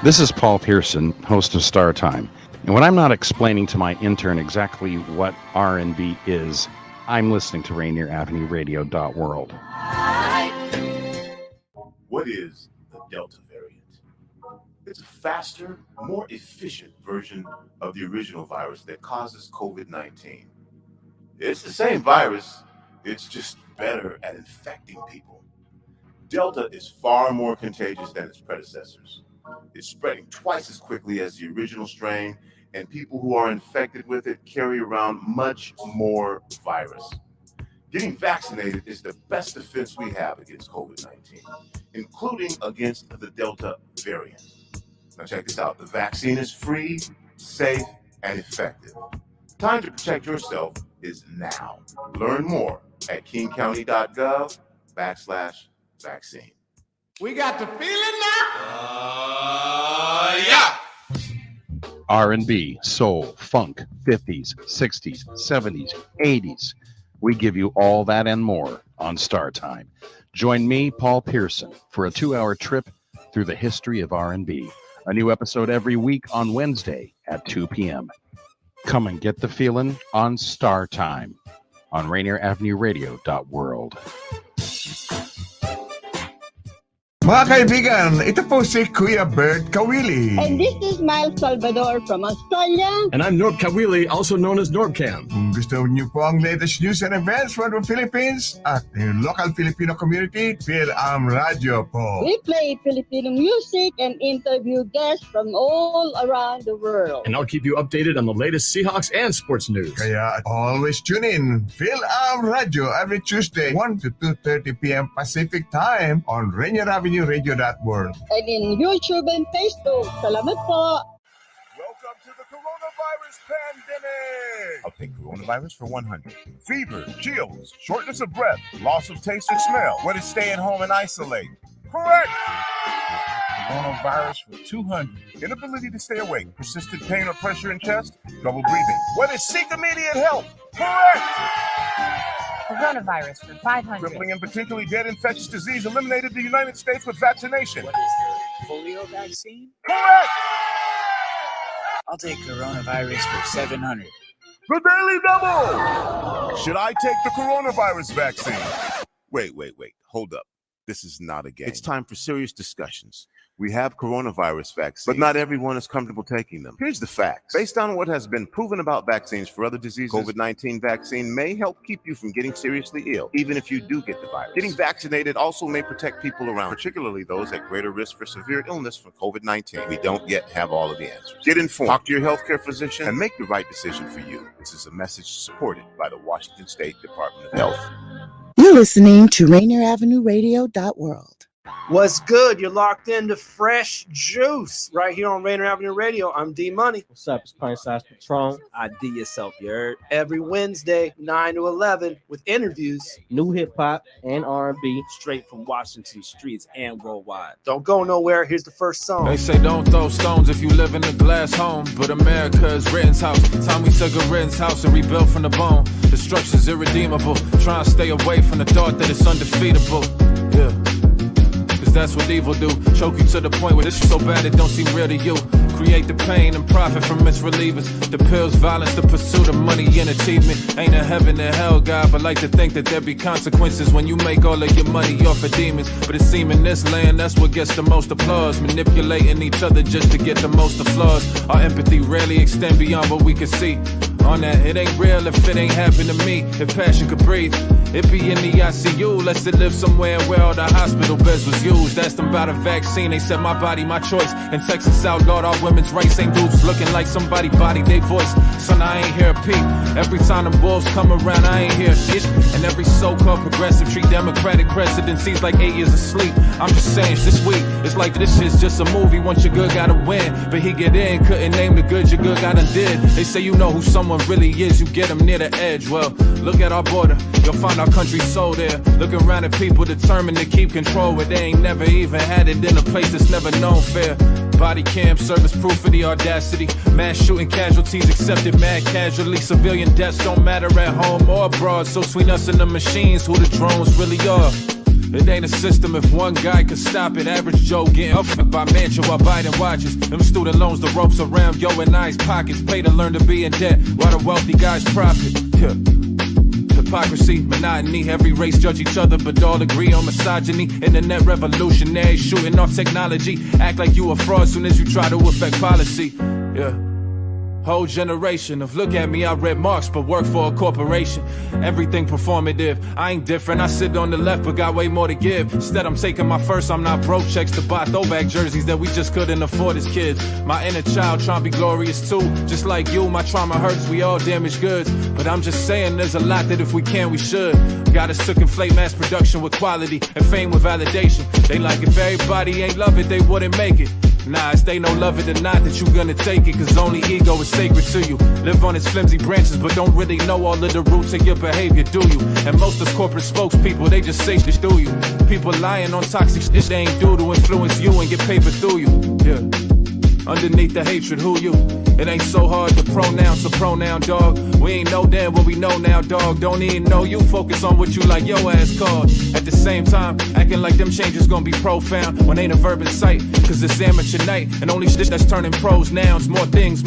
This is Paul Pearson, host of Star Time. And when I'm not explaining to my intern exactly what R&B is, I'm listening to Rainier Avenue Radio.world. What is the Delta variant? It's a faster, more efficient version of the original virus that causes COVID-19. It's the same virus, it's just better at infecting people. Delta is far more contagious than its predecessors. It's spreading twice as quickly as the original strain, and people who are infected with it carry around much more virus. Getting vaccinated is the best defense we have against COVID-19, including against the Delta variant. Now check this out. The vaccine is free, safe, and effective. Time to protect yourself is now. Learn more at kingcounty.gov/vaccine. We got the feeling now? Yeah! R&B, soul, funk, 50s, 60s, 70s, 80s. We give you all that and more on Star Time. Join me, Paul Pearson, for a 2-hour trip through the history of R&B. A new episode every week on Wednesday at 2 p.m. Come and get the feeling on Star Time on Rainier Avenue Radio.world. Mga kaibigan, ito po si Kuya Bert Kawili. And this is Miles Salvador from Australia. And I'm Norb Kawili, also known as Norbcam. Kung gusto niyo po ang latest news and events from the Philippines at the local Filipino community, Phil-Am Radio po. We play Filipino music and interview guests from all around the world. And I'll keep you updated on the latest Seahawks and sports news. Kaya always tune in, Phil-Am Radio every Tuesday, 1 to 2:30 p.m. Pacific Time on Rainier Avenue Radio.world. And in YouTube and Facebook. Salamat po. Welcome to the coronavirus pandemic. I'll take coronavirus for 100. Fever, chills, shortness of breath, loss of taste or smell. What is staying home and isolate? Correct. Coronavirus for 200. Inability to stay awake, persistent pain or pressure in chest, trouble breathing. What is seek immediate help? Correct. Coronavirus for 500. Crippling and potentially dead infectious disease eliminated in the United States with vaccination. What is the polio vaccine? Correct! I'll take coronavirus for 700. The Daily Double! Should I take the coronavirus vaccine? Wait. Hold up. This is not a game. It's time for serious discussions. We have coronavirus vaccines, but not everyone is comfortable taking them. Here's the facts. Based on what has been proven about vaccines for other diseases, COVID-19 vaccine may help keep you from getting seriously ill, even if you do get the virus. Getting vaccinated also may protect people around, particularly those at greater risk for severe illness from COVID-19. We don't yet have all of the answers. Get informed, talk to your healthcare physician, and make the right decision for you. This is a message supported by the Washington State Department of Health. You're listening to Rainier Avenue Radio.world. What's good? You're locked into Fresh Juice right here on Rainier Avenue Radio. I'm D Money. What's up? It's Pint Size Patron. ID Yourself, you heard? Every Wednesday, 9 to 11, with interviews, new hip hop and R&B, straight from Washington streets and worldwide. Don't go nowhere. Here's the first song. They say don't throw stones if you live in a glass home, but America is Renton's house. Tommy took a Renton's house and rebuilt from the bone. The structure's irredeemable. Try and stay away from the thought that it's undefeatable. Yeah. That's what evil do. Choke you to the point where this is so bad it don't seem real to you. Create the pain and profit from its relievers. The pills, violence, the pursuit of money and achievement. Ain't a heaven and hell, God, but like to think that there be consequences when you make all of your money off of demons. But it seems in this land, that's what gets the most applause. Manipulating each other just to get the most of flaws. Our empathy rarely extend beyond what we can see. On that, it ain't real if it ain't happened to me. If passion could breathe, it be in the ICU. Let's it live somewhere where all the hospital beds was used. Asked them about a vaccine, they said my body, my choice. In Texas outlawed all women's rights. Ain't dudes looking like somebody bodied their voice. Son, I ain't hear a peep. Every time the wolves come around, I ain't hear shit. And every so-called progressive treat Democratic presidencies like 8 years of sleep. I'm just saying, this week, it's like this shit's just a movie. Once your good gotta win, but he get in, couldn't name the good your good got undid. They say you know who someone really is, you get them near the edge. Well, look at our border, you'll find our country so there. Looking around at people determined to keep control, where they ain't never even had it in a place that's never known fair. Body cam, service proof of the audacity. Mass shooting casualties accepted, mad casually. Civilian deaths don't matter at home or abroad. So between us and the machines, who the drones really are. It ain't a system if one guy could stop it. Average Joe getting up by mansion while Biden watches. Them student loans, the ropes around yo and I's pockets. Pay to learn to be in debt while the wealthy guys profit. Yeah. Hypocrisy, monotony, every race judge each other but all agree on misogyny. Internet revolutionary, shooting off technology. Act like you a fraud soon as you try to affect policy. Yeah. Whole generation of look at me, I read Marx but work for a corporation. Everything performative, I ain't different. I sit on the left but got way more to give. Instead I'm taking my first, I'm not broke checks to buy throwback jerseys that we just couldn't afford as kids. My inner child trying to be glorious too. Just like you, my trauma hurts, we all damaged goods. But I'm just saying there's a lot that if we can, we should. Got us to conflate mass production with quality and fame with validation. They like if everybody ain't love it, they wouldn't make it. Nah, it's they no love it or not that you gonna take it, cause only ego is sacred to you. Live on its flimsy branches but don't really know all of the roots of your behavior, do you? And most of corporate spokespeople, they just say shit through you. People lying on toxic shit they ain't do to influence you and get paper through you. Yeah. Underneath the hatred, who you? It ain't so hard to pronounce a pronoun, dog. We ain't know then what we know now, dog. Don't even know you, focus on what you like your ass called. At the same time, acting like them changes gonna be profound when ain't a verb in sight. Cause it's amateur night, and only shit that's turning pros nouns. More things,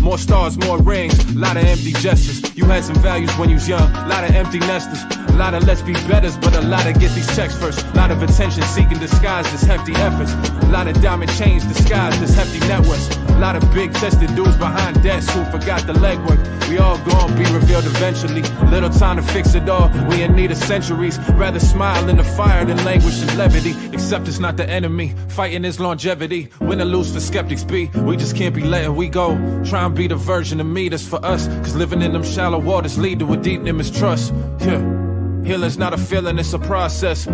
more stars, more rings. Lot of empty gestures. You had some values when you was young. Lot of empty nesters. A lot of let's be betters, but a lot of get these checks first. A lot of attention seeking disguised as hefty efforts. A lot of diamond chains disguised as hefty net worths. A lot of big tested dudes behind desks who forgot the legwork. We all gon' be revealed eventually. Little time to fix it all, we in need of centuries. Rather smile in the fire than languish in levity. Except it's not the enemy, fighting is longevity. Win or lose for skeptics be, we just can't be letting we go. Try and be the version of me that's for us. Cause living in them shallow waters lead to a deep mistrust. Yeah, healing's not a feeling, it's a process.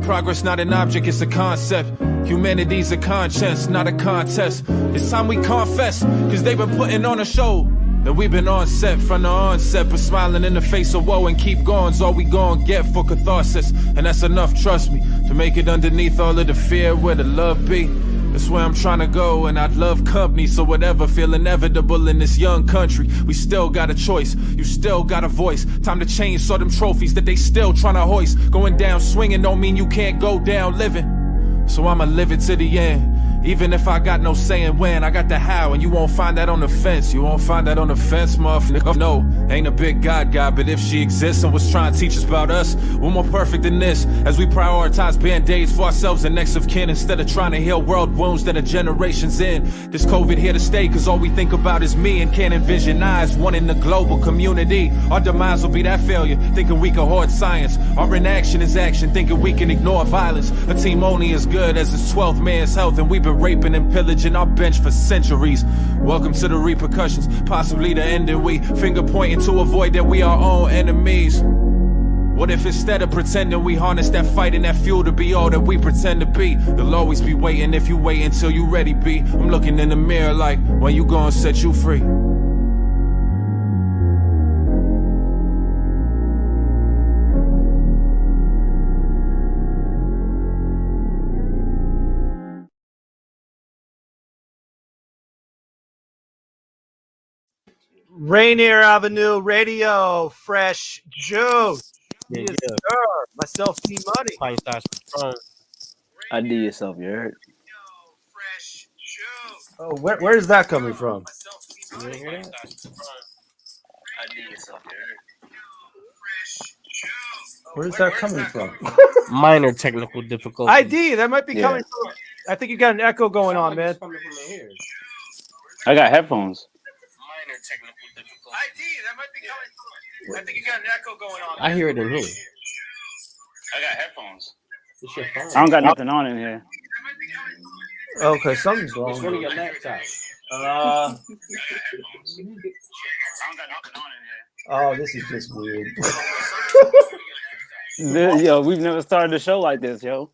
Progress not an object, it's a concept. Humanity's a conscience, not a contest. It's time we confess, cause they've been putting on a show. And we've been on set from the onset, but smiling in the face of woe and keep going's all we gon' get for catharsis. And that's enough, trust me, to make it underneath all of the fear where the love be. That's where I'm trying to go, and I'd love company. So whatever feel inevitable in this young country, we still got a choice, you still got a voice. Time to change, saw them trophies that they still trying to hoist. Going down swinging don't mean you can't go down living. So I'ma live it to the end. Even if I got no saying when, I got the how, and you won't find that on the fence. You won't find that on the fence, motherfucker. No, ain't a big God, but if she exists and was trying to teach us about us, we're more perfect than this. As we prioritize band-aids for ourselves and next of kin, instead of trying to heal world wounds that are generations in. This COVID here to stay, cause all we think about is me, and can't envision eyes, one in the global community. Our demise will be that failure, thinking we can hoard science. Our inaction is action, thinking we can ignore violence. A team only as good as its 12th man's health, and we've been raping and pillaging our bench for centuries. Welcome to the repercussions, possibly the end, and we finger pointing to avoid that we our own enemies. What if instead of pretending we harness that fight and that fuel to be all that we pretend to be? You'll always be waiting if you wait until you ready be. I'm looking in the mirror like, when you gonna set you free? Rainier Avenue Radio, fresh juice. Yeah, Yes, yeah. sir. Myself, T Money. Pint size Patron ID Yourself, you heard? Oh, where's that coming from? You didn't hear that? Where's that coming from? Minor technical difficulty. ID, that might be coming from. I think you got an echo going on, man. I got headphones. Minor technical difficulty. ID, that might be coming from. I think you got an echo going on. I hear it in here. I got headphones. It's your phone. I don't got nothing on in here. Okay, something's wrong. It's one of your laptops. I don't got nothing on in here. Oh, this is just weird. Yo, we've never started a show like this, yo.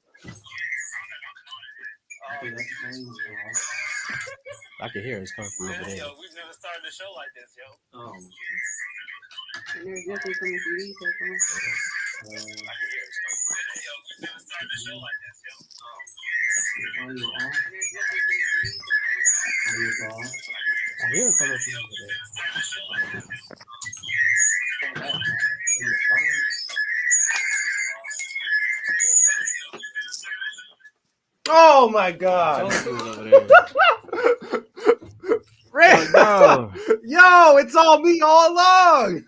I can hear it's coming from over there. Yo, we've never started a show like this, yo. Oh. I can hear it's coming from. Yo, we've never started a show like this, yo. I hear it coming from over there. Oh my God. Yo, it's all me all along.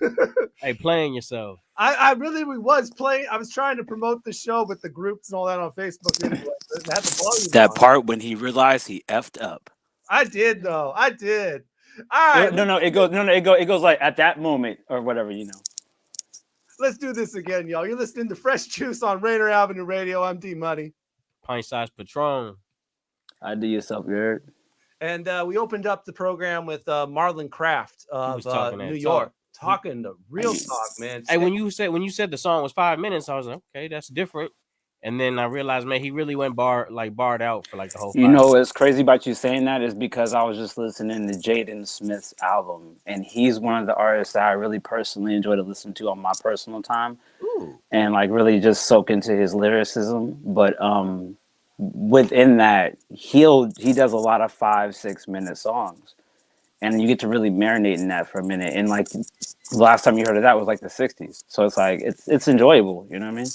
Hey, playing yourself. I really was playing. I was trying to promote the show with the groups and all that on Facebook. Anyway, that part when he realized he effed up. I did though. I did. All right. It goes like at that moment or whatever, you know. Let's do this again, y'all. You're listening to Fresh Juice on Rainier Avenue Radio. I'm D Money. Pint size Patron. ID Yourself, you heard? And we opened up the program with Marlon Craft of New York. Talking the real talk, man. Hey, when you said the song was 5 minutes, I was like, okay, that's different. And then I realized, man, he really went barred out for like the whole. You know what's crazy about you saying that is because I was just listening to Jaden Smith's album, and he's one of the artists that I really personally enjoy to listen to on my personal time. Ooh. And like really just soak into his lyricism. But within that, he does a lot of 5-6 minute songs. And you get to really marinate in that for a minute. And like the last time you heard of that was like the 60s. So it's like it's enjoyable, you know what I mean?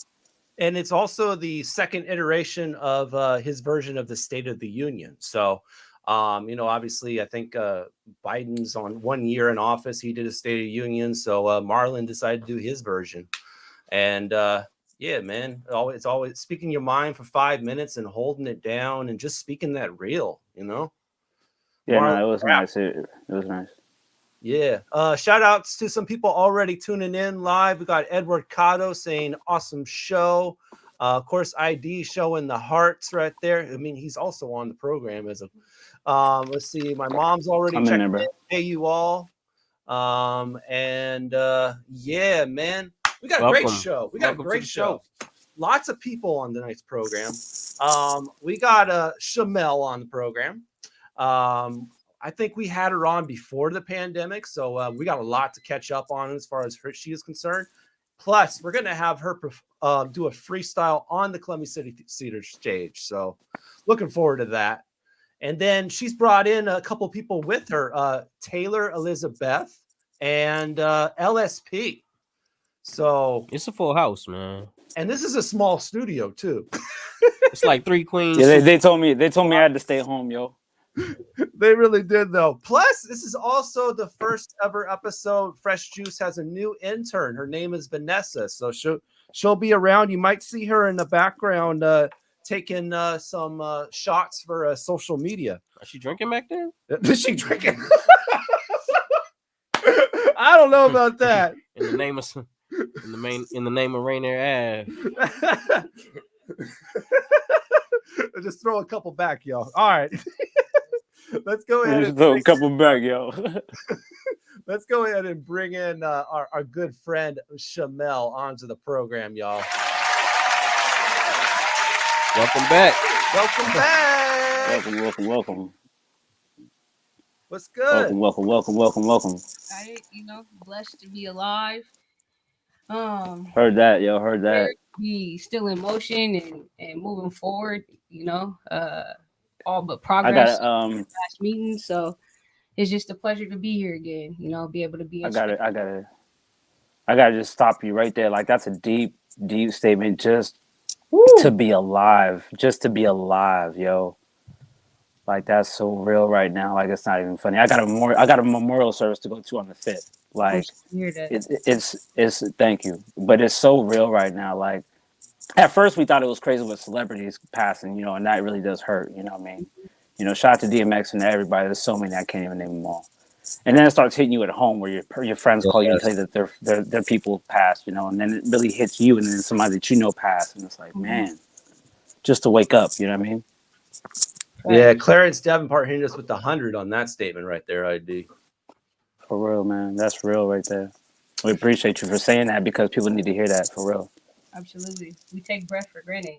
And it's also the second iteration of his version of the State of the Union. So, obviously, I think Biden's on 1 year in office. He did a State of the Union. So Marlon decided to do his version. And yeah, man, it's always speaking your mind for 5 minutes and holding it down and just speaking that real, you know? Yeah, no, it was nice. It was nice. Yeah. Shout outs to some people already tuning in live. We got Edward Cotto saying awesome show. Of course, ID showing the hearts right there. I mean, he's also on the program as a let's see, my mom's already checked in. Hey, you all. Yeah, man. We got a great show. We got a great show. Lots of people on tonight's program. We got Chamel on the program. I think we had her on before the pandemic, so we got a lot to catch up on as far as she is concerned. Plus, we're going to have her do a freestyle on the Columbia City Theater stage, so looking forward to that. And then she's brought in a couple people with her, Taylar Elizza Beth and LSP. So it's a full house, man. And this is a small studio too. It's like 3 queens. Yeah, they told me I had to stay home, yo. They really did, though. Plus, this is also the first ever episode. Fresh Juice has a new intern. Her name is Vanessa, so she'll be around. You might see her in the background taking some shots for social media. Is she drinking back there? Is she drinking? I don't know about that. In the name of Rainier Ave. Just throw a couple back, yo. All right. Let's go ahead. Just throw a couple back, yo. Let's go ahead and bring in our good friend Chamel onto the program, y'all. Welcome back. Welcome back. Welcome. What's good? Welcome. Blessed to be alive. Heard that, yo. Heard that. Be still in motion and moving forward. All but progress. Last meeting, so it's just a pleasure to be here again. Be able to be. I gotta just stop you right there. Like that's a deep statement. Just to be alive, yo. Like that's so real right now. Like it's not even funny. I got a memorial service to go to on the 5th. Like it's thank you, but it's so real right now. Like at first we thought it was crazy with celebrities passing, and that really does hurt. You know what I mean? Shout out to DMX and everybody. There's so many I can't even name them all. And then it starts hitting you at home where your friends call you and tell you that their people passed, and then it really hits you and then somebody that passed, and it's like, man, just to wake up, you know what I mean? Yeah, Clarence Davenport hitting us with the 100 on that statement right there, ID. For real, man. That's real right there. We appreciate you for saying that because people need to hear that for real. Absolutely. We take breath for granted.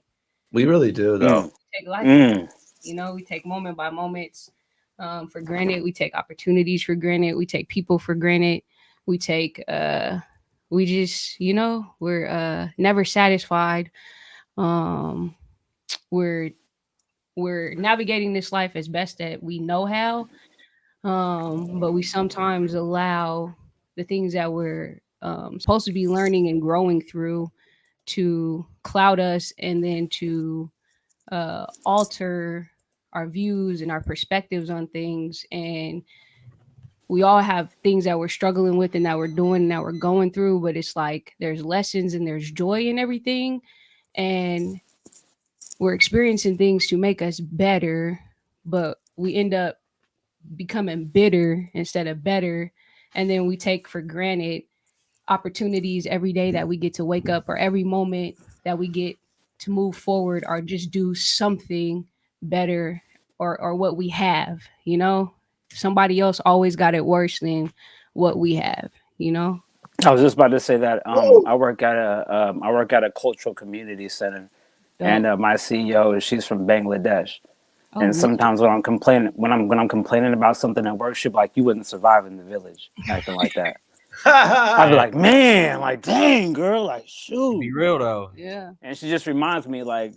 We really do, though. We take life. We take moment by moments for granted. We take opportunities for granted. We take people for granted. We take, we just, we're never satisfied. We're navigating this life as best that we know how. But we sometimes allow the things that we're supposed to be learning and growing through to cloud us and then to alter our views and our perspectives on things. And we all have things that we're struggling with and that we're doing and that we're going through, but it's like there's lessons and there's joy in everything. And we're experiencing things to make us better, but we end up becoming bitter instead of better. And then we take for granted opportunities every day that we get to wake up, or every moment that we get to move forward or just do something better, or what we have, you know. Somebody else always got it worse than what we have, you know. I was just about to say that I work at a cultural community center, and my CEO, she's from Bangladesh. Oh, And sometimes when I'm complaining about something at work, she'll be like, "You wouldn't survive in the village," acting like that. I'd be like, "Man, like, dang, girl, like, shoot." Be real though. Yeah. And she just reminds me, like,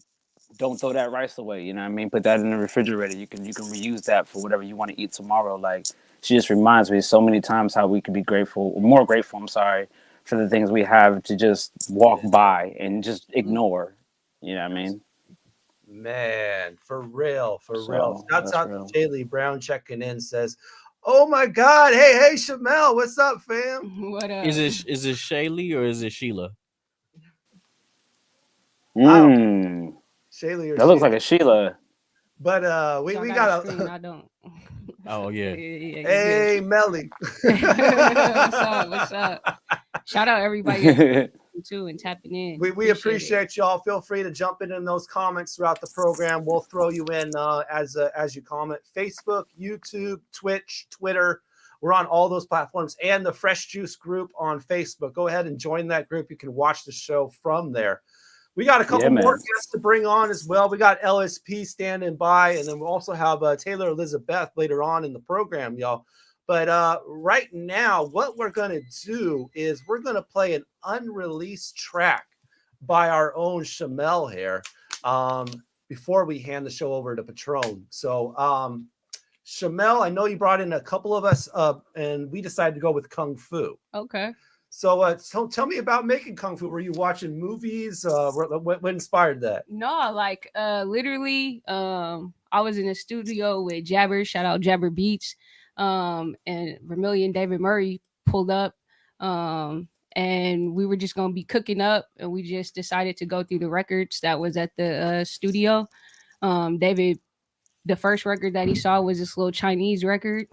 don't throw that rice away. You know what I mean? Put that in the refrigerator. You can reuse that for whatever you want to eat tomorrow. Like, she just reminds me so many times how we could be grateful, more grateful, I'm sorry, for the things we have to just walk by and just ignore. You know what I mean? Man, for real. So, Shouts out real. to Jaylee Brown checking in, says, "Oh my God, hey Chamel, what's up, fam?" What up? Is it Shaylee or is it Sheila? Shaylee or That looks Sheila. like a Sheila. But we Y'all got got a a screen, I don't. Oh yeah. Hey Melly. What's up? Shout out everybody too and tapping in. We appreciate y'all. Feel free to jump in those comments throughout the program. We'll throw you in as you comment. Facebook, YouTube, Twitch, Twitter. We're on all those platforms, and the Fresh Juice group on Facebook. Go ahead and join that group. You can watch the show from there. We got a couple more guests to bring on as well. We got LSP standing by, and then we'll also have Taylar Elizza Beth later on in the program, y'all. But right now, what we're going to do is we're going to play an unreleased track by our own Chamel here before we hand the show over to Patron. So, Chamel, I know you brought in a couple of us, and we decided to go with Kung Fu. Okay. So, tell me about making Kung Fu. Were you watching movies? What inspired that? No, like literally, I was in a studio with Jabber. Shout out Jabber Beats. And Vermillion David Murray pulled up. And we were just gonna be cooking up, and we just decided to go through the records that was at the studio. David, the first record that he saw was this little Chinese record.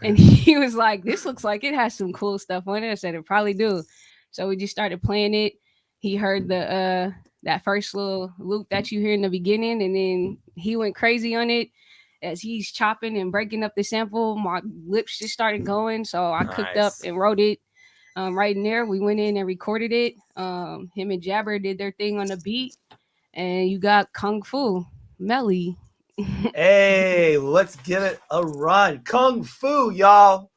And he was like, "This looks like it has some cool stuff on it." I said, "It probably do." So we just started playing it. He heard the that first little loop that you hear in the beginning, and then he went crazy on it. As he's chopping and breaking up the sample, my lips just started going. So I cooked up and wrote it right in there. We went in and recorded it. Him and Jabber did their thing on the beat, and you got Kung Fu Melly. Hey, let's give it a run. Kung Fu, y'all.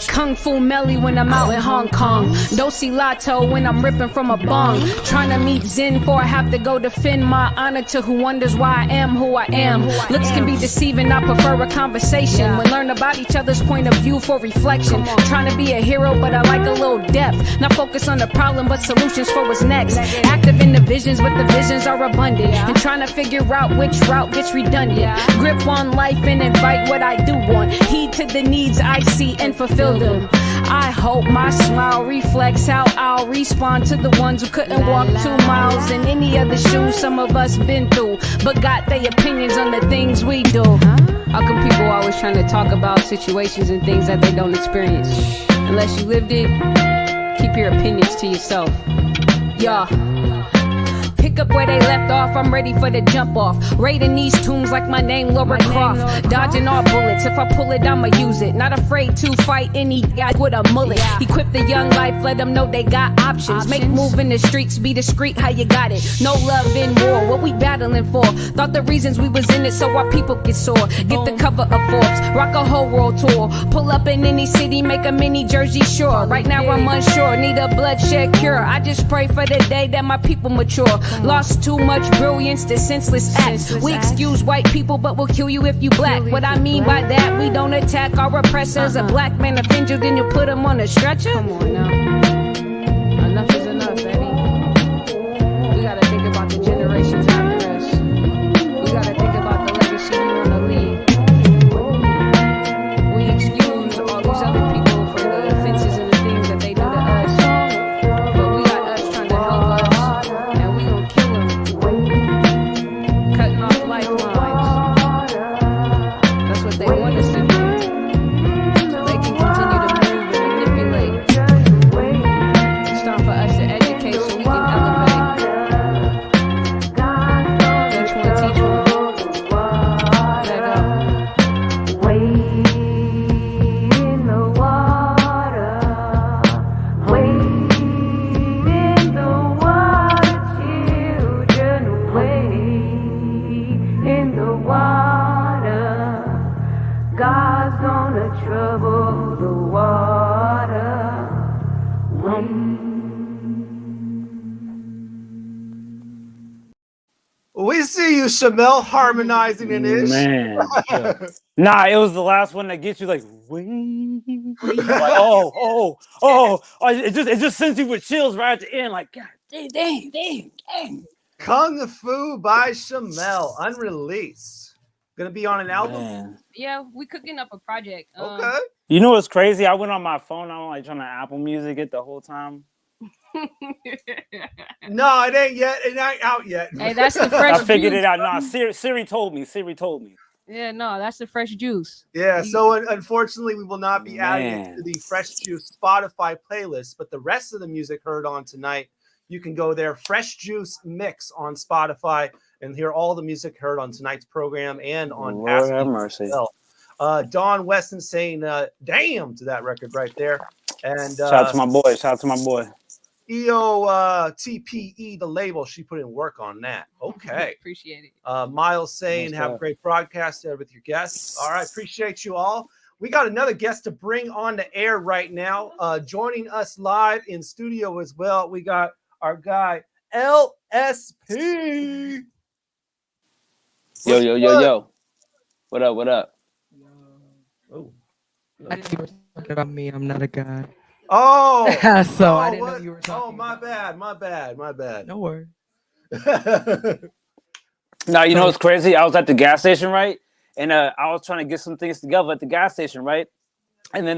Kung Fu Melly when I'm out in Hong Kong. Dosi Lato when I'm ripping from a bong. Trying to meet Zen before I have to go defend my honor to who wonders why I am who I am. Looks can be deceiving, I prefer a conversation. We learn about each other's point of view for reflection. Trying to be a hero, but I like a little depth. Not focus on the problem, but solutions for what's next. Active in the visions, but the visions are abundant. And trying to figure out which route gets redundant. Grip on life and invite what I do want. Heed to the needs I see and fulfill them. I hope my smile reflects how I'll respond to the ones who couldn't walk 2 miles in any other shoes some of us been through, but got their opinions on the things we do. How come people always trying to talk about situations and things that they don't experience? Unless you lived it, keep your opinions to yourself. Yeah. Pick up where they left off, I'm ready for the jump off. Raiding these tombs like my name Laura Croft. Dodging all bullets, if I pull it, I'ma use it. Not afraid to fight any guy with a mullet. Equip the young life, let them know they got options. Make move in the streets, be discreet how you got it. No love in war, what we battling for? Thought the reasons we was in it so our people get sore. Get the cover of Forbes, rock a whole world tour. Pull up in any city, make a mini Jersey Shore. Right now I'm unsure, need a bloodshed cure. I just pray for the day that my people mature. Lost too much brilliance to senseless acts. We excuse white people, but we'll kill you if you black. What I mean by that, we don't attack our oppressors. A black man offend you, then you put him on a stretcher. Come on now. Enough is enough, baby. We gotta think about the generations after us. We see you, Chamel, harmonizing in ish. Man. Nah, it was the last one that gets you like, wing. Like, oh. It just sends you with chills right at the end. Like, God, dang. Kung Fu by Chamel, unreleased. Gonna be on an album. Man. Yeah, we cooking up a project. Okay. You know what's crazy? I went on my phone. I'm like trying to Apple Music it the whole time. No, it ain't yet. It ain't out yet. Hey, that's the fresh I figured juice. it out. Nah, Siri told me. Yeah, no, that's the fresh juice. Yeah, so unfortunately, we will not be adding it to the Fresh Juice Spotify playlist, but the rest of the music heard on tonight, you can go there, Fresh Juice Mix on Spotify, and hear all the music heard on tonight's program and on Lord have mercy. well. Don Weston saying damn to that record right there. And Shout out to my boy. EO TPE, the label, she put in work on that. Okay. Appreciate it. Miles saying, have a great broadcast there with your guests. All right. Appreciate you all. We got another guest to bring on the air right now. Joining us live in studio as well, we got our guy, LSP. Yo. What up? Oh. I didn't know you were talking about me. I'm not a guy. Oh, so I didn't know you were talking. Oh, my bad. No worries. Now, you know what's crazy? I was at the gas station, right? And I was trying to get some things together at the gas station, right? And then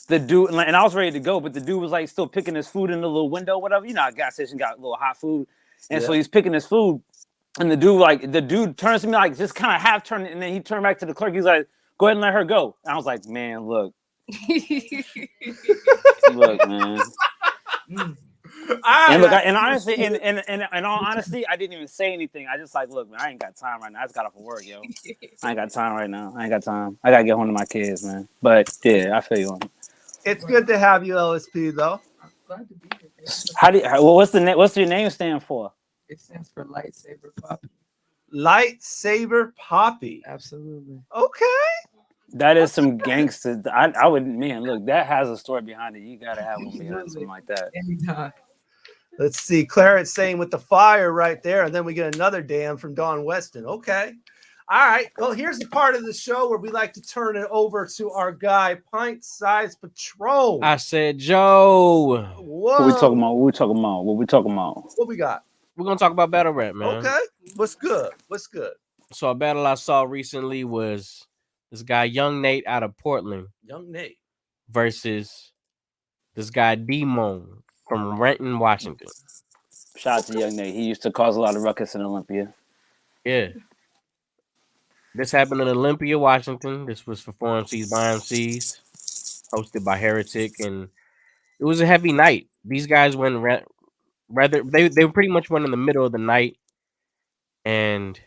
the dude, and I was ready to go, but the dude was like still picking his food in the little window, whatever. You know, a gas station got a little hot food. And so he's picking his food. And the dude turns to me like just kind of half turned, and then he turned back to the clerk. He's like, go ahead and let her go. And I was like, man, look, man. And honestly, in all honesty, I didn't even say anything. I just like, look, man, I ain't got time right now. I just got off of work, yo. I ain't got time right now. I gotta get home to my kids, man. But yeah, I feel you on it. It's good to have you, LSP, though. Glad to be here. What's your name stand for? It stands for Lightsaber Poppy. Lightsaber Poppy. Absolutely. Okay. That is some gangster. I would, man, look, that has a story behind it. You gotta have one behind something like that. Anytime. Let's see. Clarence saying with the fire right there, and then we get another damn from Don Weston. Okay. All right. Well, here's the part of the show where we like to turn it over to our guy, Pint Size Patron. I said, Joe. Whoa. What we talking about? What we got? We're gonna talk about battle rap, man. Okay. What's good? So a battle I saw recently was this guy Young Nate out of Portland. Young Nate versus this guy D-Mon from Renton, Washington. Shout out to Young Nate. He used to cause a lot of ruckus in Olympia. Yeah. This happened in Olympia, Washington. This was for 4MCs by MCs, hosted by Heretic, and it was a heavy night. These guys went they were pretty much went in the middle of the night, and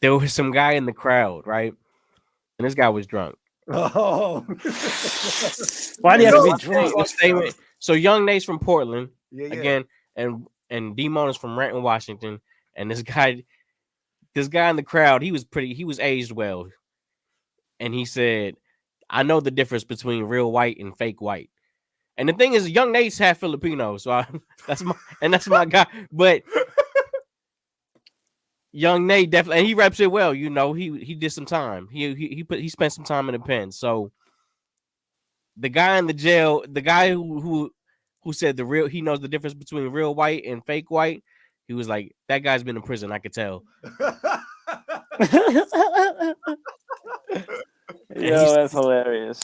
there was some guy in the crowd, right? And this guy was drunk. Oh, why do you have to be drunk? So Young Nate's from Portland, again, and D-Mon is from Renton, Washington, and this guy in the crowd, he was aged well, and he said, "I know the difference between real white and fake white." And the thing is, Young Nate's half Filipino, so that's my guy. But Young Nate definitely, and he reps it well. You know, he did some time. He spent some time in the pen. So the guy in the jail, the guy who said he knows the difference between real white and fake white. He was like, that guy's been in prison. I could tell. Yo, that's hilarious.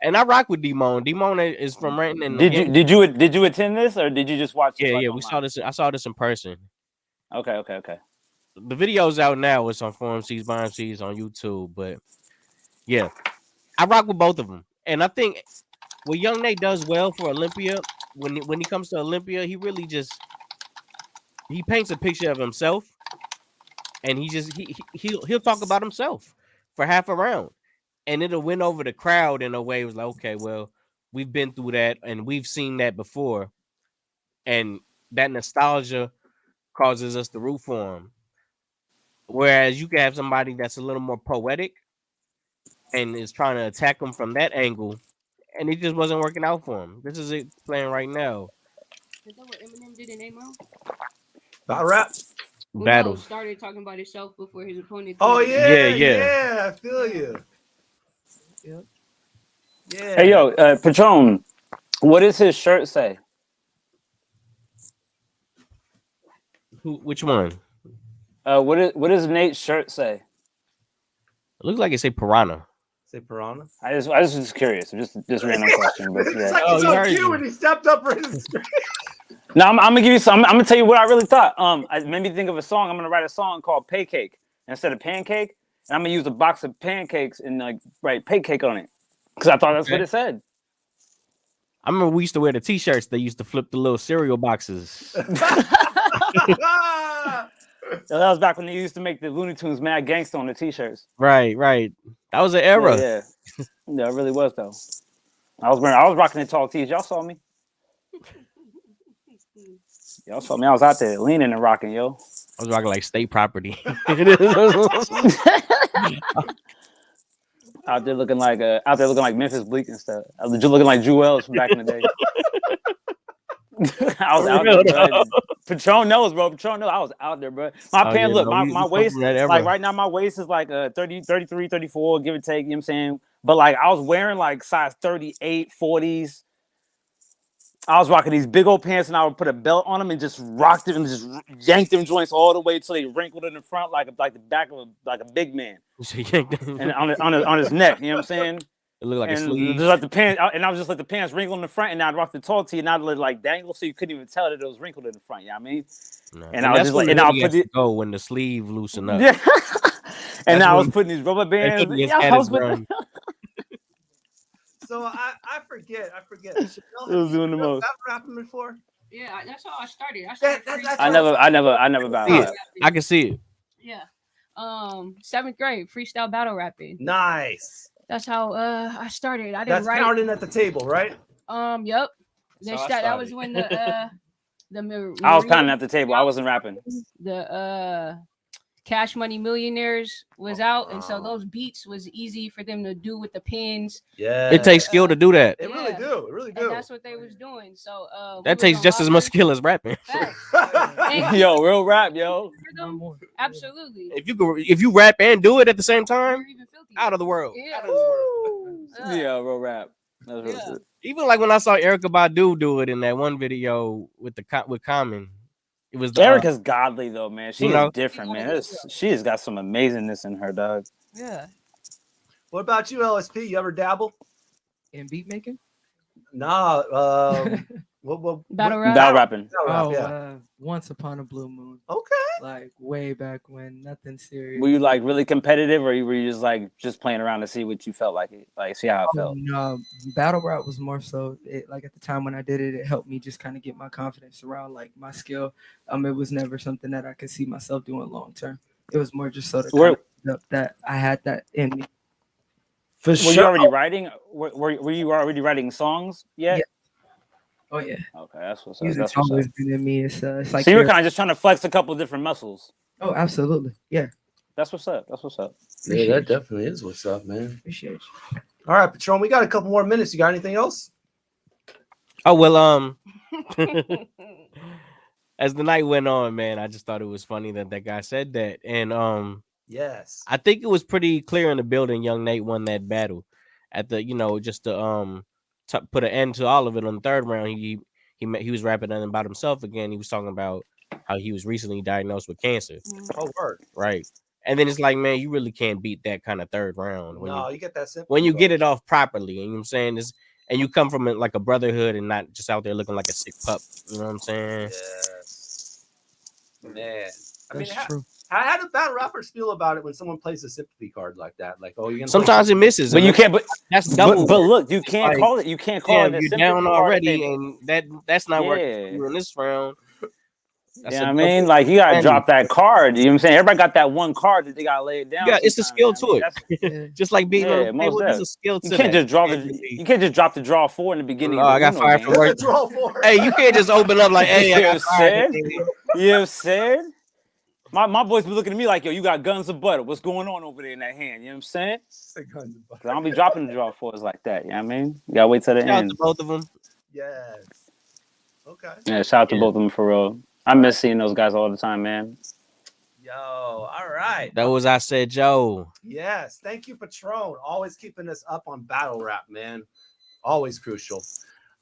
And I rock with D-Mon. D-Mon is from Renton. And did you attend this or did you just watch it? Yeah, we saw this. I saw this in person. Okay. The video's out now. It's on 4MCs by MCs on YouTube. But yeah, I rock with both of them. And I think what Young Nate does well for Olympia, when he comes to Olympia, he really he paints a picture of himself, and he'll talk about himself for half a round, and it'll win over the crowd in a way. It was like, okay, well, we've been through that and we've seen that before, and that nostalgia causes us to root for him. Whereas you can have somebody that's a little more poetic and is trying to attack him from that angle, and it just wasn't working out for him. This is it playing right now. Is that what Eminem did in 8 Mile? Battle rap. Battles. Started talking about himself before his opponent. Oh Yeah. yeah. I feel you. Yep. Yeah. Hey yo, Patron, what does his shirt say? Which one? What does Nate's shirt say? It looks like it say Piranha. Say Piranha. I just was curious. Just random question, but yeah. It's like it's so cute when he stepped up for his screen. Now I'm gonna give you some. I'm gonna tell you what I really thought. It made me think of a song. I'm gonna write a song called "Pancake" instead of "Pancake," and I'm gonna use a box of pancakes and like write "Pancake" on it because I thought that's what it said. I remember we used to wear the T-shirts. They used to flip the little cereal boxes. That was back when they used to make the Looney Tunes Mad Gangsta on the T-shirts. Right. That was an era. Yeah, it really was though. I was rocking the tall tees. Y'all saw me. Y'all saw me. I was out there leaning and rocking, yo. I was rocking like state property. Out there looking like Memphis Bleak and stuff. I was just looking like Jewels from back in the day. I was out there, bro. Patron knows, bro. Patron knows I was out there, bro. My pants, look, my waist, like right now, my waist is like 30, 33, 34, give or take, you know what I'm saying? But like I was wearing like size 38, 40s. I was rocking these big old pants and I would put a belt on them and just rocked them and just yanked them joints all the way till they wrinkled in the front like the back of a big man. And on his neck, you know what I'm saying? It looked like a sleeve. Just like the pants, and I was just let the pants wrinkle in the front, and I'd rock the tall tee, and I'd let it like dangle, so you couldn't even tell that it was wrinkled in the front. You know what I mean? No. And I was just like, and I'll put it go when the sleeve loosen up. Yeah. And I was putting these rubber bands. So I forget. It was doing the most. Rapping before? Yeah, that's how I started. I never battled. I can see it. Yeah. 7th grade freestyle battle rapping. Nice. That's how I started. I didn't That's write. counting at the table, right? Yep. That was when the I was pounding at the table. I wasn't rapping. The Cash Money Millionaires was out, and so those beats was easy for them to do with the pins. Yeah, it takes skill to do that. It really do. It really do. And that's what they was doing. So that takes just as much skill as rapping. Yo, real rap, yo. Absolutely. If you rap and do it at the same time, out of the world. Yeah. Yeah, real rap. That's real shit. Even like when I saw Erykah Badu do it in that one video with Common. It was Erica's godly though, man. She is different, man. She has got some amazingness in her, dog. Yeah. What about you, LSP? You ever dabble in beat making? Nah. Battle rapping. Once upon a blue moon. Okay. Like way back when, nothing serious. Were you like really competitive, or were you just playing around to see what you felt like? See how it felt. No, battle rap was more so. Like at the time when I did it, it helped me just kind of get my confidence around like my skill. It was never something that I could see myself doing long term. It was more just so that I had that in me. Were you already writing? Were you already writing songs yet? Yeah. Oh yeah. Okay, that's what's up. Music's always been in me. It's like so you were kind of just trying to flex a couple different muscles. Oh, absolutely. Yeah. That's what's up. That's what's up. Yeah, that definitely is what's up, man. Appreciate you. All right, Patron, we got a couple more minutes. You got anything else? Oh well, as the night went on, man, I just thought it was funny that guy said that, and yes, I think it was pretty clear in the building. Young Nate won that battle at the, just to put an end to all of it on the third round. He was rapping nothing about himself again. He was talking about how he was recently diagnosed with cancer. Oh, word. Right. And then it's like, man, you really can't beat that kind of third round. You get that simple. When you get it off properly, and you know what I'm saying, and you come from like a brotherhood and not just out there looking like a sick pup. You know what I'm saying? Yes. Man. I mean, true. How do battle rappers feel about it when someone plays a sympathy card like that? Like, oh, you're gonna sometimes it misses, but you can't. But that's double. But look, you can't call it. You can't call it. You're down already, and that's not working in this round. Yeah, I mean, like you gotta drop that card. You know what I'm saying? Everybody got that one card that they gotta lay it down. Yeah, it's a skill to it. Just like being on the table, there's a skill to it. You can't just draw you can't just drop the draw 4 in the beginning. Oh, I got fired for work. Hey, you can't just open up like, hey, I got fired. You know what I'm saying? My boys be looking at me like, yo, you got guns of butter. What's going on over there in that hand? You know what I'm saying? I don't be dropping the draw 4s like that. You know what I mean? You gotta wait till the end. Shout out to both of them. Yes. Okay. Yeah, shout out to both of them for real. I miss seeing those guys all the time, man. Yo, all right. That was I Said Joe. Yes, thank you, Patron. Always keeping us up on battle rap, man. Always crucial.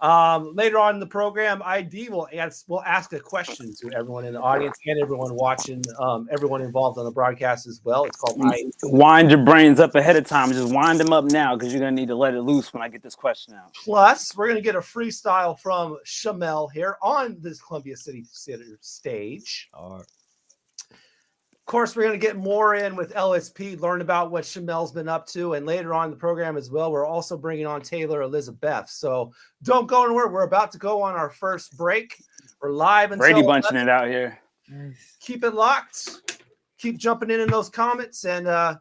Later on in the program, ID will ask a question to everyone in the audience and everyone watching, everyone involved on the broadcast as well. It's called ID. Wind your brains up ahead of time. Just wind them up now because you're going to need to let it loose when I get this question out. Plus, we're going to get a freestyle from Chamel here on this Columbia City stage. Of course, we're going to get more in with LSP, learn about what Chamel's been up to, and later on in the program as well, we're also bringing on Taylar Elizza Beth. So don't go anywhere. We're about to go on our first break. We're live until Brady bunching it out here. Keep it locked. Keep jumping in those comments and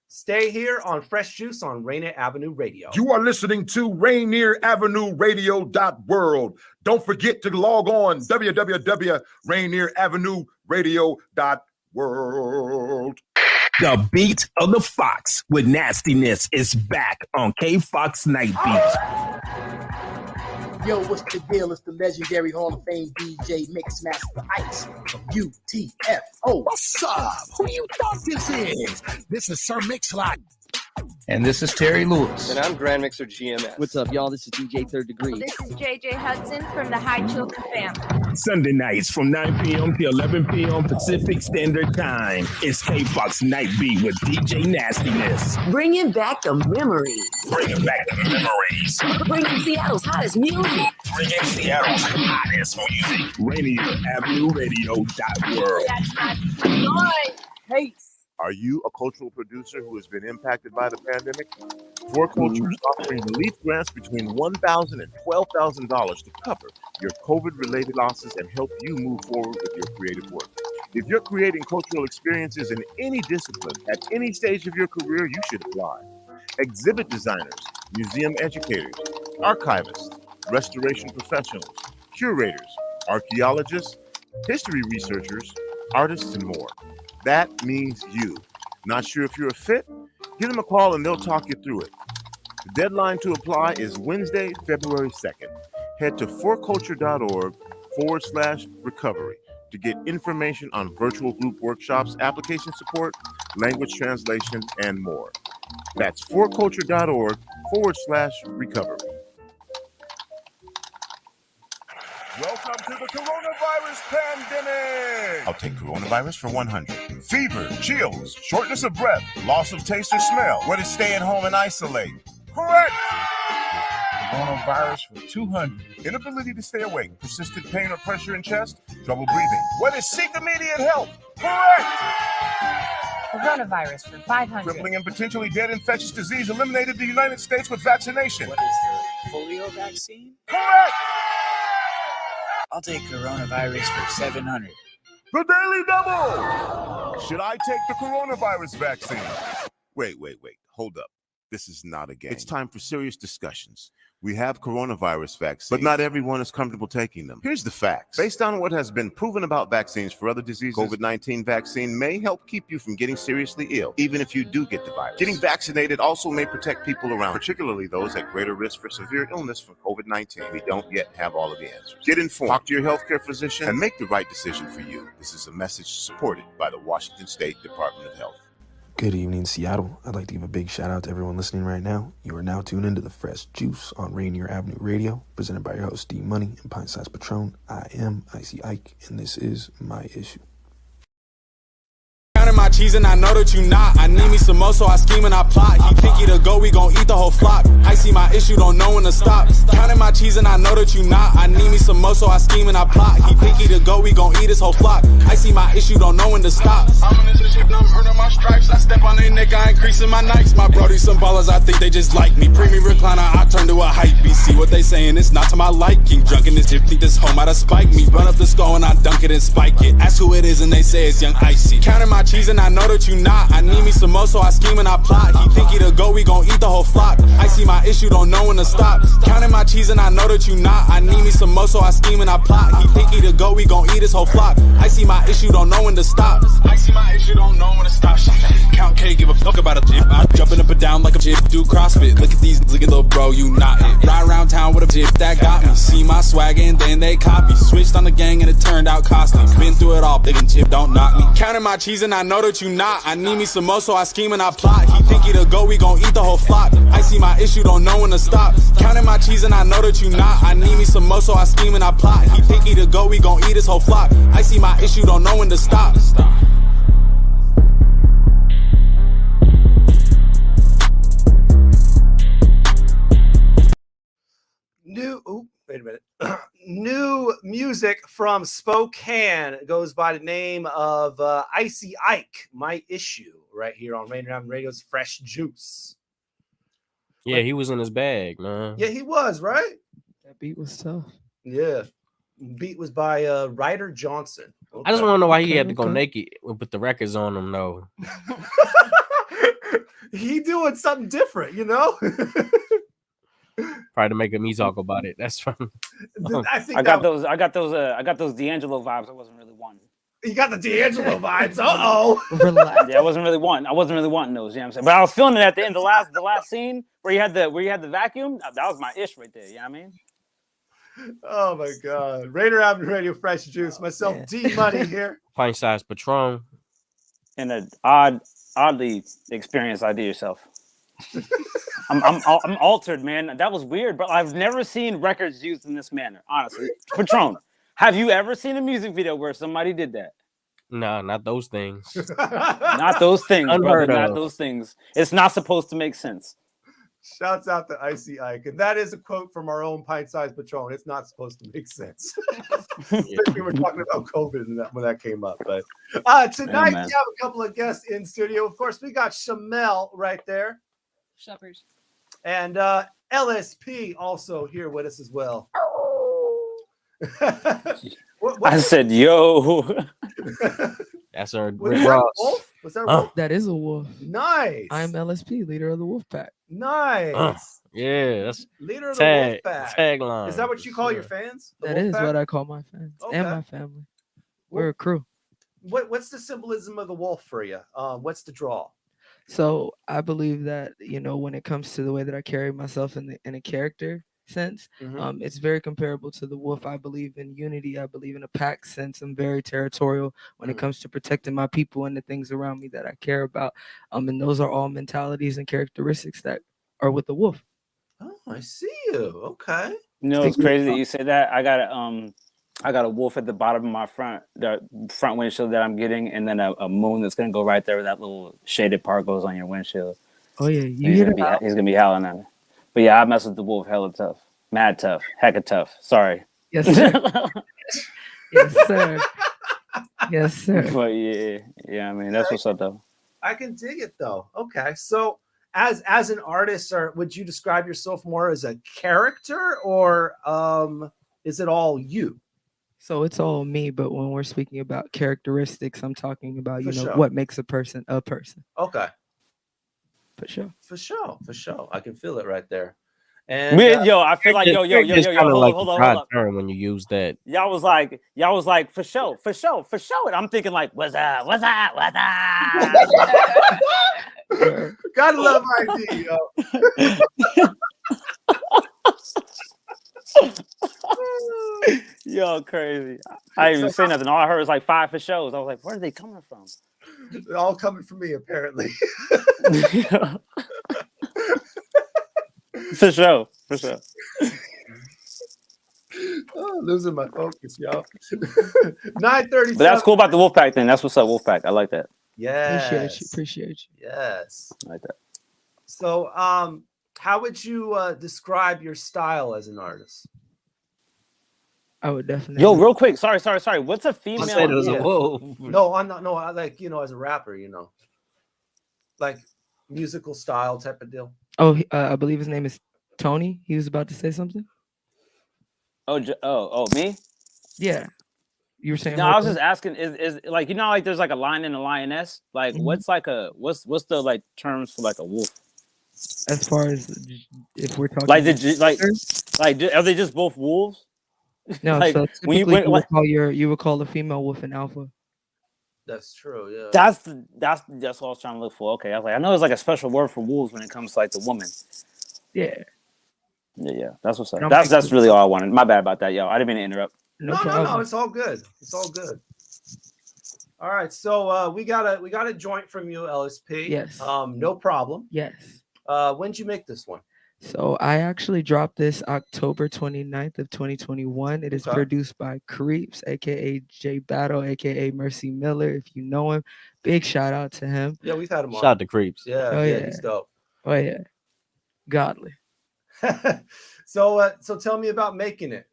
stay here on Fresh Juice on Rainier Avenue Radio. You are listening to Rainier Avenue Radio.world. Don't forget to log on www.rainieravenue radio.world. The beat of the Fox with nastiness is back on K-Fox Night Beats. Yo, what's the deal? It's the legendary Hall of Fame DJ Mixmaster Ice from UTFO. What's up? Who you thought this is? This is Sir Mix-a-Lot. And this is Terry Lewis. And I'm Grand Mixer GMS. What's up, y'all? This is DJ Third Degree. This is JJ Hudson from the High Children family. Sunday nights from 9 p.m. to 11 p.m. Pacific Standard Time. It's K-Fox Night Beat with DJ Nastiness. Bringing back the memories. Bringing back the memories. Bringing Seattle's hottest music. Bringing Seattle's hottest music. Rainier Avenue Radio.world. That's my Peace. Are you a cultural producer who has been impacted by the pandemic? Four Culture is offering relief grants between $1,000 and $12,000 to cover your COVID-related losses and help you move forward with your creative work. If you're creating cultural experiences in any discipline at any stage of your career, you should apply. Exhibit designers, museum educators, archivists, restoration professionals, curators, archaeologists, history researchers, artists, and more. That means you. Not sure if you're a fit? Give them a call and they'll talk you through it. The deadline to apply is Wednesday, February 2nd. Head to forculture.org/recovery to get information on virtual group workshops, application support, language translation, and more. That's forculture.org/recovery. Welcome to the coronavirus pandemic. I'll take coronavirus for 100. Fever, chills, shortness of breath, loss of taste or smell. What is stay at home and isolate? Correct. Coronavirus for 200. Inability to stay awake, persistent pain or pressure in chest, trouble breathing. What is seek immediate help? Correct. Coronavirus for 500. Crippling and potentially dead infectious disease eliminated in the United States with vaccination. What is the polio vaccine? Correct. I'll take coronavirus for 700. The Daily Double! Should I take the coronavirus vaccine? Wait. Hold up. This is not a game. It's time for serious discussions. We have coronavirus vaccines, but not everyone is comfortable taking them. Here's the facts. Based on what has been proven about vaccines for other diseases, COVID-19 vaccine may help keep you from getting seriously ill, even if you do get the virus. Getting vaccinated also may protect people around, particularly those at greater risk for severe illness from COVID-19. We don't yet have all of the answers. Get informed, talk to your healthcare physician, and make the right decision for you. This is a message supported by the Washington State Department of Health. Good evening, Seattle. I'd like to give a big shout out to everyone listening right now. You are now tuned into the Fresh Juice on Rainier Avenue Radio, presented by your host, D Money and Pint Size Patron. I am Icy Ike, and this is my issue. Counting my cheese and I know that you not. I need me some more, so I scheme and I plot. He picky to go, we gon' eat the whole flock. I see my issue, don't know when to stop. Counting my cheese and I know that you not. I need me some more, so I scheme and I plot. He picky to go, we gon' eat his whole flock. I see my issue, don't know when to stop. I'm in this shit, I'm hurting my stripes. I step on their neck, I increasing my nights. My brody some ballers, I think they just like me. Premium recliner, I turn to a hype beast. See what they saying, it's not to my liking. Drunk in this tip, think this home out to spike me. Run up the skull and I dunk it and spike it. Ask who it is and they say it's Young Icy. Counting my cheese and I know that you not. I need me some more, so I scheme and I plot. He picky to go, we gon' eat the whole flock. I see my issue, don't know when to stop. Counting my cheese and I know that you not. I need me some more, so I scheme and I plot. He picky to go, we gon' eat his whole flock. I see my issue, don't know when to stop. I see my issue, don't know when to stop. Count K, give a fuck about a jip. I jumping up and down like a jip, do CrossFit. Look at these, look at little bro, you not it. Ride around town with a jip that got me. See my swagger and then they copy. Switched on the gang and it turned out costly. Been through it all, big and chip, don't knock me. Counting my cheese and I know that you not. I need me some more, so I scheme and I plot. He think he to go, we gon' eat the whole flock. I see my issue, don't know when to stop. Counting my cheese and I know that you not. I need me some more, so I scheme and I plot. He think he to go, we gon' eat his whole flock. I see my issue, don't know when to stop. Wait a minute. New music from Spokane. It goes by the name of Icy Ike, My Issue, right here on Rainier Avenue Radio's Fresh Juice. Yeah, he was in his bag, man. Yeah, he was, right? That beat was tough. Yeah. Beat was by Ryder Johnson. I just want to know why he had to go naked with the records on him, though. He doing something different, you know? Probably to make me talk about it. That's fine. I got those D'Angelo vibes. I wasn't really wanting. You got the D'Angelo vibes. Yeah, I wasn't really wanting those. You know what I'm saying? But I was feeling it at the end. The last scene where you had the vacuum. That was my ish right there. You know what I mean? Oh my God. Rainier Avenue Radio Fresh Juice. Myself, D Money here. Pint size Patron. And an oddly experienced ID Yourself. I'm altered, man. That was weird, but I've never seen records used in this manner, honestly. Patron, have you ever seen a music video where somebody did that? No, not those things. Not those things, brother, not those things. It's not supposed to make sense. Shouts out to Icy Ike. And that is a quote from our own pint-sized Patron. It's not supposed to make sense. We were talking about COVID when that came up. But tonight we have a couple of guests in studio. Of course, we got Chamel right there. Suppers. And LSP also here with us as well. I said, yo. That's our wolf? Was that a wolf? That is a wolf. Nice. I'm LSP, leader of the wolf pack. Nice. Yeah, that's leader of the wolf pack. Tagline. Is that what you call your fans? That is what I call my fans and my family. We're a crew. What's the symbolism of the wolf for you? What's the draw? So I believe that, you know, when it comes to the way that I carry myself in a character sense, it's very comparable to the wolf. I believe in unity. I believe in a pack sense. I'm very territorial when it comes to protecting my people and the things around me that I care about. And those are all mentalities and characteristics that are with the wolf. Oh, I see you. Okay. You know, it's crazy that you say that. I got a wolf at the bottom of the front windshield that I'm getting, and then a moon that's gonna go right there where that little shaded part goes on your windshield. Oh yeah, he's gonna be howling at me. But yeah, I mess with the wolf hella tough, mad tough, hecka tough. Sorry. Yes, sir. Yes, sir. Yes, sir. But yeah. I mean, that's what's up though. I can dig it though. Okay, so as an artist, would you describe yourself more as a character, or is it all you? So it's all me, but when we're speaking about characteristics, I'm talking about, what makes a person a person. Okay. For sure. I can feel it right there. And I feel like hold up. When you use that. Y'all was like, for sure. And I'm thinking like, what's up? Gotta love ID, yo. Yo, crazy. I didn't even say nothing. All I heard was like 5 for shows. I was like, where are they coming from? They're all coming from me, apparently. For sure. Oh, losing my focus, y'all. 9:37. But that's cool about the Wolfpack thing. That's what's up, Wolfpack. I like that. Yeah. Appreciate you. Yes. I like that. So, how would you describe your style as an artist? I would definitely. Yo, real quick. Sorry. What's a female? I said it was a wolf. No, I'm not. No, I like, as a rapper, like musical style type of deal. Oh, I believe his name is Tony. He was about to say something. Oh, me? Yeah. You were saying. No, I was just asking. Is like, like there's like a lion and a lioness. Like, what's the like terms for like a wolf? As far as if we're talking like are they just both wolves? No, like, so typically you would call a female wolf an alpha. That's true, yeah. That's what I was trying to look for. Okay, I was like, I know there's like a special word for wolves when it comes to like the woman. Yeah. Yeah, that's what's up. That's really all I wanted. My bad about that, yo. I didn't mean to interrupt. No, it's all good. It's all good. All right, so we got a joint from you, LSP. Yes. No problem. Yes. When'd you make this one? So I actually dropped this October 29th of 2021. It is produced by Creeps, aka J Battle, aka Mercy Miller. If you know him, big shout out to him. Yeah, we've had him on. Shout out to Creeps. Yeah, he's dope. Oh yeah, godly. So tell me about making it.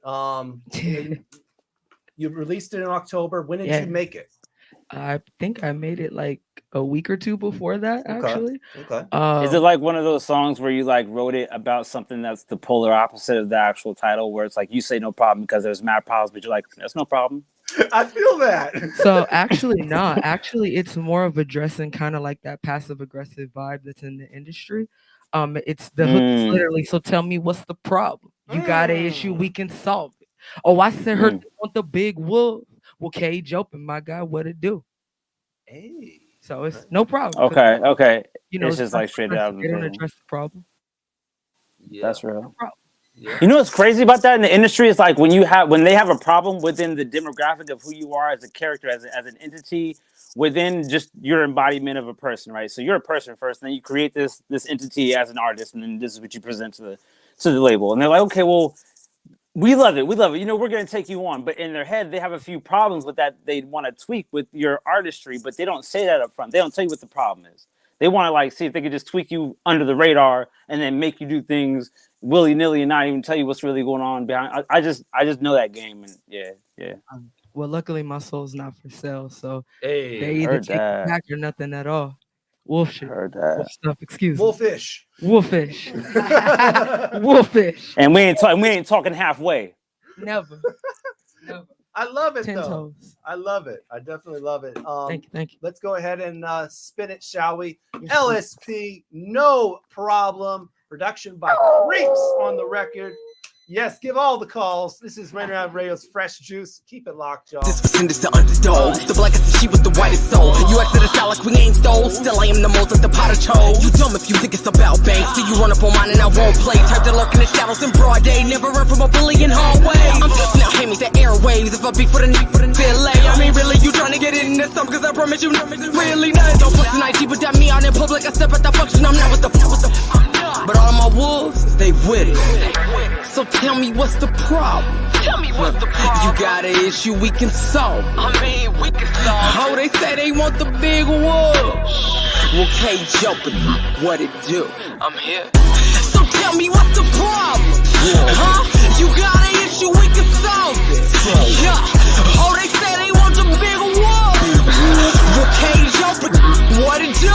You released it in October. When did you make it? I think I made it like a week or two before that, actually. Okay. Is it like one of those songs where you like wrote it about something that's the polar opposite of the actual title, where it's like you say no problem because there's mad problems, but you're like, that's no problem? I feel that. So actually not. Actually, it's more of addressing kind of like that passive aggressive vibe that's in the industry. It's the hook is literally, so tell me what's the problem? You got an issue, we can solve it. Oh, I sent her want the big wolf. Well, cage open, my guy, what it do? Hey. So it's no problem. Okay. You know, it's just like straight out. They don't address the problem. Yeah. That's real. No problem. Yeah. You know what's crazy about that in the industry is like when they have a problem within the demographic of who you are as a character, as an entity, within just your embodiment of a person, right? So you're a person first, and then you create this entity as an artist, and then this is what you present to the label. And they're like, okay, well, we love it. You know, we're going to take you on. But in their head, they have a few problems with that they want to tweak with your artistry, but they don't say that up front. They don't tell you what the problem is. They want to like see if they could just tweak you under the radar and then make you do things willy-nilly and not even tell you what's really going on behind. I just know that game, and yeah. Well, luckily my soul's not for sale, so hey, they either take it back or nothing at all. Wolf shit. Heard that. Wolf stuff. Excuse me. Wolfish. Wolfish. Wolfish. And we ain't talking halfway. Never. Never. I love it 10 though. toes. I love it. I definitely love it. Thank you. Let's go ahead and spin it, shall we? LSP, no problem. Production by Creeps on the record. Yes, give all the calls. This is Rainier Avenue Radio's Fresh Juice. Keep it locked, y'all. This is the underdog, the blackest she with the whitest soul. You acted us out like we ain't stole. Still I am the most like the pot of chose. You dumb if you think it's about banks. Till you run up on mine and I won't play. Type to lurk in the shadows in broad day. Never run from a bully in hallway. I'm just now handing the airwaves. If I beat for the need for the delay. I mean really you trying to get in this song, cause I promise you really not. Don't bust an IG, but that me out in public. I step at the function. I'm not with the but all my wolves, they with it. So tell me what's the problem? Tell me what's the problem? You got an issue we can solve. I mean, we can solve. Oh, they say they want the big wolf. Well, cage open, what it do? I'm here. So tell me what's the problem? Huh? You got an issue, we can solve it. Yeah. Oh, they say they want the big wolf. Well, cage open, what it do?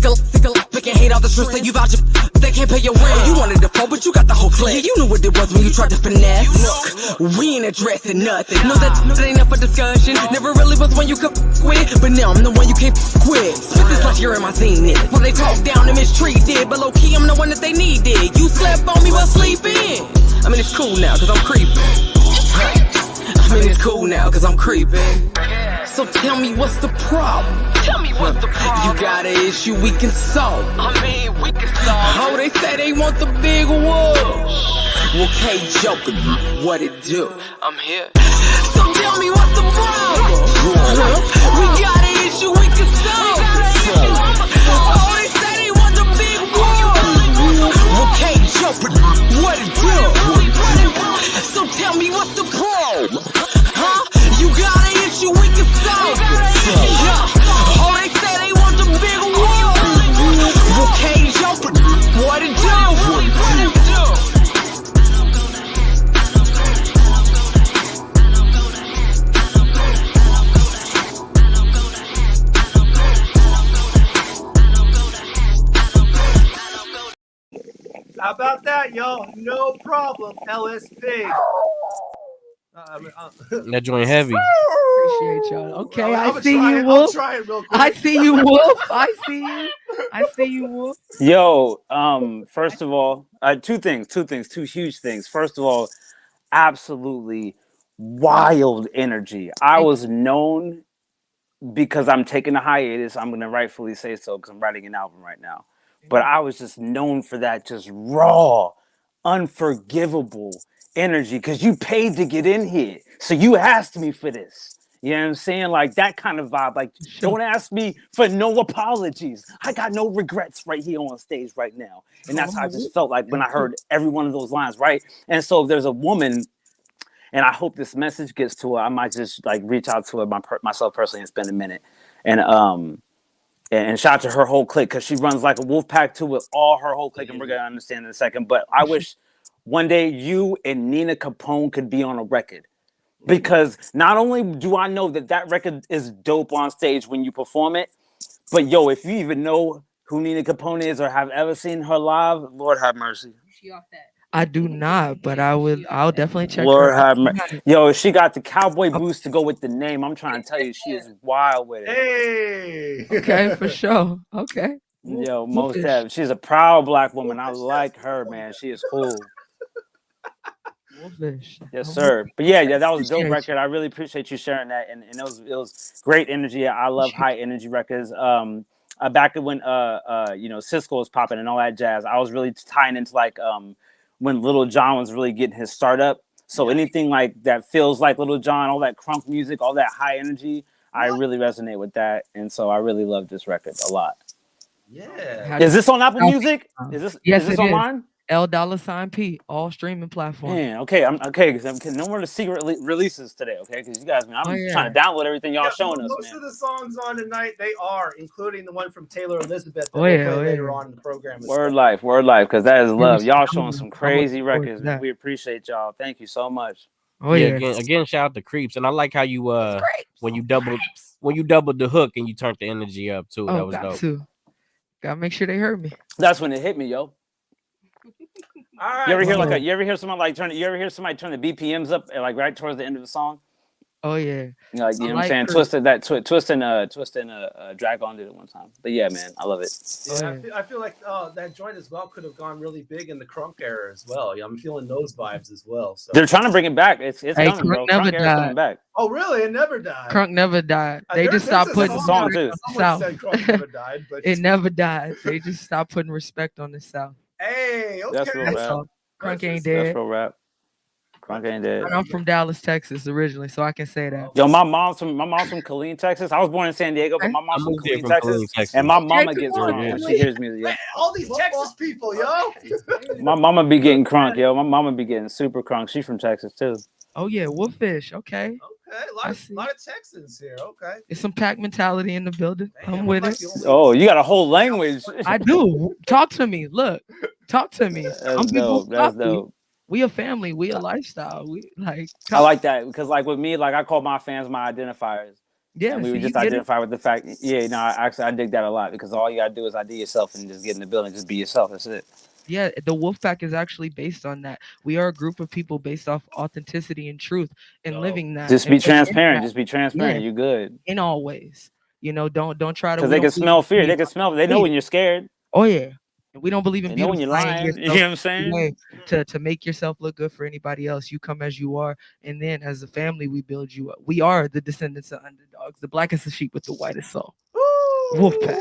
Sick of life, making hate all the truth, say you vouch if they can't pay your rent. You wanted the phone, but you got the whole clip. You knew what it was when you tried to finesse. Look, we ain't addressing nothing. No, that ain't up for discussion. Never really was one you could quit, but now I'm the one you can't quit. Spit this like you're in my zenith. When they talk down and mistreated, but low key I'm the one that they needed. You slept on me while sleeping. I mean it's cool now, cause I'm creeping. I mean it's cool now, cause I'm creeping. So tell me what's the problem? Tell me what's the problem? You got an issue we can solve. I mean, we can solve. Oh, they say they want the big wolf. Well, cage open, what it do? I'm here. So tell me what's the problem? We got an issue we can solve. Oh, they say they want the big wolf. Well, cage open, what it do? So tell me what's the problem? Huh? You got an issue we can solve. Oh, they say they want the big wolf. Well, cage open, what it do? How about that, y'all? No problem, LSP. That joint heavy. Appreciate y'all. Okay, I see you, Wolf. I'll try it real quick. I see you, Wolf. I see you. I see you, Wolf. Yo, first of all, two huge things. First of all, absolutely wild energy. I was known because I'm taking a hiatus. I'm going to rightfully say so because I'm writing an album right now. But I was just known for that just raw, unforgivable energy because you paid to get in here, so you asked me for this. You know what I'm saying? Like that kind of vibe. Like, don't ask me for no apologies. I got no regrets right here on stage right now. And that's how I just felt like when I heard every one of those lines, right? And so if there's a woman, and I hope this message gets to her, I might just like reach out to her myself personally and spend a minute. And shout out to her whole clique because she runs like a wolf pack too with all her whole clique, and we're gonna understand in a second. But I wish one day you and Nina Capone could be on a record. Because not only do I know that record is dope on stage when you perform it, but yo, if you even know who Nina Capone is or have ever seen her live, Lord have mercy. I do not, but I'll definitely check Lord her have out. mercy. Yo, she got the cowboy boots to go with the name. I'm trying to tell you, she is wild with it. Hey. Okay, for sure. Okay. Yo, most definitely. She's a proud black woman. I like her, man. She is cool. Yes, sir. But yeah, that was a dope record. I really appreciate you sharing that, and it was great energy. I love high energy records. Back when Cisco was popping and all that jazz, I was really tying into like when Little John was really getting his start up. So anything like that feels like Little John, all that crunk music, all that high energy, I really resonate with that, and so I really love this record a lot. Yeah. Is this on Apple Music? Is this online? $P, all streaming platforms. Man, okay, I'm okay because no more of the secret releases today, okay? Because you guys, man, I'm trying to download everything y'all showing us, most man. of the songs on tonight, they are, including the one from Taylar Elizza Beth that we'll play later on in the program. Word life, because that is love. Y'all showing some crazy records. We appreciate y'all. Thank you so much. Again, shout out to Creeps, and I like how you when you doubled the hook and you turned the energy up too. That was dope. Gotta make sure they heard me. That's when it hit me, yo. All right. You ever hear somebody turn the BPMs up like right towards the end of the song? Oh yeah. Like, you know what I'm saying? Twist and Drag On did it one time. But yeah, man, I love it. Yeah, I feel like that joint as well could have gone really big in the crunk era as well. Yeah, I'm feeling those vibes as well. So they're trying to bring it back. It's coming, bro. Crunk era's coming back. Oh really? It never died. Crunk never died. They just stopped putting the song too. Someone said Crunk never died, but it never died. They just stopped putting respect on the South. Hey, okay. That's real rap. Crunk ain't dead. That's real rap. Crunk ain't dead. I'm from Dallas, Texas originally, so I can say that. Yo, my mom's from Killeen, Texas. I was born in San Diego, but my mom's from Killeen, Texas. And my mama gets crunk when she hears music. Man, all these Texas people, yo. My mama be getting crunk, yo. My mama be getting super crunk. She's from Texas too. Oh yeah, Wolffish. Okay. Okay, a lot of Texans here. Okay. There's some pack mentality in the building. I'm with it. Oh, you got a whole language. I do. Talk to me. Look, talk to me. That's dope. That's dope. We a family. We a lifestyle. We like. I like that because, like, with me, like I call my fans my identifiers. Yeah, and we would just identify with the fact. Yeah, no, I dig that a lot because all you gotta do is ID yourself and just get in the building, just be yourself. That's it. Yeah, the Wolfpack is actually based on that. We are a group of people based off authenticity and truth and living that. Just be transparent. Just be transparent. Yeah. You're good. In all ways. You know, don't try to. Because they can smell fear. They can smell. They know when you're scared. Oh yeah. We don't believe in when you're lying. You know what I'm saying? To make yourself look good for anybody else. You come as you are, and then as a family, we build you up. We are the descendants of underdogs, the blackest of sheep with the whitest soul. Wolfpack.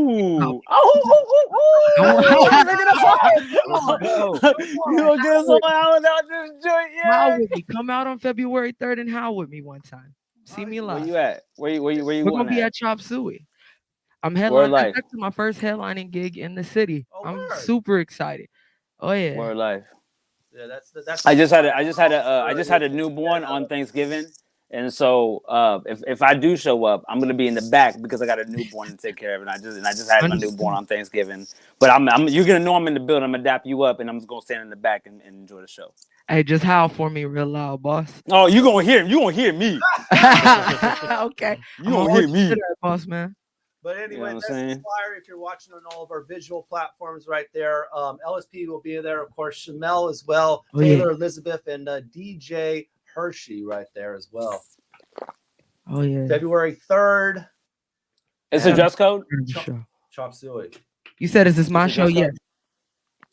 You gonna get us on out without this joint? Yeah. Come out on February 3rd and howl with me one time. See me live. Where you at? Where you We're gonna be at Chop Suey. I'm headlining to my first headlining gig in the city. I'm super excited. Oh yeah. Word life. Yeah, that's. I just had a newborn on Thanksgiving. And so if I do show up, I'm gonna be in the back because I got a newborn to take care of, and I just had my newborn on Thanksgiving. But you're gonna know I'm in the building. I'm gonna dap you up, and I'm just gonna stand in the back and enjoy the show. Hey, just howl for me real loud, boss. Oh, you gonna hear him? You gonna hear me? Okay, you gonna hear me, boss man. But anyway, that's the flyer. If you're watching on all of our visual platforms right there, LSP will be there, of course, Chamel as well, Taylar Elizza Beth, and Deejay Hershe right there as well. Oh yeah. February 3rd. It's a dress code? Chop Suey. You said is this my show? Yes.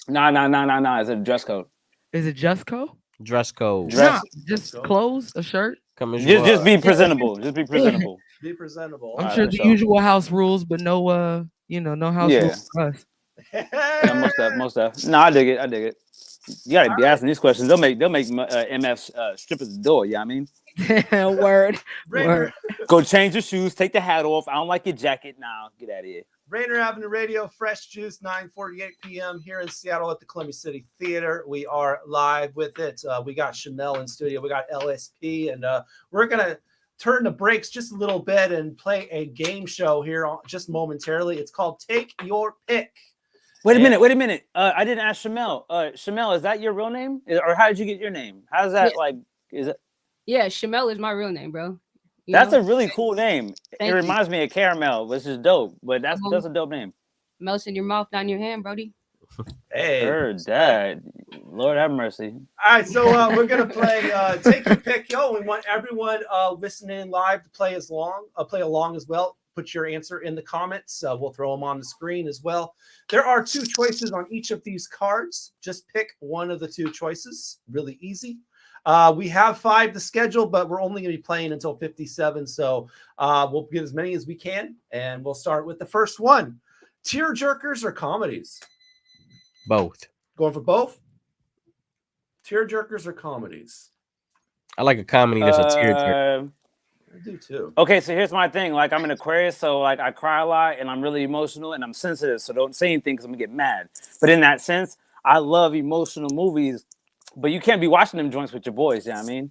No. Is it a dress code? Is it just code? Dress code. Just clothes, a shirt. Just be presentable. Just be presentable. Be presentable. I'm sure the usual house rules, but no house rules for us. Yeah, most stuff. No, I dig it. You gotta be asking these questions. They'll make MF strip at the door. You know what I mean? Word. Go change your shoes. Take the hat off. I don't like your jacket. Now get out of here. Rainier Avenue Radio, Fresh Juice, 9:48 p.m. here in Seattle at the Columbia City Theater. We are live with it. We got Chamel in studio. We got LSP, and we're gonna turn the brakes just a little bit and play a game show here just momentarily. It's called Take Your Pick. Wait a minute. I didn't ask Chamel. Chamel, is that your real name, or how did you get your name? How's that like? Is it? Yeah, Chamel is my real name, bro. That's a really cool name. Thank It reminds me of Caramel, which is dope. But that's a dope name. Melts in your mouth, not in your hand, Brody. Hey, heard that. Lord have mercy. All right, so we're gonna play Take Your Pick, yo. We want everyone listening live to play along as well. Put your answer in the comments. We'll throw them on the screen as well. There are 2 choices on each of these cards. Just pick one of the 2 choices. Really easy. We have 5 to schedule, but we're only going to be playing until 57. So we'll get as many as we can. And we'll start with the first one. Tear jerkers or comedies? Both. Going for both? Tear jerkers or comedies? I like a comedy that's a tearjerker. I do too. Okay, so here's my thing. Like, I'm an Aquarius, so like I cry a lot and I'm really emotional and I'm sensitive. So don't say anything because I'm gonna get mad. But in that sense, I love emotional movies. But you can't be watching them joints with your boys, you know what I mean?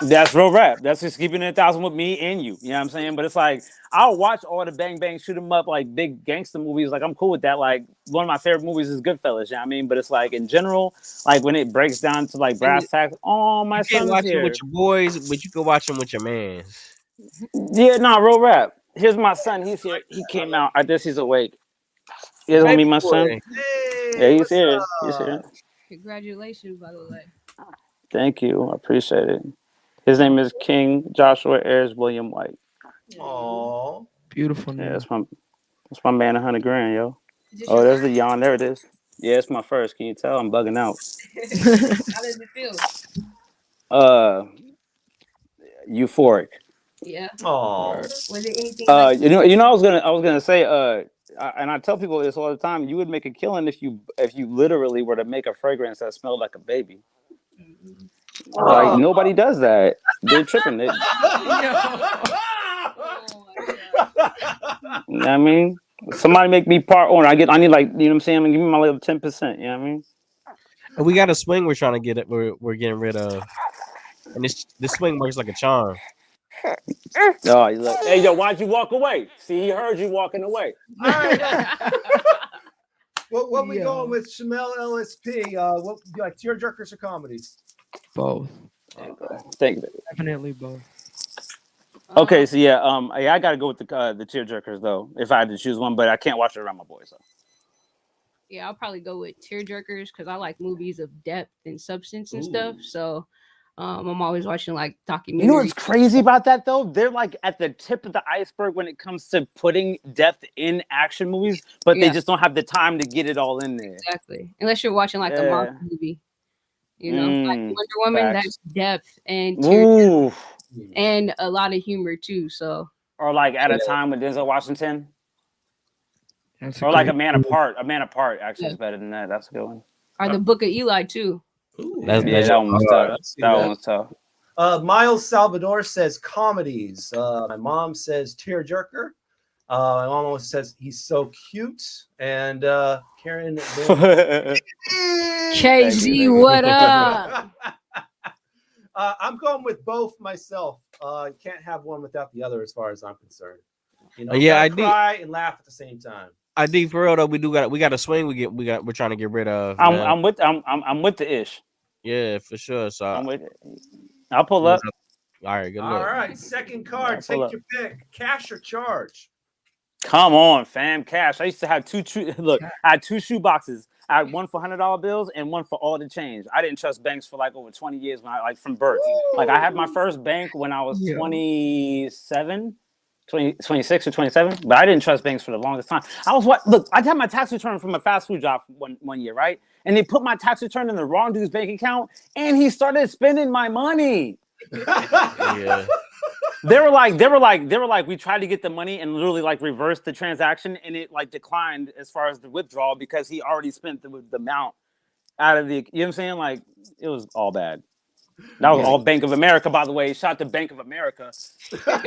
That's real rap. That's just keeping it 1,000 with me and you. You know what I'm saying? But it's like, I'll watch all the bang bang, shoot 'em up, like big gangster movies. Like, I'm cool with that. Like, one of my favorite movies is Goodfellas, you know what I mean? But it's like, in general, like when it breaks down to like brass tacks, oh, my son's watch here. it with your boys, but you can watch them with your man. Yeah, nah, real rap. Here's my son. He's here. He came out. I guess he's awake. You guys want to meet my son? Yeah, he's here. He's here. Congratulations, by the way. Thank you. I appreciate it. His name is King Joshua Ayers William White. Aww. Beautiful name. Yeah, that's my man, 100 grand, yo. Oh, there's the yawn. There it is. Yeah, it's my first. Can you tell? I'm bugging out. How does it feel? Euphoric. Yeah. Oh. Was it anything? Like you know, I was gonna say, and I tell people this all the time. You would make a killing if you literally were to make a fragrance that smelled like a baby. Like nobody does that. They're tripping. You know what I mean? Somebody make me part owner. I need like, you know what I'm saying? Give me my little 10%. You know what I mean? And we got a swing we're trying to get it. We're getting rid of, and this swing works like a charm. Oh, he's like, hey, yo, why'd you walk away? See, he heard you walking away. All right. What we going with Chamel LSP? What you like, tear jerkers or comedies? Both. Thank you. Definitely both. Okay, so yeah, I gotta go with the tear jerkers though, if I had to choose one, but I can't watch it around my boys. So. Yeah, I'll probably go with tear jerkers because I like movies of depth and substance and stuff. So I'm always watching like documentaries. You know what's crazy about that though? They're like at the tip of the iceberg when it comes to putting depth in action movies, but they just don't have the time to get it all in there. Exactly. Unless you're watching like a Marvel movie. You know, like Wonder Woman, that's depth and tear and a lot of humor too. So or like At a Time with Denzel Washington. Or like A Man Apart. A Man Apart actually is better than that. That's a good one. Or The Book of Eli too. That one was tough. That one was tough. Miles Salvador says comedies. My mom says tear jerker. My mom always says he's so cute. And Karen. KZ, what up? I'm going with both myself. You can't have one without the other, as far as I'm concerned. You know, I cry and laugh at the same time. I think for real though, we got a swing. We're trying to get rid of. I'm with the ish. Yeah, for sure. So I'm with it. I'll pull up. All right, good luck. All right, second card. Take your pick. Cash or charge? Come on, fam. Cash. I used to have two shoe boxes. I had one for $100 bills and one for all the change. I didn't trust banks for like over 20 years when I from birth. Like I had my first bank when I was 26 or 27, but I didn't trust banks for the longest time. I had my tax return from a fast food job one year, right? And they put my tax return in the wrong dude's bank account, and he started spending my money. Yeah. They were like, we tried to get the money and literally like reverse the transaction, and it like declined as far as the withdrawal because he already spent the amount out of the. You know what I'm saying? Like it was all bad. That was all Bank of America, by the way. Shout out to Bank of America.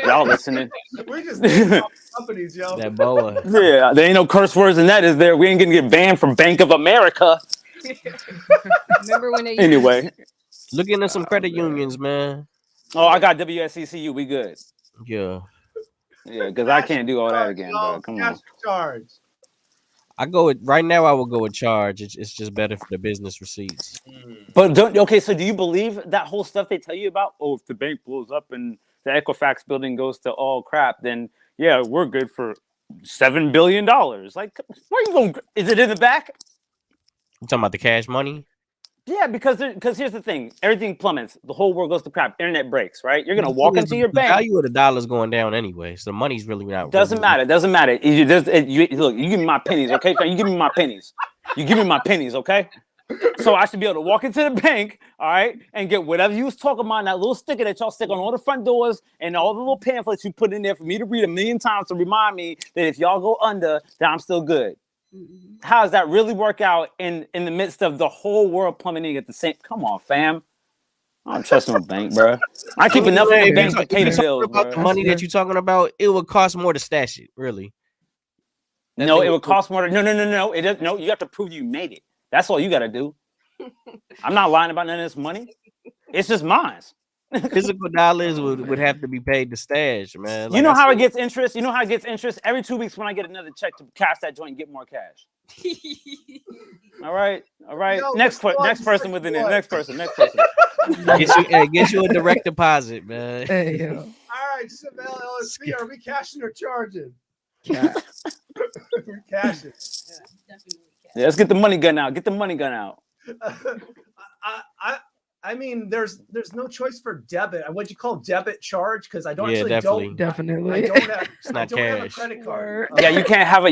Y'all listening? We just named all companies, yo. That boa. Yeah, there ain't no curse words in that, is there? We ain't gonna get banned from Bank of America. Remember when they Anyway, look into some credit unions, man. Oh, I got WSCCU. We good. Yeah. Yeah, because I can't do all that again, bro. Come on. Charge. I go with right now. I would go with charge. It's just better for the business receipts. But so do you believe that whole stuff they tell you about? Oh, if the bank blows up and the Equifax building goes to all crap, then yeah, we're good for $7 billion. Like, where are you going? Is it in the back? You talking about the cash money? Yeah, because here's the thing: everything plummets. The whole world goes to crap. Internet breaks, right? You're gonna walk into your bank. The value of the dollar's going down anyway, so money's really not. Doesn't matter. Look, you give me my pennies, okay? You give me my pennies. You give me my pennies, okay? So I should be able to walk into the bank, all right, and get whatever you was talking about, that little sticker that y'all stick on all the front doors and all the little pamphlets you put in there for me to read 1,000,000 times to remind me that if y'all go under, that I'm still good. How does that really work out in the midst of the whole world plummeting at the same? Come on, fam. I don't trust no bank, bro. I keep enough in the bank to pay the bills, bro. The money that you're talking about, it would cost more to stash it, really. No, it would cost more. No. It doesn't. No, you have to prove you made it. That's all you got to do. I'm not lying about none of this money. It's just mine. Physical dollars would have to be paid to stash, man. Like, you know how it gets interest? You know how it gets interest? Every 2 weeks when I get another check to cash that joint and get more cash. All right. Yo, next person within it. Next person. Get you a direct deposit, man. Hey, yo. All right, Chamel LSP, are we cashing or charging? Cash. We're cashing. Yeah, let's get the money gun out. Get the money gun out. I mean, there's no choice for debit. What you call debit charge? Because I don't Definitely. I don't have. It's not I don't have a cash. credit card. Yeah, you can't have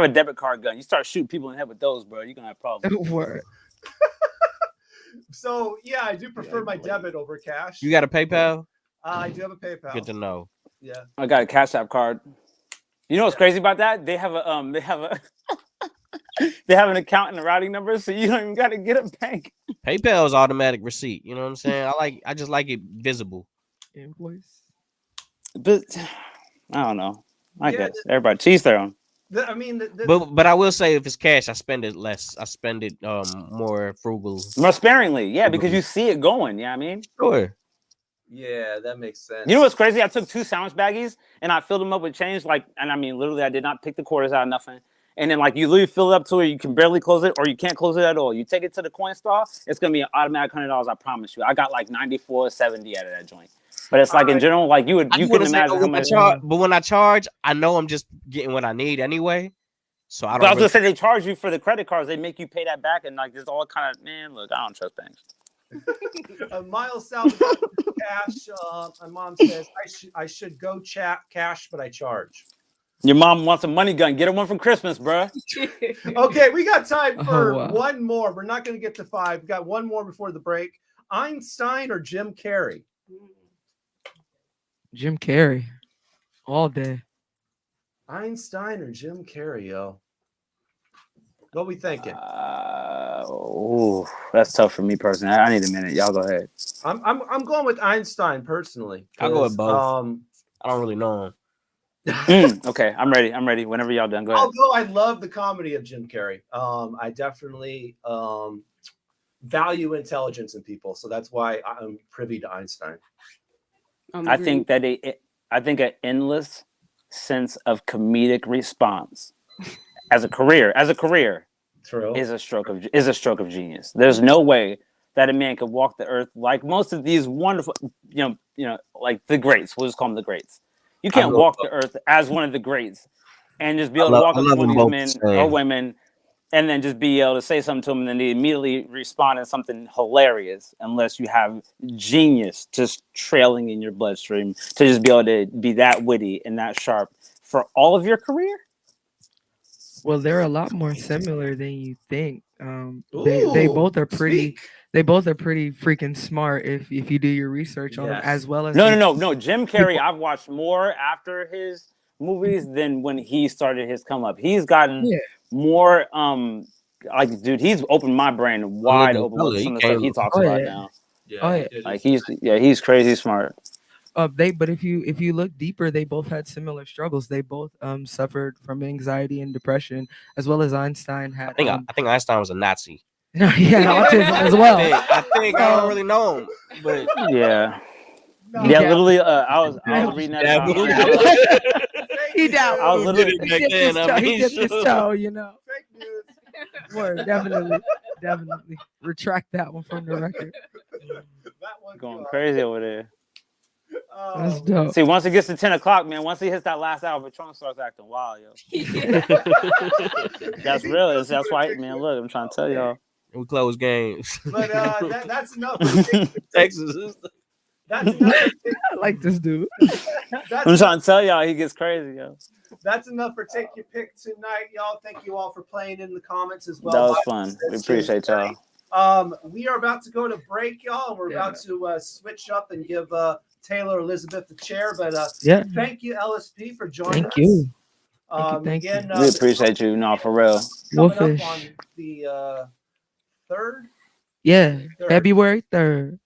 a debit card gun. You start shooting people in the head with those, bro. You're gonna have problems. Word. So yeah, I do prefer my debit over cash. You got a PayPal? I do have a PayPal. Good to know. Yeah. I got a Cash App card. You know what's crazy about that? They have an account and a routing number, so you don't even got to get a bank. PayPal is automatic receipt. You know what I'm saying? I just like it visible. Invoice. But I don't know. I guess everybody cheese their own. But I will say, if it's cash, I spend it less. I spend it more frugal, more sparingly. Yeah, because you see it going. Yeah, I mean, sure. Yeah, that makes sense. You know what's crazy? I took 2 sandwich baggies and I filled them up with change. And I mean, literally, I did not pick the quarters out of nothing. And then, you literally fill it up to where you can barely close it, or you can't close it at all. You take it to the coin store, it's gonna be an automatic $100. I promise you. I got $94.70 out of that joint. But it's in general, you couldn't imagine how much. But when I charge, I know I'm just getting what I need anyway. So I don't. But I was gonna say they charge you for the credit cards. They make you pay that back, and there's all kind of look. I don't trust banks. Miles South cash. My mom says I should go cash, but I charge. Your mom wants a money gun. Get her one for Christmas, bro. Okay, we got time for one more. We're not going to get to 5. We got one more before the break. Einstein or Jim Carrey? Jim Carrey. All day. Einstein or Jim Carrey, yo? What we thinking? That's tough for me personally. I need a minute. Y'all go ahead. I'm going with Einstein personally. I'll go with both. I don't really know him. Okay, I'm ready. Whenever y'all done, go ahead. Although I love the comedy of Jim Carrey, I definitely value intelligence in people, so that's why I'm privy to Einstein. I think that an endless sense of comedic response as a career True. is a stroke of genius. There's no way that a man could walk the earth like most of these wonderful, like the greats. We'll just call them the greats. You can't walk the earth as one of the greats and just be able to walk up to one of these men or women and then just be able to say something to them and then they immediately respond in something hilarious unless you have genius just trailing in your bloodstream to just be able to be that witty and that sharp for all of your career. Well, they're a lot more similar than you think. They both are pretty They both are pretty freaking smart if you do your research on them, as well as No. Jim Carrey, I've watched more after his movies than when he started his come up. He's gotten more like, dude, he's opened my brain wide open with some of the stuff he talks about now. Like he's crazy smart. But if you look deeper, they both had similar struggles. They both suffered from anxiety and depression, as well as Einstein had. I think Einstein was a Nazi. Autism as well. I think I don't really know him, but literally, I was reading that. He down. I was literally he dipped his toe, you know. Word, definitely retract that one from the record. Going crazy over there. That's dope. See, once it gets to 10 o'clock, man, once he hits that last hour, Patron starts acting wild, yo. That's real. That's why, man. Look, I'm trying to tell y'all. We close games. But that's enough. Texas. That's enough. I like this dude. I'm trying to tell y'all, he gets crazy, yo. That's enough for Take Your Pick tonight, y'all. Thank you all for playing in the comments as well. That was fun. We appreciate y'all. We are about to go to break, y'all, and we're about to switch up and give Taylar Elizza Beth the chair. But thank you, LSP, for joining us. Thank you. Again, We appreciate you, no, for real. Coming up on the 3rd? Yeah, February 3rd.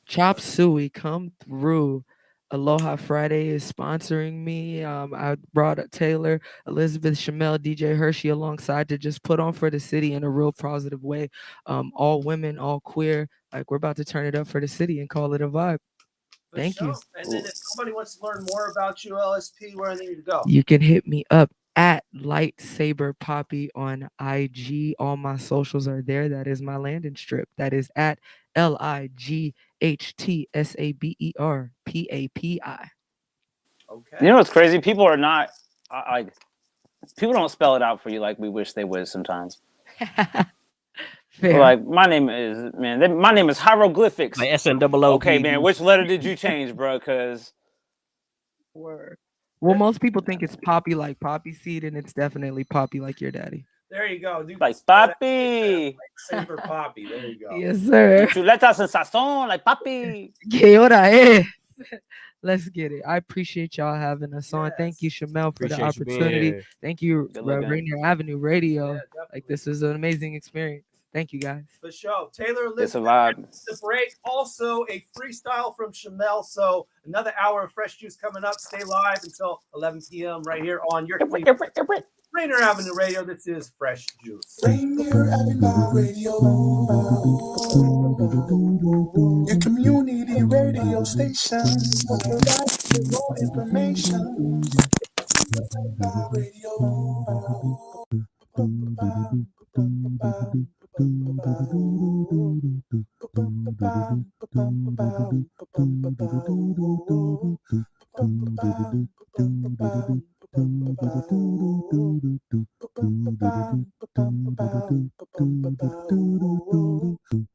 Chop Suey, come through. Aloha Friday is sponsoring me. I brought Taylar, Elizabeth, Chamel, Deejay Hershe alongside to just put on for the city in a real positive way. All women, all queer. Like, we're about to turn it up for the city and call it a vibe. Thank you. And then if somebody wants to learn more about you, LSP, where they need to go? You can hit me up at Lightsaber Poppy on IG. All my socials are there. That is my landing strip. That is at LIGHTSABER PAPI. Okay. You know what's crazy? People are not like, people don't spell it out for you like we wish they would sometimes. Like, my name is hieroglyphics. Like SNOO. Okay, man, which letter did you change, bro? Because well, most people think it's poppy like poppy seed, and it's definitely poppy like your daddy. There you go. Dude, like papi. Saber Poppy. There you go. Yes, sir. Chuletas en sazón, like papi. Que hora es? Let's get it. I appreciate y'all having us on. Thank you, Chamel, for the opportunity. Thank you, Rainier Avenue Radio. Like, this is an amazing experience. Thank you, guys. For sure. Taylar Elizza. It's a vibe. The break. Also, a freestyle from Chamel. So, another hour of fresh juice coming up. Stay live until 11 p.m. right here on your Rainier Avenue Radio. This is Fresh Juice. Rainier Avenue Radio. Your community radio station. Provide more information. Radio.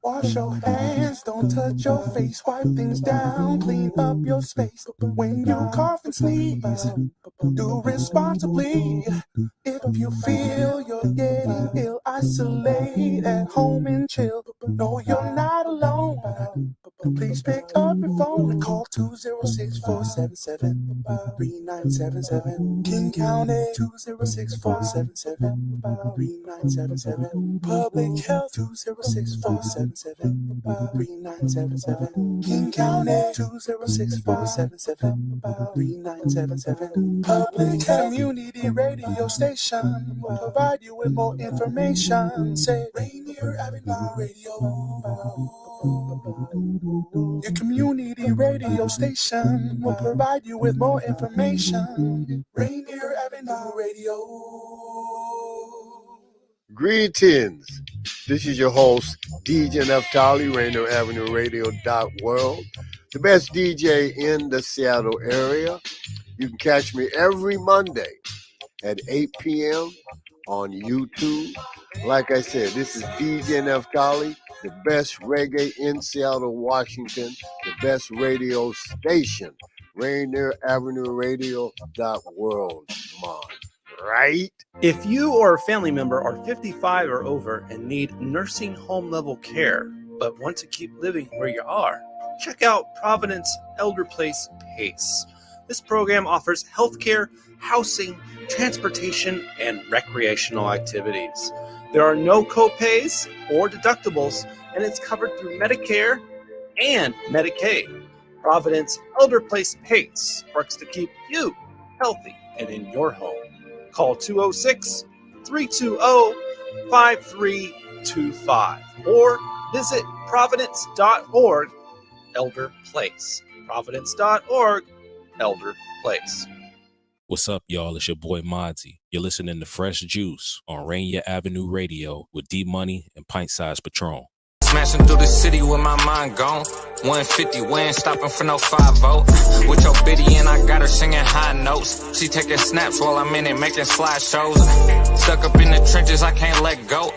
Wash your hands, don't touch your face, wipe things down, clean up your space. When you cough and sneeze, do responsibly. If you feel you're getting ill, isolate at home and chill. No, you're not alone. Please pick up your phone and call 206-477-3977. King County 206-477-3977. Public Health 206-477-3977. King County 206-477-3977. Public Community Radio Station will provide you with more information. Say Rainier Avenue Radio. Your community radio station will provide you with more information. Rainier Avenue Radio. Greetings. This is your host, DJ Neftali, Rainier Avenue Radio .world, the best DJ in the Seattle area. You can catch me every Monday at 8 p.m. on YouTube. Like I said, this is DJ Neftali, the best reggae in Seattle, Washington, the best radio station, Rainier Avenue Radio .world. Man, right? If you or a family member are 55 or over and need nursing home level care, but want to keep living where you are, check out Providence Elder Place PACE. This program offers healthcare, housing, transportation, and recreational activities. There are no co-pays or deductibles, and it's covered through Medicare and Medicaid. Providence Elder Place PACE works to keep you healthy and in your home. Call 206-320-5325 or visit providence.org Elder Place. Providence.org Elder Place. What's up, y'all? It's your boy Monty. You're listening to Fresh Juice on Rainier Avenue Radio with D-Money and Pint Size Patron. Smashing through the city with my mind gone. 150, we ain't stopping for no 5-0. With your biddy and I got her singing high notes. She taking snaps while I'm in it making slideshows. Stuck up in the trenches, I can't let go.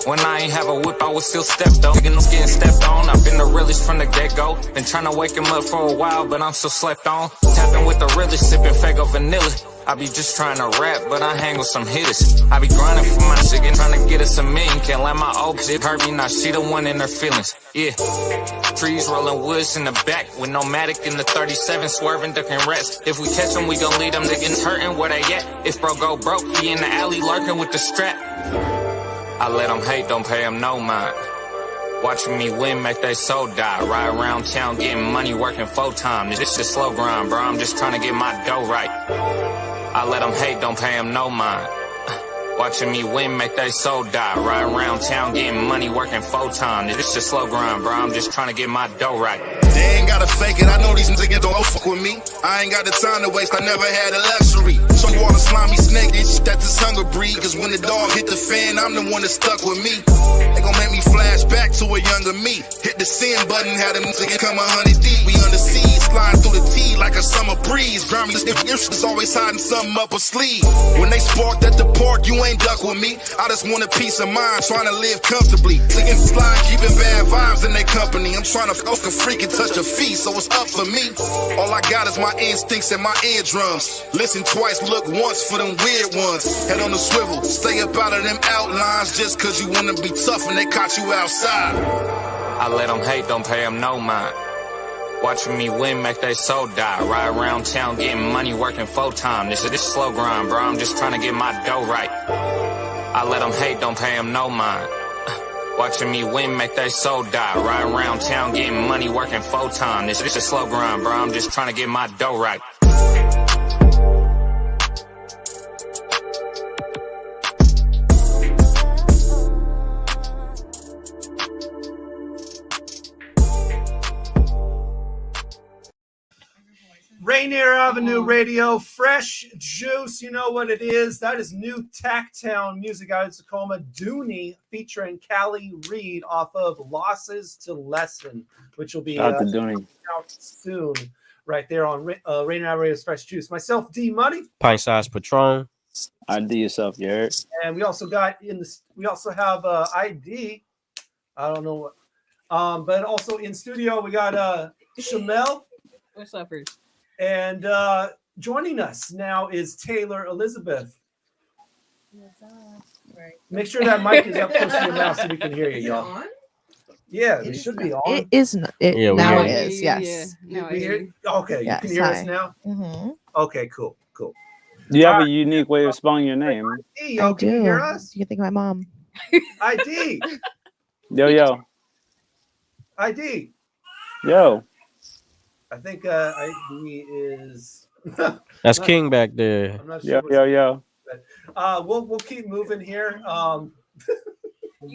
When I ain't have a whip, I would still step though. Getting stepped on, I've been the realest from the get-go. Been trying to wake him up for a while, but I'm still slept on. Tapping with the realest, sipping Fago vanilla. I be just trying to rap, but I hang with some hitters. I be grinding for my shit, trying to get us a million. Can't let my old shit hurt me, now she the one in her feelings. Yeah. Trees rolling woods in the back with no matic in the 37, swerving, ducking rats. If we catch them, we gon' lead them niggas hurting where they at. If bro go broke, he in the alley lurking with the strap. I let them hate, don't pay them no mind. Watching me win, make they soul die. Ride around town, getting money, working full time. This shit slow grind, bro, I'm just trying to get my dough right. I let them hate, don't pay them no mind. Watching me win, make they soul die. Ride around town, getting money, working full time. This shit slow grind, bro, I'm just trying to get my dough right. They ain't gotta fake it, I know these niggas don't fuck with me. I ain't got the time to waste, I never had a luxury. Show you all the slimy snake, it's that this hunger breed. Cause when the dog hit the fan, I'm the one that stuck with me. They gon' make me flash back to a younger me. Hit the send button, had them niggas come 100 deep. We under siege, sliding through the tea like a summer breeze. Grammy, if is always hiding something up a sleeve. When they sparked at the park, you ain't duck with me. I just want a peace of mind, trying to live comfortably. Singing fly, keeping bad vibes in their company. I'm trying to fuck a freak and touch a feet, so it's up for me. All I got is my instincts and my eardrums. Listen twice, look once for them weird ones. Head on the swivel, stay up out of them outlines. Just cause you wanna be tough and they caught you outside. I let them hate, don't pay them no mind. Watching me win, make they soul die. Ride around town, getting money, working full time. This slow grind, bro, I'm just trying to get my dough right. I let them hate, don't pay them no mind. Watching me win, make they soul die. Ride around town, getting money, working full time. This is a slow grind, bro, I'm just trying to get my dough right. Rainier Avenue Radio, Fresh Juice. You know what it is. That is new Tacktown music out of Tacoma. Dooney featuring Callie Reed off of Losses to Lesson, which will be out soon right there on Rainier Avenue Radio's Fresh Juice. Myself, D-Money. Pint Size Patron. ID Yourself, you heard? And we also got we also have ID. I don't know what. But also in studio, we got Chamel. What's up, first? And joining us now is Taylar Elizza Beth. Right. Make sure that mic is up close to your mouth so we can hear you, y'all. Yeah, it should be on. It is not. Now it is. Yes. Okay, yes, you can hear us hi. now. Mm-hmm. Okay, cool. Do you have a unique way of spelling your name? I do. You hear us? You can think of my mom. ID. Yo. ID. Yo. I think ID is. That's King back there. I'm not sure. Yo. We'll keep moving here. You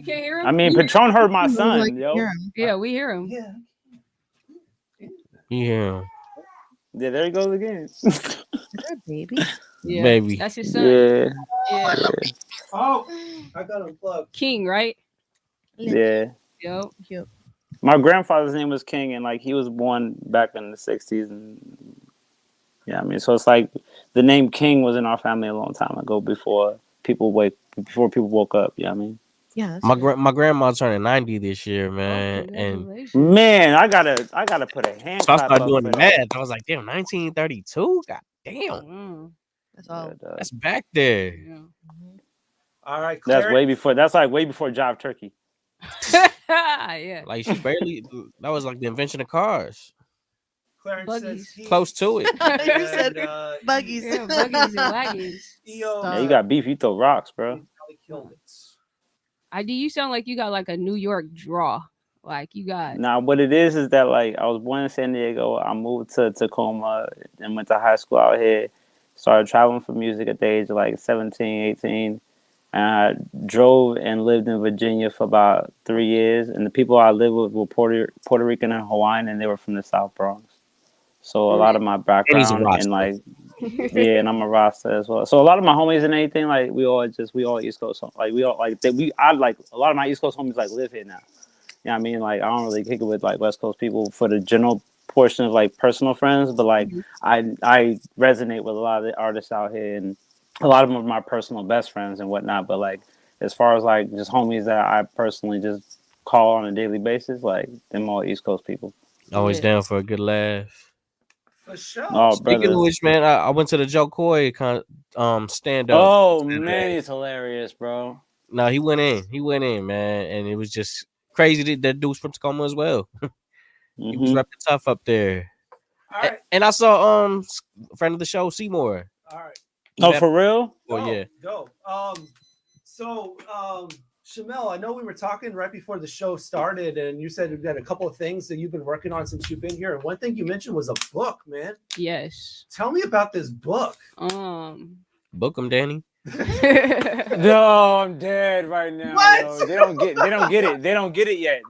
can't hear him. I mean, Patron heard my son. Yo. Yeah, we hear him. Yeah. Yeah. Yeah, there he goes again. Good baby. Yeah, Baby. that's your son. Yeah. Oh, I got unplugged. King, right? Yeah. Yep. My grandfather's name was King, and like he was born back in the 60s, and yeah, I mean, so it's like the name King was in our family a long time ago before people woke up. You know what I mean? Yeah. My grandma turning 90 this year, man, and man, I gotta put a hand. so I clap started up doing for the that. math. I was like, damn, 1932. God damn, That's all. that's back there. All right, That's Claire. way before. That's like way before Jive Turkey. Yeah. Like she barely. That was like the invention of cars. Clarence Buggies. says Close to it. You said buggies. Yeah, buggies and wagons. Yeah, you got beef. You throw rocks, bro. killed it. ID, you sound like you got like a New York draw. Like you got. Nah, what it is that like I was born in San Diego. I moved to Tacoma and went to high school out here. Started traveling for music at the age of like 17, 18. And I drove and lived in Virginia for about 3 years. And the people I lived with were Puerto Rican and Hawaiian, and they were from the South Bronx. So a lot of my background and like, yeah, and I'm a Rasta as well. So a lot of my homies and everything, like we all East Coast, like we all like I like a lot of my East Coast homies like live here now. You know what I mean? Like I don't really kick it with like West Coast people for the general portion of like personal friends, but like I resonate with a lot of the artists out here, and a lot of them are my personal best friends and whatnot. But like as far as like just homies that I personally just call on a daily basis, like them all East Coast people. Always down for a good laugh. For sure. Oh, Speaking brother. of which, man, I went to the Joe Coy stand up. Oh man, he's hilarious, bro. No, he went in, man, and it was just crazy that dude's from Tacoma as well. He was repping tough up there. All right. And I saw a friend of the show, Seymour. All right. Oh, for real? Oh yeah. Go. So Chamel, I know we were talking right before the show started, and you said you got a couple of things that you've been working on since you've been here. And one thing you mentioned was a book, man. Yes. Tell me about this book. Book him, Danny. No, I'm dead right now. What? Yo. They don't get it. They don't get it yet.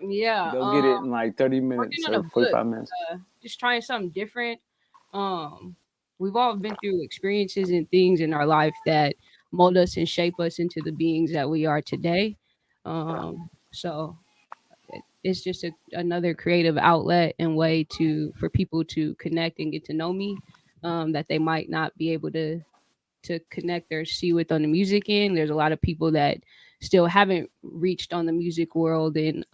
Yeah. They'll get it in like 30 minutes working on or a 45 book, minutes. Just trying something different. We've all been through experiences and things in our life that mold us and shape us into the beings that we are today. So it's just another creative outlet and way for people to connect and get to know me that they might not be able to connect or see with on the music end. There's a lot of people that still haven't reached on the music world and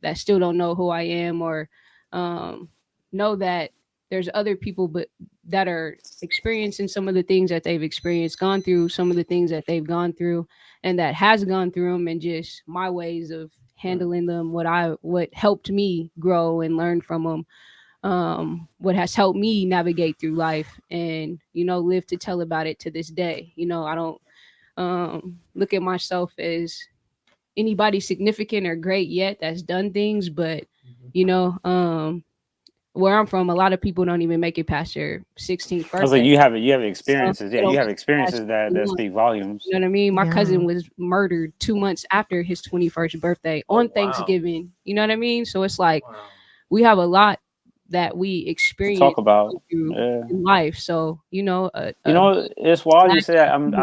that still don't know who I am or know that there's other people but that are experiencing some of the things that they've experienced, gone through some of the things that they've gone through, and that has gone through them, and just my ways of handling them, what helped me grow and learn from them, what has helped me navigate through life and, live to tell about it to this day. I don't look at myself as anybody significant or great yet that's done things, but where I'm from, a lot of people don't even make it past their 16th birthday. I was like, you have experiences. So, Yeah, you have experiences that speak volumes. You know what I mean? My cousin was murdered 2 months after his 21st birthday on Thanksgiving. You know what I mean? So it's like we have a lot that we experience Talk about in life. So it's wild you say that. I want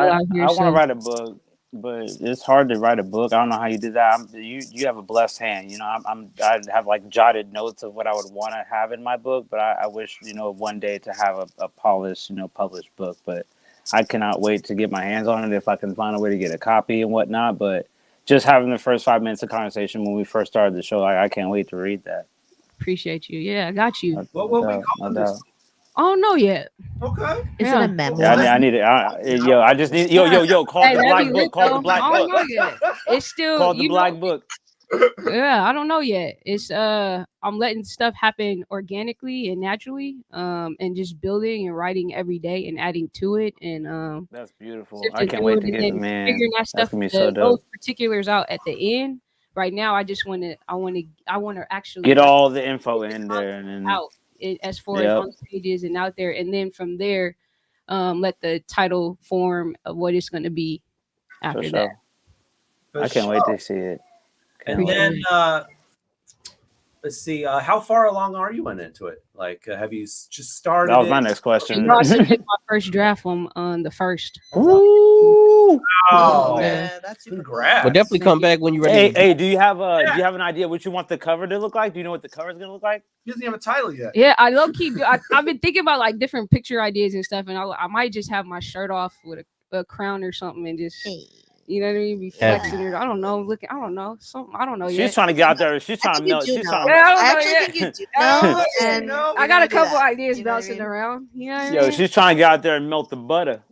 to write a book, but it's hard to write a book. I don't know how you did that. You have a blessed hand. I have like jotted notes of what I would want to have in my book, but I wish one day to have a polished published book. But I cannot wait to get my hands on it if I can find a way to get a copy and whatnot. But just having the first 5 minutes of conversation when we first started the show, I can't wait to read that. Appreciate you. Yeah, I got you. What we call this? I don't know yet. Okay. Is it a memoir? Yeah, I need it. I just need. Call it the black book. Call it the black I don't know book. yet. It's still Call it the black book. Yeah, I don't know yet. It's I'm letting stuff happen organically and naturally, and just building and writing every day and adding to it, and that's beautiful. I can't wait to get it, man. Figuring that stuff, that's gonna be so dope. Those particulars out at the end. Right now, I just want to actually get all the info in there and then out as far as on the pages and out there, and then from there, let the title form of what it's going to be after that. I can't wait to see it. And then let's see, how far along are you into it? Like, have you just started? That was my next question. I submitted my first draft on the 1st. Ooh. Oh, yeah, that's congrats. Well, definitely come back when you're ready. Hey, do you have an idea what you want the cover to look like? Do you know what the cover is gonna look like? He doesn't have a title yet. Yeah, I low key. I've been thinking about like different picture ideas and stuff, and I might just have my shirt off with a crown or something, and just you know what I mean, be flexing it. I don't know. I don't know. Something. I don't know. She's trying to get out there. She's trying to melt. She's trying. I think you do know, and I got a couple ideas bouncing around. You know what I mean? Yo, she's trying to get out there and melt the butter.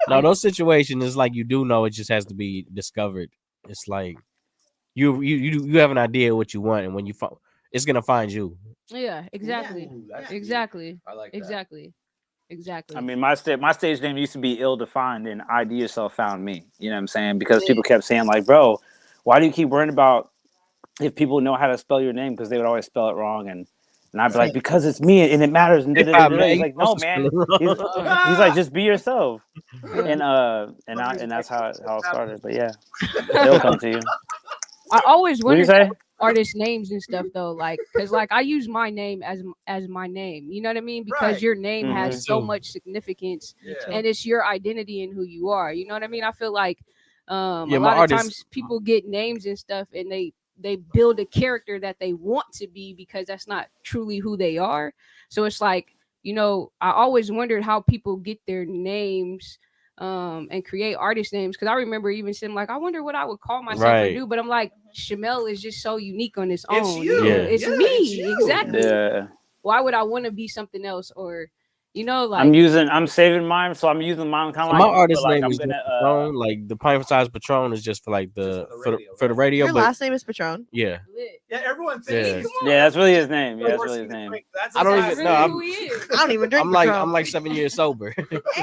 No, those situations is like you do know it just has to be discovered. It's like you have an idea what you want, and when you find, it's gonna find you. Yeah, exactly. Exactly. I like that. Exactly. Exactly. I mean, my stage name used to be ill-defined, and ID Yourself found me. You know what I'm saying? Because people kept saying like, bro, why do you keep worrying about if people know how to spell your name? Because they would always spell it wrong, and I'd be like, because it's me and it matters. And he's like, no, man. He's like, just be yourself. And that's how it started. But yeah, they'll come to you. I always What do you wondered say? artist names and stuff though, like because like I use my name as my name. You know what I mean? Because your name has so much significance, and it's your identity and who you are. You know what I mean? I feel like a lot of times people get names and stuff, and they build a character that they want to be because that's not truly who they are. So it's like, you know, I always wondered how people get their names and create artist names, because I remember even saying like, I wonder what I would call myself or do, but I'm like, Chamel is just so unique on its own. It's you. It's me. It's you. Exactly. Yeah. Why would I want to be something else? Or, you know, like I'm saving mine, so I'm using mine kind of my like artist like, name is Patron. Like the pint-sized Patron is just for like for the radio. Your but last name is Patron. yeah. Yeah, everyone thinks. Yeah, that's really his name. Yeah, that's really his name. That's I don't even know. who he is. I don't even drink. I'm like 7 years sober.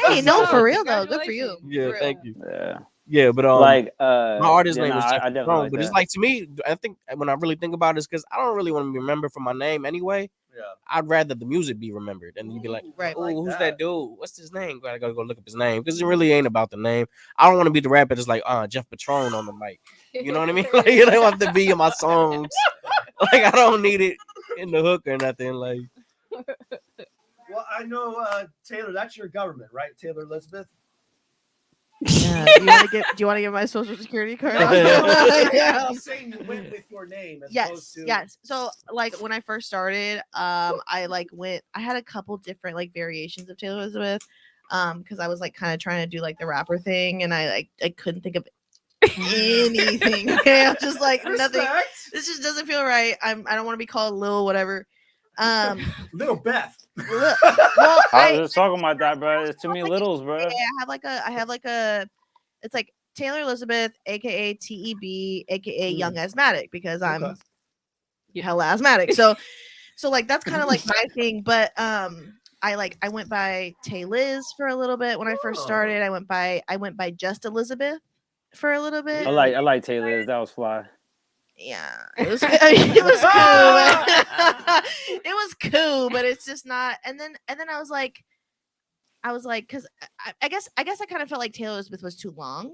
Hey, no, for real though. Good for you. Yeah, thank you. Yeah. Yeah, but like my artist name is I Jeff definitely Patron, like but it's that. like to me, I think when I really think about it, it's because I don't really want to be remembered for my name anyway. Yeah. I'd rather the music be remembered, and you'd be like, right, "Oh, who's that dude? What's his name?" I gotta go look up his name because it really ain't about the name. I don't want to be the rapper that's like, Jeff Patron on the mic. You know what I mean? Like, you don't have to be in my songs. Like, I don't need it in the hook or nothing. Like, Well, I know, Taylor, that's your government, right? Taylor Elizabeth? Yeah. Do you want to get my social security card? Yeah. I'm saying you went with your name as opposed to. Yes. So like when I first started, I had a couple different like variations of Taylar Elizabeth, because I was like kind of trying to do like the rapper thing, and I couldn't think of anything. Okay, I'm just like nothing. This just doesn't feel right. I don't want to be called Lil whatever. Little Beth. Well, I was just talking about that, bro. There's too many littles, bro. I have like a it's like Taylar Elizabeth, aka TEB, aka Young Asthmatic, because I'm hella asthmatic. So like that's kind of like my thing. But I went by Tay Liz for a little bit when I first started. I went by Just Elizabeth for a little bit. I like Taylor. That was fly. Yeah, it was it was cool. It was cool, but it's just not. And then I was like, because I guess I kind of felt like Taylar Elizabeth was too long.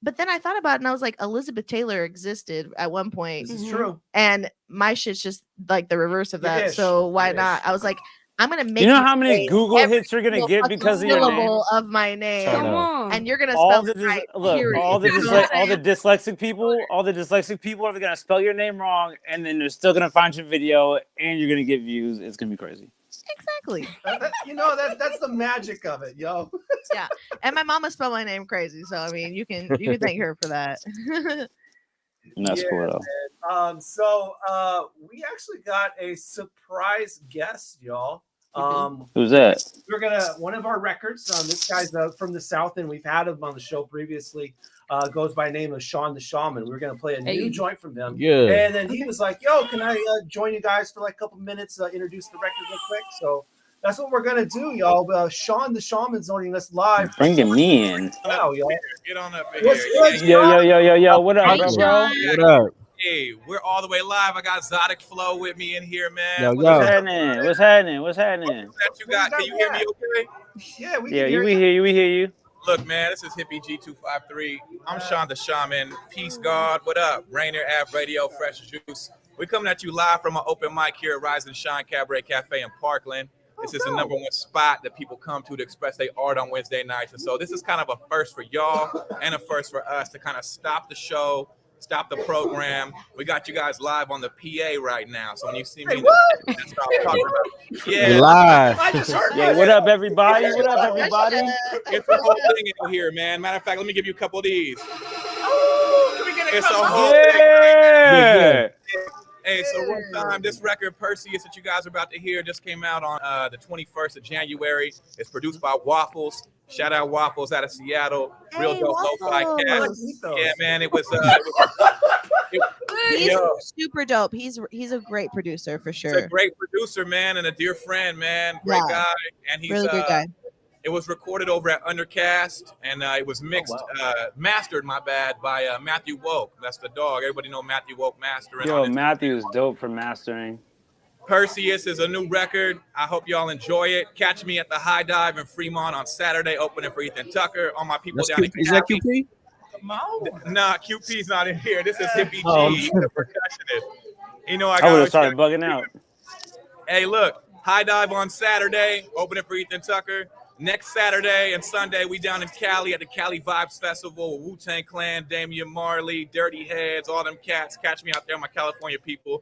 But then I thought about it and I was like, Elizabeth Taylor existed at one point. This is true. And my shit's just like the reverse of that. Ish. So why not? I was like, I'm gonna make You know how many Google hits you're gonna get because of your name? syllable of my name, and you're gonna all spell the it right. look, period. all the You know what I'm dyslexic people are gonna spell your name wrong, and then they're still gonna find your video, and you're gonna get views. It's gonna be crazy. Exactly. That's the magic of it, yo. Yeah, and my mama spelled my name crazy, so I mean, you can thank her for that. And that's cool though. So we actually got a surprise guest, y'all. Who's that? We're gonna one of our records. This guy's from the South, and we've had him on the show previously. Goes by the name of Sean the Shaman. We're gonna play a new joint from him. Yeah. And then he was like, "Yo, can I join you guys for like a couple minutes? Introduce the record real quick." So that's what we're gonna do, y'all. Sean the Shaman's joining us live. Bringing me in. Wow, y'all. Get on up in What's here. good, Yo. What up, bro? What up? Hey, we're all the way live. I got Zodic Flow with me in here, man. Yo. What's happening? That you got? Can you hear me okay? Yeah, we hear you. Look, man, this is Hippie G253. I'm Sean the Shaman. Peace, God. What up? Rainier Avenue Radio, Fresh Juice. We're coming at you live from an open mic here at Rise and Shine Cabaret Cafe in Parkland. This is the number one spot that people come to express their art on Wednesday nights. And so this is kind of a first for y'all and a first for us to kind of stop the show, stop the program. We got you guys live on the PA right now. So when you see me, that's what I'm talking about. Yeah, you're live. I just heard Yeah, what up, everybody? What up, everybody? It's a whole thing in here, man. Matter of fact, let me give you a couple of these. Oh, can we get a It's a couple? whole Yeah. thing. Hey, so one time, this record, Perseus, that you guys are about to hear, just came out on the 21st of January. It's produced by Waffles. Shout out Waffles out of Seattle. Real dope lo-fi cat. Yeah, man, it was he's super dope. He's a great producer for sure. He's a great producer, man, and a dear friend, man. Great guy. And he's really good guy. It was recorded over at Undercast, and it was mixed, mastered, my bad, by Matthew Woke. That's the dog. Everybody know Matthew Woke mastering. Yo, Matthew is dope for mastering. Perseus is a new record. I hope y'all enjoy it. Catch me at the High Dive in Fremont on Saturday, opening for Ethan Tucker. All my people down in Is that QP? Nah, QP's not in here. This is Hippie G, He's the percussionist. You know, I would have started bugging out. Hey, look, High Dive on Saturday, opening for Ethan Tucker. Next Saturday and Sunday, we down in Cali at the Cali Vibes Festival with Wu-Tang Clan, Damian Marley, Dirty Heads, all them cats. Catch me out there, my California people.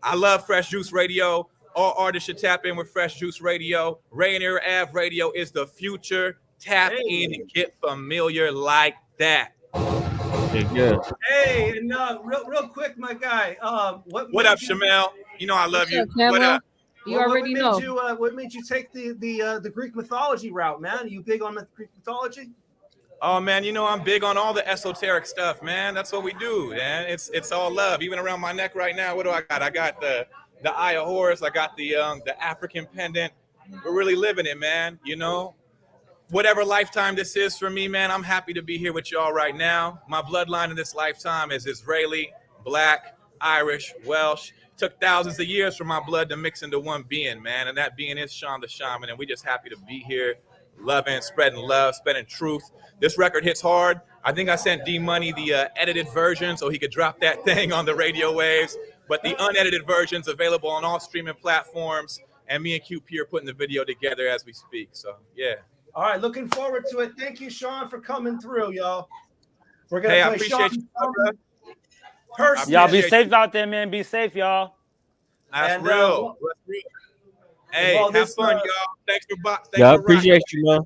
I love Fresh Juice Radio. All artists should tap in with Fresh Juice Radio. Rainier Ave Radio is the future. Tap in and get familiar like that. Yeah. Hey, and real quick, my guy. What up, Chamel? You know I love you. What up? You already know. What made you take the Greek mythology route, man? Are you big on Greek mythology? Oh man, you know I'm big on all the esoteric stuff, man. That's what we do, man. It's all love. Even around my neck right now, what do I got? I got the Eye of Horus. I got the African pendant. We're really living it, man. You know, whatever lifetime this is for me, man, I'm happy to be here with y'all right now. My bloodline in this lifetime is Israeli, Black, Irish, Welsh. Took thousands of years for my blood to mix into one being, man. And that being is Sean the Shaman. And we just happy to be here, loving, spreading love, spreading truth. This record hits hard. I think I sent D-Money the edited version so he could drop that thing on the radio waves. But the unedited version's available on all streaming platforms. And me and QP are putting the video together as we speak. So, yeah. All right, looking forward to it. Thank you, Sean, for coming through, y'all. We're going to play I appreciate Sean. you. Y'all be safe out there, man. Be safe, y'all. That's real. Hey, have fun, y'all. Thanks for I appreciate you, man.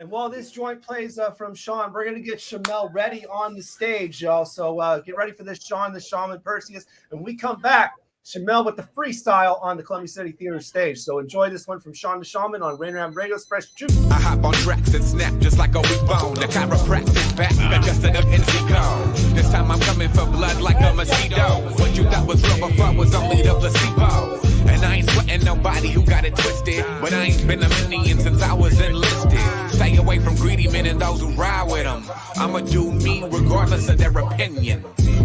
And while this joint plays from Sean, we're going to get Chamel ready on the stage, y'all. So get ready for this Sean, the Shaman Perseus. And when we come back, Chamel with the freestyle on the Columbia City Theater stage. So enjoy this one from Sean the Shaman on Rainier Avenue Radio Fresh Juice. I hop on tracks and snap just like a weak bone. The chiropractic back, adjusted up in go. This time I'm coming for blood like a mosquito. What you thought was real before was only the placebo. And I ain't sweating nobody who got it twisted. But I ain't been a minion since I was enlisted. Stay away from greedy men and those who ride with them. I'ma do me regardless of their opinion.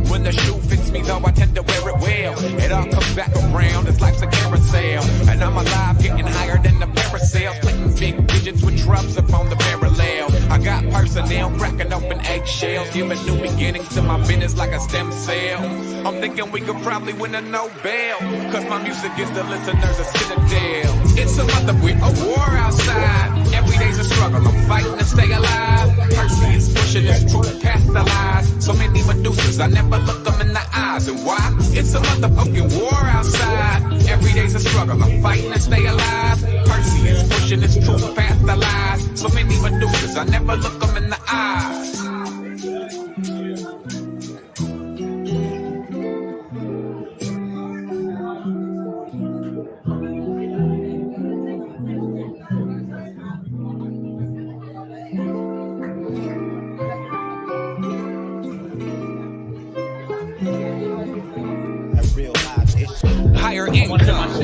When the shoe fits me though, I tend to wear it well. It all comes back around, it's life's a carousel. And I'm alive, getting higher than the parasail. Splitting big digits with shrubs up on the parallel. I got personnel cracking open eggshells. Giving new beginnings to my business like a stem cell. I'm thinking we could probably win a Nobel. Cause my music gives the listeners a citadel. It's a month of a war outside. Every day's a struggle, I'm fighting to stay alive. Percy is pushing this truth past the lies. So many Medusas, I never look them in the eyes. And why? It's a motherfucking war outside. Every day's a struggle, I'm fighting to stay alive. Percy is pushing this truth past the lies. So many Medusas, I never look them in the eyes. Higher income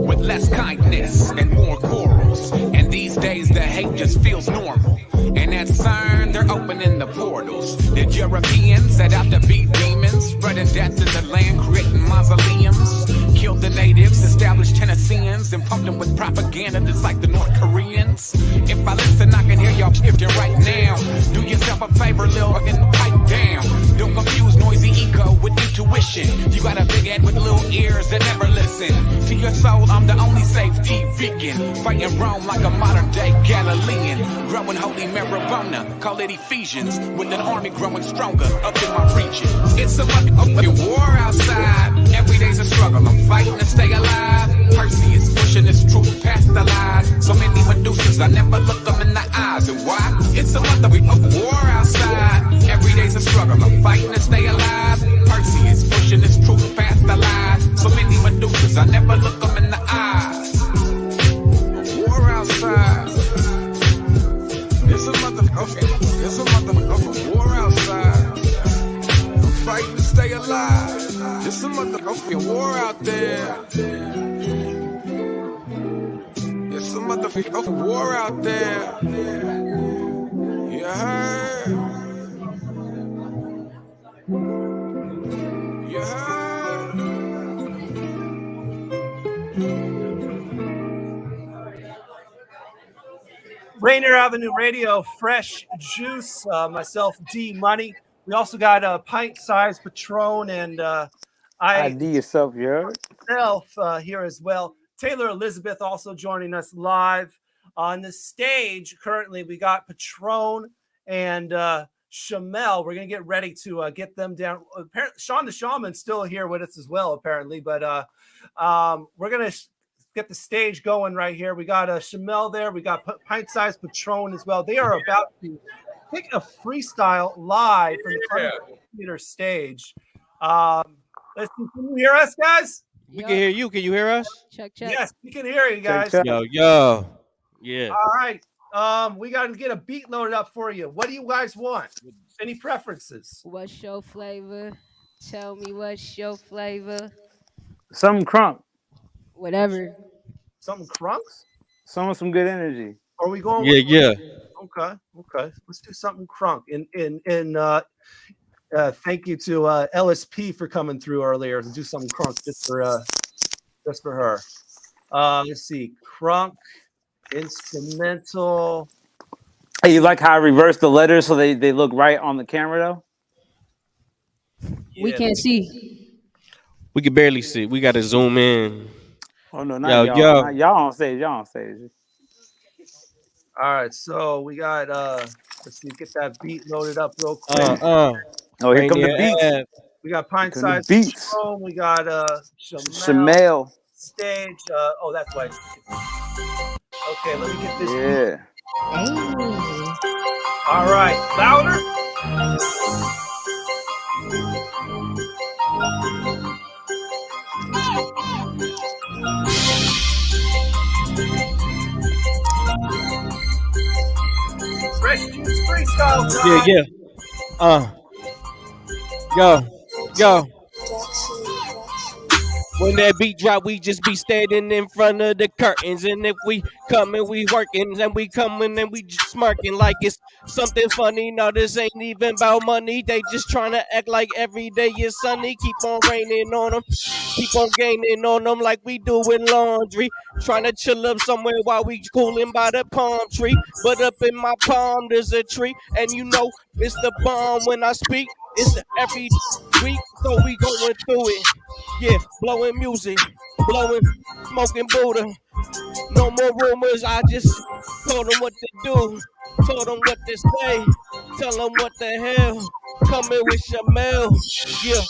with less kindness and more quarrels. And these days the hate just feels normal. And at CERN they're opening the portals. The Europeans set out to beat demons, spreading death in the land, creating mausoleums. Killed the natives, established Tennesseans, and pumped them with propaganda just like the North Koreans. If I listen, I can hear y'all shifting right now. Do yourself a favor, Lil, and pipe down. Don't confuse noisy ego with intuition. You got a big head with little ears that never listen. To your soul, I'm the only safety vegan. Fighting Rome like a modern day Galilean. Growing holy marijuana, call it Ephesians. With an army growing stronger up in my region. It's a fucking war outside. Every day's a struggle, I'm fighting to stay alive. Percy is pushing this truth past the lies. So many Medusas, I never look them in the eyes. And why? It's a motherfucking war outside. Every day's a struggle, I'm fighting to stay alive. Percy is pushing this truth past There's a motherfucking war outside. I'm fighting to stay alive. There's a motherfucking war out there. There's a motherfucking war out there. You heard? You heard? Rainier Avenue Radio, Fresh Juice, myself, D Money. We also got a pint-sized Patron and ID Yourself, you heard? Myself here as well. Taylar Elizza Beth also joining us live on the stage. Currently, we got Patron and Chamel. We're going to get ready to get them down. Apparently, Sean the Shaman's still here with us as well, apparently. But we're going to get the stage going right here. We got Chamel there. We got pint-sized Patron as well. They are about to pick a freestyle live from the theater stage. Let's see. Can you hear us, guys? We can hear you. Can you hear us? Check. Yes, we can hear you guys. Yo. Yeah. All right. We got to get a beat loaded up for you. What do you guys want? Any preferences? What's your flavor? Tell me what's your flavor. Something crunk. Whatever. Something crunks? Some good energy. Are we going? Yeah. Okay. Let's do something crunk. Thank you to LSP for coming through earlier to do something crunk just for her. Let's see, crunk instrumental. Hey, you like how I reversed the letters so they look right on the camera though? We can't see. We can barely see. We got to zoom in. Oh no, not y'all. Not y'all on stage. Y'all on stage. All right, so we got let's see, get that beat loaded up real quick. Oh, here come the beats. We got pint size beats. We got Chamel stage. Oh, that's why. Okay, let me get this. Yeah. All right, louder. Fresh Juice freestyle time. Yo. When that beat drop, we just be standing in front of the curtains. And if we coming, we working. And we coming and we just smirking like it's something funny. No, this ain't even about money. They just trying to act like every day is sunny. Keep on raining on them. Keep on gaining on them like we doing laundry. Trying to chill up somewhere while we cooling by the palm tree. But up in my palm, there's a tree. And you know, it's the bomb when I speak. It's every week, so we going through it. Yeah, blowing music, smoking Buddha. No more rumors, I just told them what to do. Told them what to say. Tell them what the hell. Coming with Chamel. Yeah.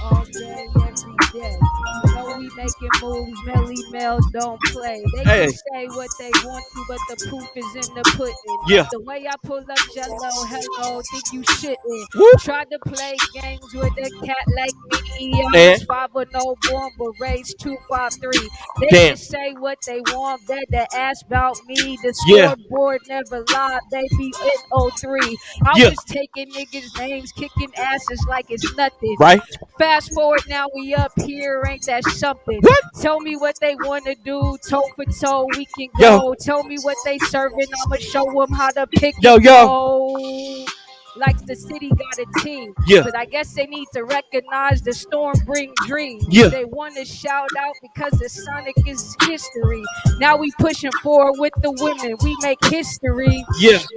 All day, every day. You know we making moves, Melly Mel don't play. They can say what they want to, but the proof is in the pudding. Yeah. The way I pull up jello, hello, think you shitting. Woo. Tried to play games with a cat like me. I'm 5 or no born, but raised 253. They can say what they want, better ask about me. The scoreboard never lied, baby, it's 03. I was taking niggas' names, kicking asses like it's nothing. Right. Fast forward, now we up here, ain't that something? What? Tell me what they want to do, toe for toe, we can go. Tell me what they serving, I'ma show them how to pick and go. Like the city got a team, but I guess they need to recognize the storm bring dreams. They want to shout out because the Sonic is history. Now we pushing forward with the women, we make history.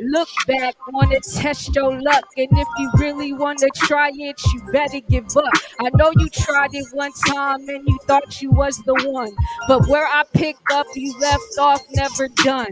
Look back, want to test your luck, and if you really want to try it, you better give up. I know you tried it one time and you thought you was the one, but where I picked up, you left off, never done.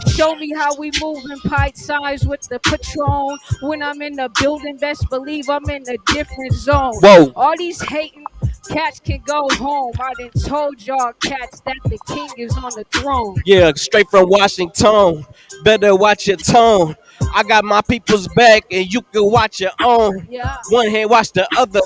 Show me how we moving pint size with the Patron. When I'm in the building, best believe I'm in a different zone. Whoa. All these hating cats can go home. I done told y'all cats that the king is on the throne. Yeah, straight from Washington. Better watch your tone. I got my people's back and you can watch your own. Yeah. One hand watch the other.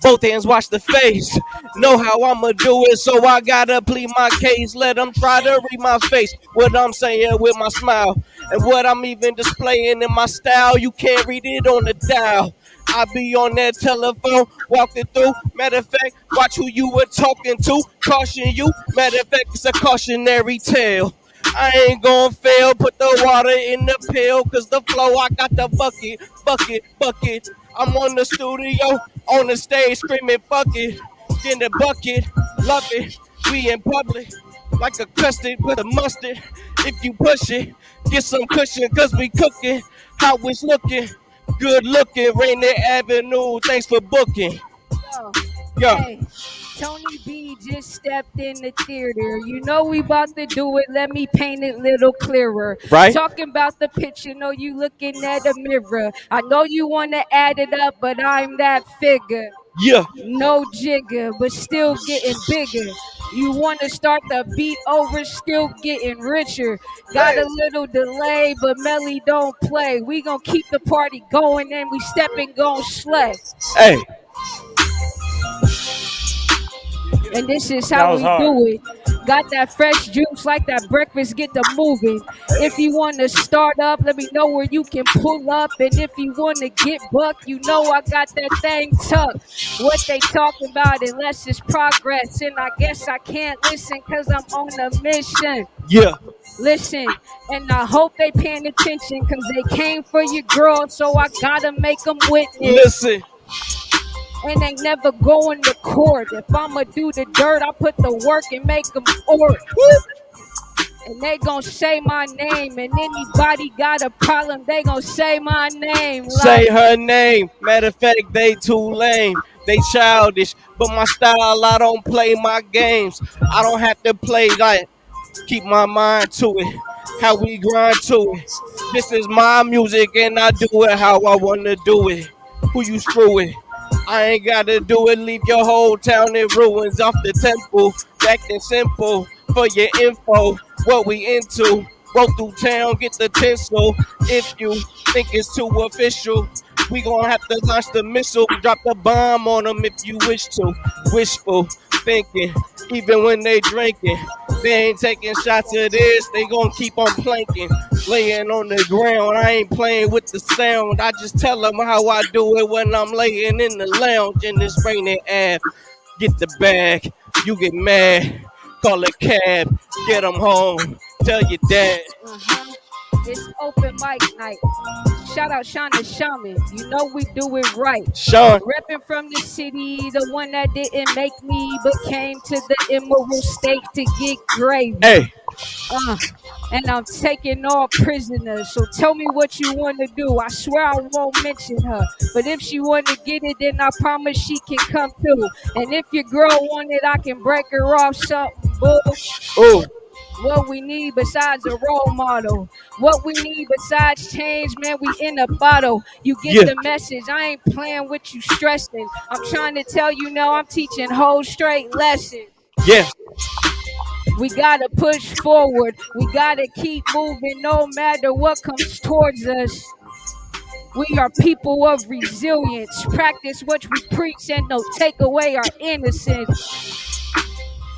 Both hands watch the face. Know how I'ma do it, so I gotta plead my case. Let them try to read my face. What I'm saying with my smile. And what I'm even displaying in my style. You can't read it on the dial. I be on that telephone, walking through. Matter of fact, watch who you were talking to. Caution you. Matter of fact, it's a cautionary tale. I ain't gonna fail. Put the water in the pail, cause the flow, I got the bucket, bucket, bucket. I'm on the studio, on the stage, screaming bucket, in the bucket, love it. We in public, like a custard with a mustard. If you push it, get some cushion, cause we cooking. How it's looking, good looking. Rainier Avenue, thanks for booking. Yo. Hey, Tony B just stepped in the theater. You know we about to do it. Let me paint it a little clearer. Right. Talking about the picture. Know you looking at a mirror. I know you want to add it up, but I'm that figure. Yeah. No jigger, but still getting bigger. You want to start the beat over, still getting richer. Got a little delay, but Melly don't play. We gonna keep the party going and we stepping gon' slay. Hey. And this is how we do it. Got that fresh juice like that breakfast, get the moving. If you want to start up, let me know where you can pull up. And if you want to get bucked, you know I got that thing tucked. What they talking about unless it's progress. And I guess I can't listen because I'm on a mission. Yeah. Listen, and I hope they paying attention because they came for your girl, so I gotta make them witness. Listen. And they never going to court. If I'ma do the dirt, I put the work and make them order. And they gonna say my name. And anybody got a problem, they gonna say my name. Like, say her name. Matter of fact, they too lame. They childish. But my style, I don't play my games. I don't have to play like. Keep my mind to it. How we grind to it. This is my music and I do it how I want to do it. Who you screwing? I ain't gotta do it, leave your whole town in ruins off the temple. Acting simple for your info. What we into? Roll through town, get the tinsel. If you think it's too official, we gonna have to launch the missile. Drop the bomb on them if you wish to. Wishful thinking, even when they drinking. They ain't taking shots of this, they gonna keep on planking. Laying on the ground, I ain't playing with the sound. I just tell them how I do it when I'm laying in the lounge in this Rainier Ave. Get the bag, you get mad. Call a cab, get them home. Tell your dad. It's open mic night. Shout out Sean the Shaman. You know we do it right. Sean. Repping from the city, the one that didn't make me, but came to the immoral state to get gravy. Hey. And I'm taking all prisoners. So tell me what you want to do. I swear I won't mention her. But if she want to get it, then I promise she can come through. And if your girl want it, I can break her off something, boo. Ooh. What we need besides a role model. What we need besides change, man, we in a bottle. You get the message. I ain't playing with you stressing. I'm trying to tell you now I'm teaching whole straight lessons. Yeah. We gotta push forward. We gotta keep moving no matter what comes towards us. We are people of resilience. Practice what we preach and don't take away our innocence.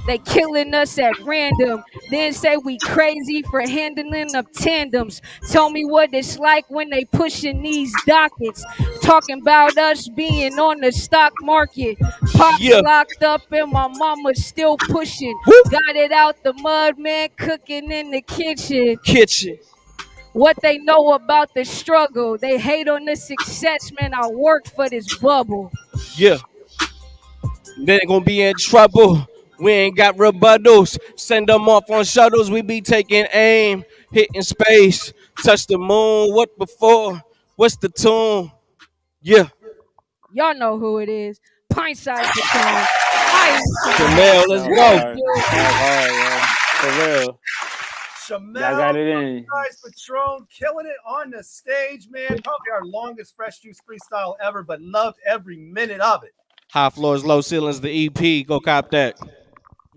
They killing us at random. Then say we crazy for handling of tandems. Tell me what it's like when they pushing these dockets. Talking about us being on the stock market. Pop's locked up and my mama's still pushing. Got it out the mud, man, cooking in the kitchen. What they know about the struggle. They hate on the success, man. I worked for this bubble. Yeah. They gonna be in trouble. We ain't got rebuttals. Send them off on shuttles. We be taking aim, hitting space, touch the moon. What before? What's the tune? Yeah. Y'all know who it is. Pint size Patron. Chamel, let's go. For real. Chamel, I got it in. Guys, Patron, killing it on the stage, man. Probably our longest Fresh Juice freestyle ever, but loved every minute of it. High floors, low ceilings, the EP. Go cop that.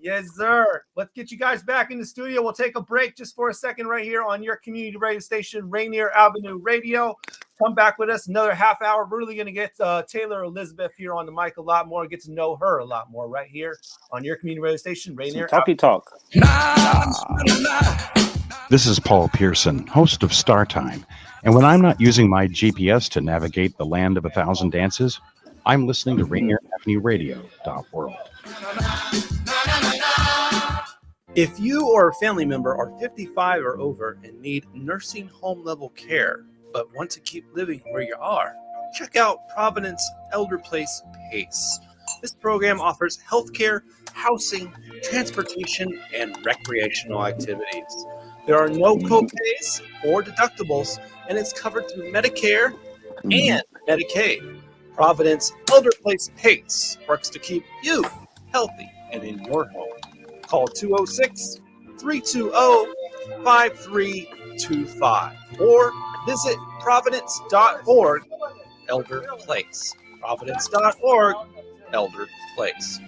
Yes, sir. Let's get you guys back in the studio. We'll take a break just for a second right here on your community radio station, Rainier Avenue Radio. Come back with us another half hour. We're really going to get Taylar Elizza Beth here on the mic a lot more, get to know her a lot more right here on your community radio station, Rainier. Talky talk. This is Paul Pearson, host of Star Time. And when I'm not using my GPS to navigate the land of 1,000 dances, I'm listening to Rainier Avenue Radio.world. If you or a family member are 55 or over and need nursing home level care, but want to keep living where you are, check out Providence Elder Place PACE. This program offers healthcare, housing, transportation, and recreational activities. There are no co-pays or deductibles, and it's covered through Medicare and Medicaid. Providence Elder Place PACE works to keep you healthy and in your home. Call 206-320-5325 or visit providence.org Elder Place. Providence.org Elder Place.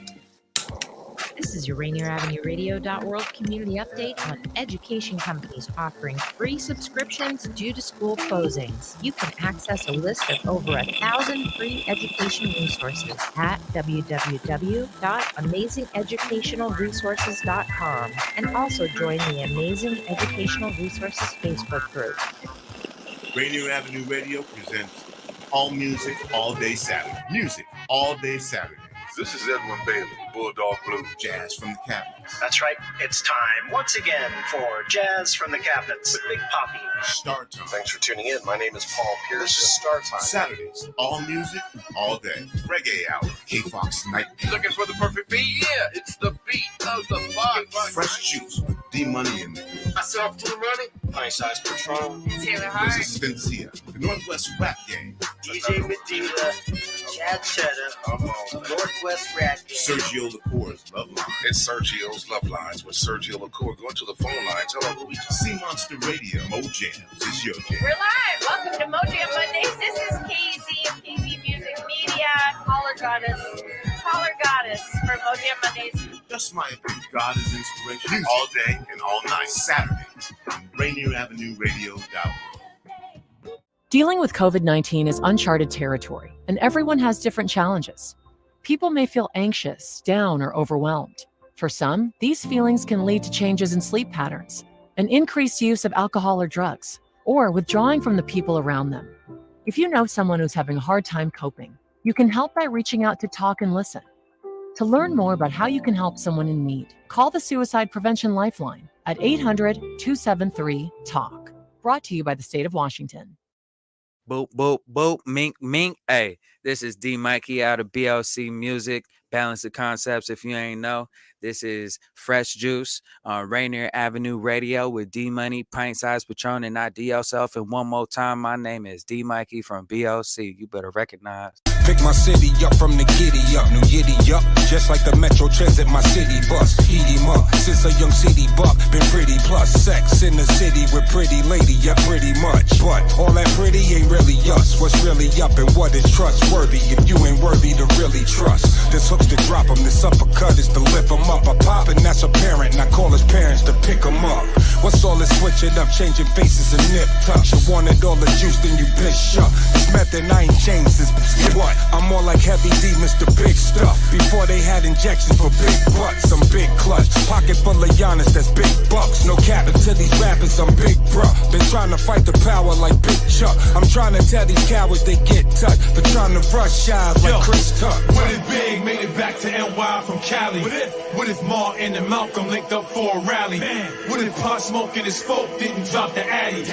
This is your Rainier Avenue Radio.world community update on education companies offering free subscriptions due to school closings. You can access a list of over 1,000 free education resources at www.amazingeducationalresources.com and also join the Amazing Educational Resources Facebook group. Rainier Avenue Radio presents All Music, All Day Saturday. Music, all day Saturday. This is Edwin Bailey, Bulldog Blue. Jazz from the Cabinets. That's right. It's time once again for Jazz from the Cabinets with Big Poppy. Star Time. Thanks for tuning in. My name is Paul Pearson. This is Star Time. Saturdays, all music, all day. Reggae Hour, K-Fox Night. Looking for the perfect beat? Yeah, it's the beat of the Fox. Fresh Juice with D-Money in there. Myself, to the money. Pint-sized Patron. Taylar This Hershe. is Spencia, the Northwest Rap Gang. DJ Medina, Chad Cheddar, Northwest Rap Game. Sergio Lacour's Love Line. It's Sergio's Love Lines with Sergio LaCour. Go to the phone line. Tell them who we Sea Monster Radio. Mo Jams is your jam. We're live. Welcome to Mojam Mondays. This is KZ of KZ Music Media. Caller Goddess for Mojam Mondays. Just my opinion. God is inspiration. Music all day and all night. Saturdays. Rainier Avenue Radio.world. Dealing with COVID-19 is uncharted territory, and everyone has different challenges. People may feel anxious, down, or overwhelmed. For some, these feelings can lead to changes in sleep patterns, an increased use of alcohol or drugs, or withdrawing from the people around them. If you know someone who's having a hard time coping, you can help by reaching out to talk and listen. To learn more about how you can help someone in need, call the Suicide Prevention Lifeline at 800-273-TALK. Brought to you by the state of Washington. Boop, boop, boop, mink, mink. Hey, this is D Mikey out of BLC Music, Balance the Concepts. If you ain't know, this is Fresh Juice on Rainier Avenue Radio with D Money, Pint Size Patron, and not D Yourself. And one more time, my name is D Mikey from BLC. You better recognize. Pick my city up from the giddy up, new yiddy up. Just like the Metro Transit, my city bus. Eat him up, since a young city buck. Been pretty plus sex in the city with pretty lady, yeah, pretty much. But all that pretty ain't really us. What's really up and what is trustworthy if you ain't worthy to really trust? This hook's to drop him, this uppercut is to lift him up. I pop and that's apparent, and I call his parents to pick him up. What's all this switching up, changing faces and nip tucks? You wanted all the juice, then you bitch up. This method I ain't changed since what? I'm more like Heavy D, Mr. Big Stuff. Before they had injections for big butts, I'm big clutch. Pocket full of Giannis, that's big bucks. No cap to these rappers, I'm big bruh. Been trying to fight the power like Big Chuck. I'm trying to tell these cowards they get touched, but trying to rush shies like Chris Tuck. What if Big made it back to NY from Cali? What if Martin and Malcolm linked up for a rally? What if Pot Smoke and his folk didn't drop the Addy?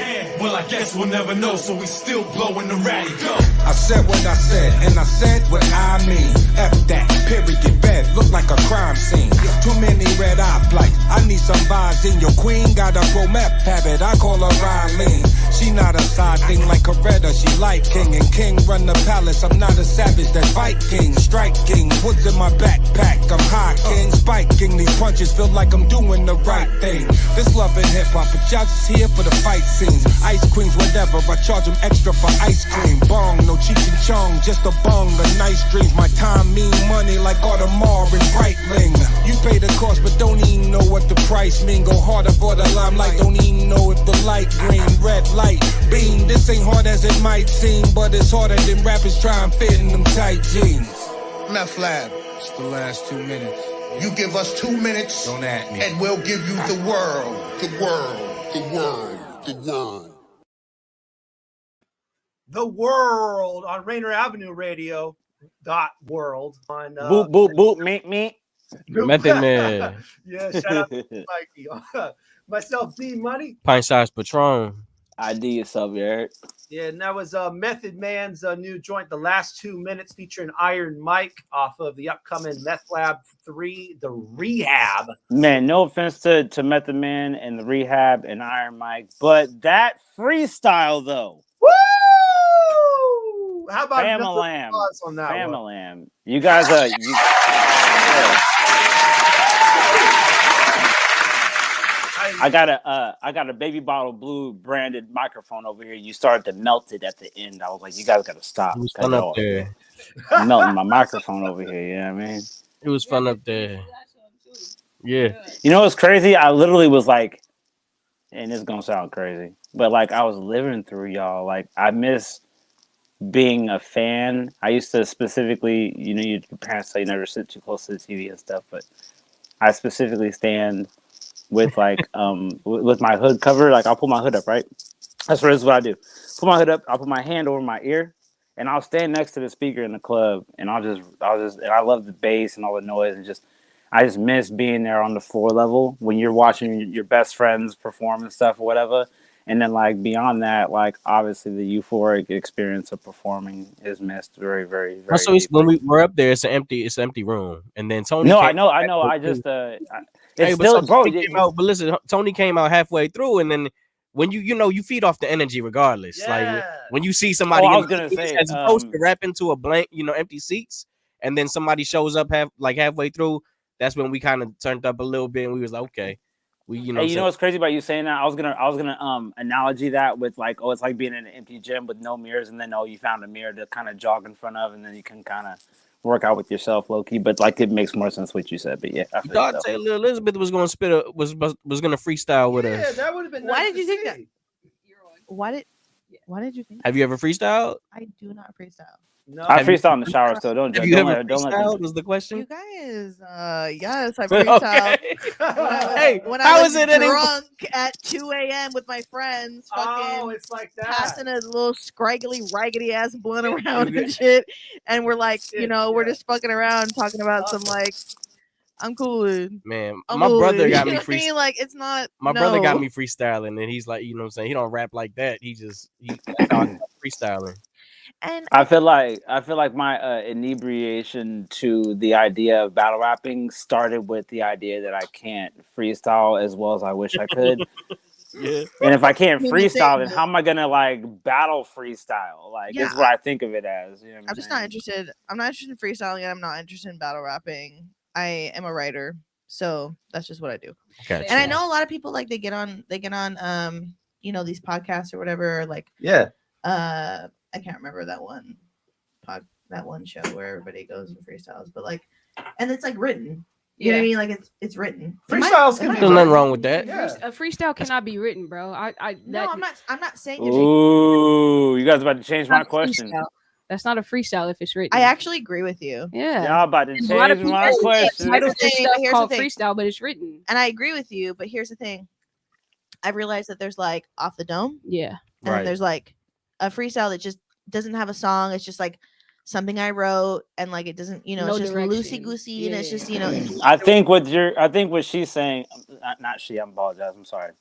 Well, I guess we'll never know, so we still blowing the ratty. Go. I said what I said, and I said what I mean. F that, period, bed, look like a crime scene. Too many red eye flights, I need some vibes in your queen. Got a pro meth habit, I call her Riley. She not a side thing like Coretta, she like king, and king run the palace. I'm not a savage, that's Viking, striking. Woods in my backpack, I'm high king, spiking. These punches feel like I'm doing the right thing. This love and hip hop, but y'all just here for the fight scenes. Ice queens, whatever, I charge them extra for ice cream. Bong, no Cheech and Chong, just a bong, a nice dreams. My time mean money like Audemars and Breitling. You pay the cost, but don't even know what the price mean. Go harder for the limelight, don't even know if the light green, red light, beam. This ain't hard as it might seem, but it's harder than rappers try and fit in them tight jeans. Meth Lab. It's the last 2 minutes. You give us 2 minutes, Don't at me. and we'll give you the world. The world. The world. The world. The World on Rainier Avenue Radio .world on Boop, boop, boop, me. Method Man. Yeah, shout out to Mikey. Myself, D Money. Pint size Patron. ID Yourself, you heard? Yeah, and that was Method Man's new joint, The Last 2 Minutes, featuring Iron Mike off of the upcoming Meth Lab 3, The Rehab. Man, no offense to Method Man and the Rehab and Iron Mike, but that freestyle though. Woo! How about Famalam? on that Famalam. You guys I got a Baby Bottle Blue branded microphone over here. You started to melt it at the end. I was like, you guys got to stop. It was fun up there. Melting my microphone over here. You know what I mean? It was fun up there. Yeah. You know what's crazy? I literally was like, and it's gonna sound crazy, but like I was living through y'all. Like I miss being a fan. I used to specifically, you know, your parents say you never sit too close to the TV and stuff, but I specifically stand with like with my hood covered. Like I'll pull my hood up, right? This is what I do. Pull my hood up, I'll put my hand over my ear, and I'll stand next to the speaker in the club, and I'll just and I love the bass and all the noise, and I just miss being there on the floor level when you're watching your best friends perform and stuff or whatever. And then like beyond that, like obviously the euphoric experience of performing is missed very, very, very. So it's, when we're up there, it's an empty room, and then Tony. No, I know. I just it's but still, bro. But listen, Tony came out halfway through, and then when you feed off the energy regardless. Yeah. Like when you see somebody, I was gonna say, as opposed to rap into a blank, empty seats, and then somebody shows up halfway through. That's when we kind of turned up a little bit, and we was like, okay. Hey, you know what's crazy about you saying that? I was gonna analogy that with like, it's like being in an empty gym with no mirrors, and then you found a mirror to kind of jog in front of, and then you can kind of work out with yourself, low key. But like, it makes more sense what you said. But yeah, I thought Taylar Elizabeth was gonna was gonna freestyle with us. Yeah, that would have been. Why did you think that? Why did you think? Have you ever freestyled? I do not freestyle. No, I freestyle in the shower still. Don't have judge. you Don't ever let freestyled? Was the question? You guys, yes, I freestyled. Hey, when how I was is it drunk at 2 a.m. with my friends, fucking it's like that. passing a little scraggly, raggedy ass blunt around and shit, and we're like, we're just fucking around talking about some like, I'm cool. Man, I'm my cool. brother got me You know what I mean? Like it's not. My brother got me freestyling, and he's like, what I'm saying, he don't rap like that. He's freestyling. And I feel like my inebriation to the idea of battle rapping started with the idea that I can't freestyle as well as I wish I could. Yeah. And if I can't freestyle, then how am I gonna like battle freestyle? Like, Yeah, this is what I think of it as. You know what I'm just not interested. I'm not interested in freestyling, and I'm not interested in battle rapping. I am a writer, so that's just what I do. Gotcha. And I know a lot of people like they get on these podcasts or whatever. Like I can't remember that one show where everybody goes and freestyles, but like, and it's like written. You know what I mean? Like it's written. Freestyles can be There's nothing wrong with that. Yeah. A freestyle cannot be written, bro. No, I'm not saying it. Ooh, you guys about to change my question. Freestyle. That's not a freestyle if it's written. I actually agree with you. Yeah. Y'all about to There's a lot of change my people question. titles and stuff Here's called the thing. freestyle, but it's written. And I agree with you, but here's the thing. I've realized that there's like off the dome. Yeah. And then there's like a freestyle that just doesn't have a song. It's just like something I wrote, and like it doesn't, No it's just direction. loosey goosey, and it's just, I think what she's saying, not she. I apologize. I'm sorry.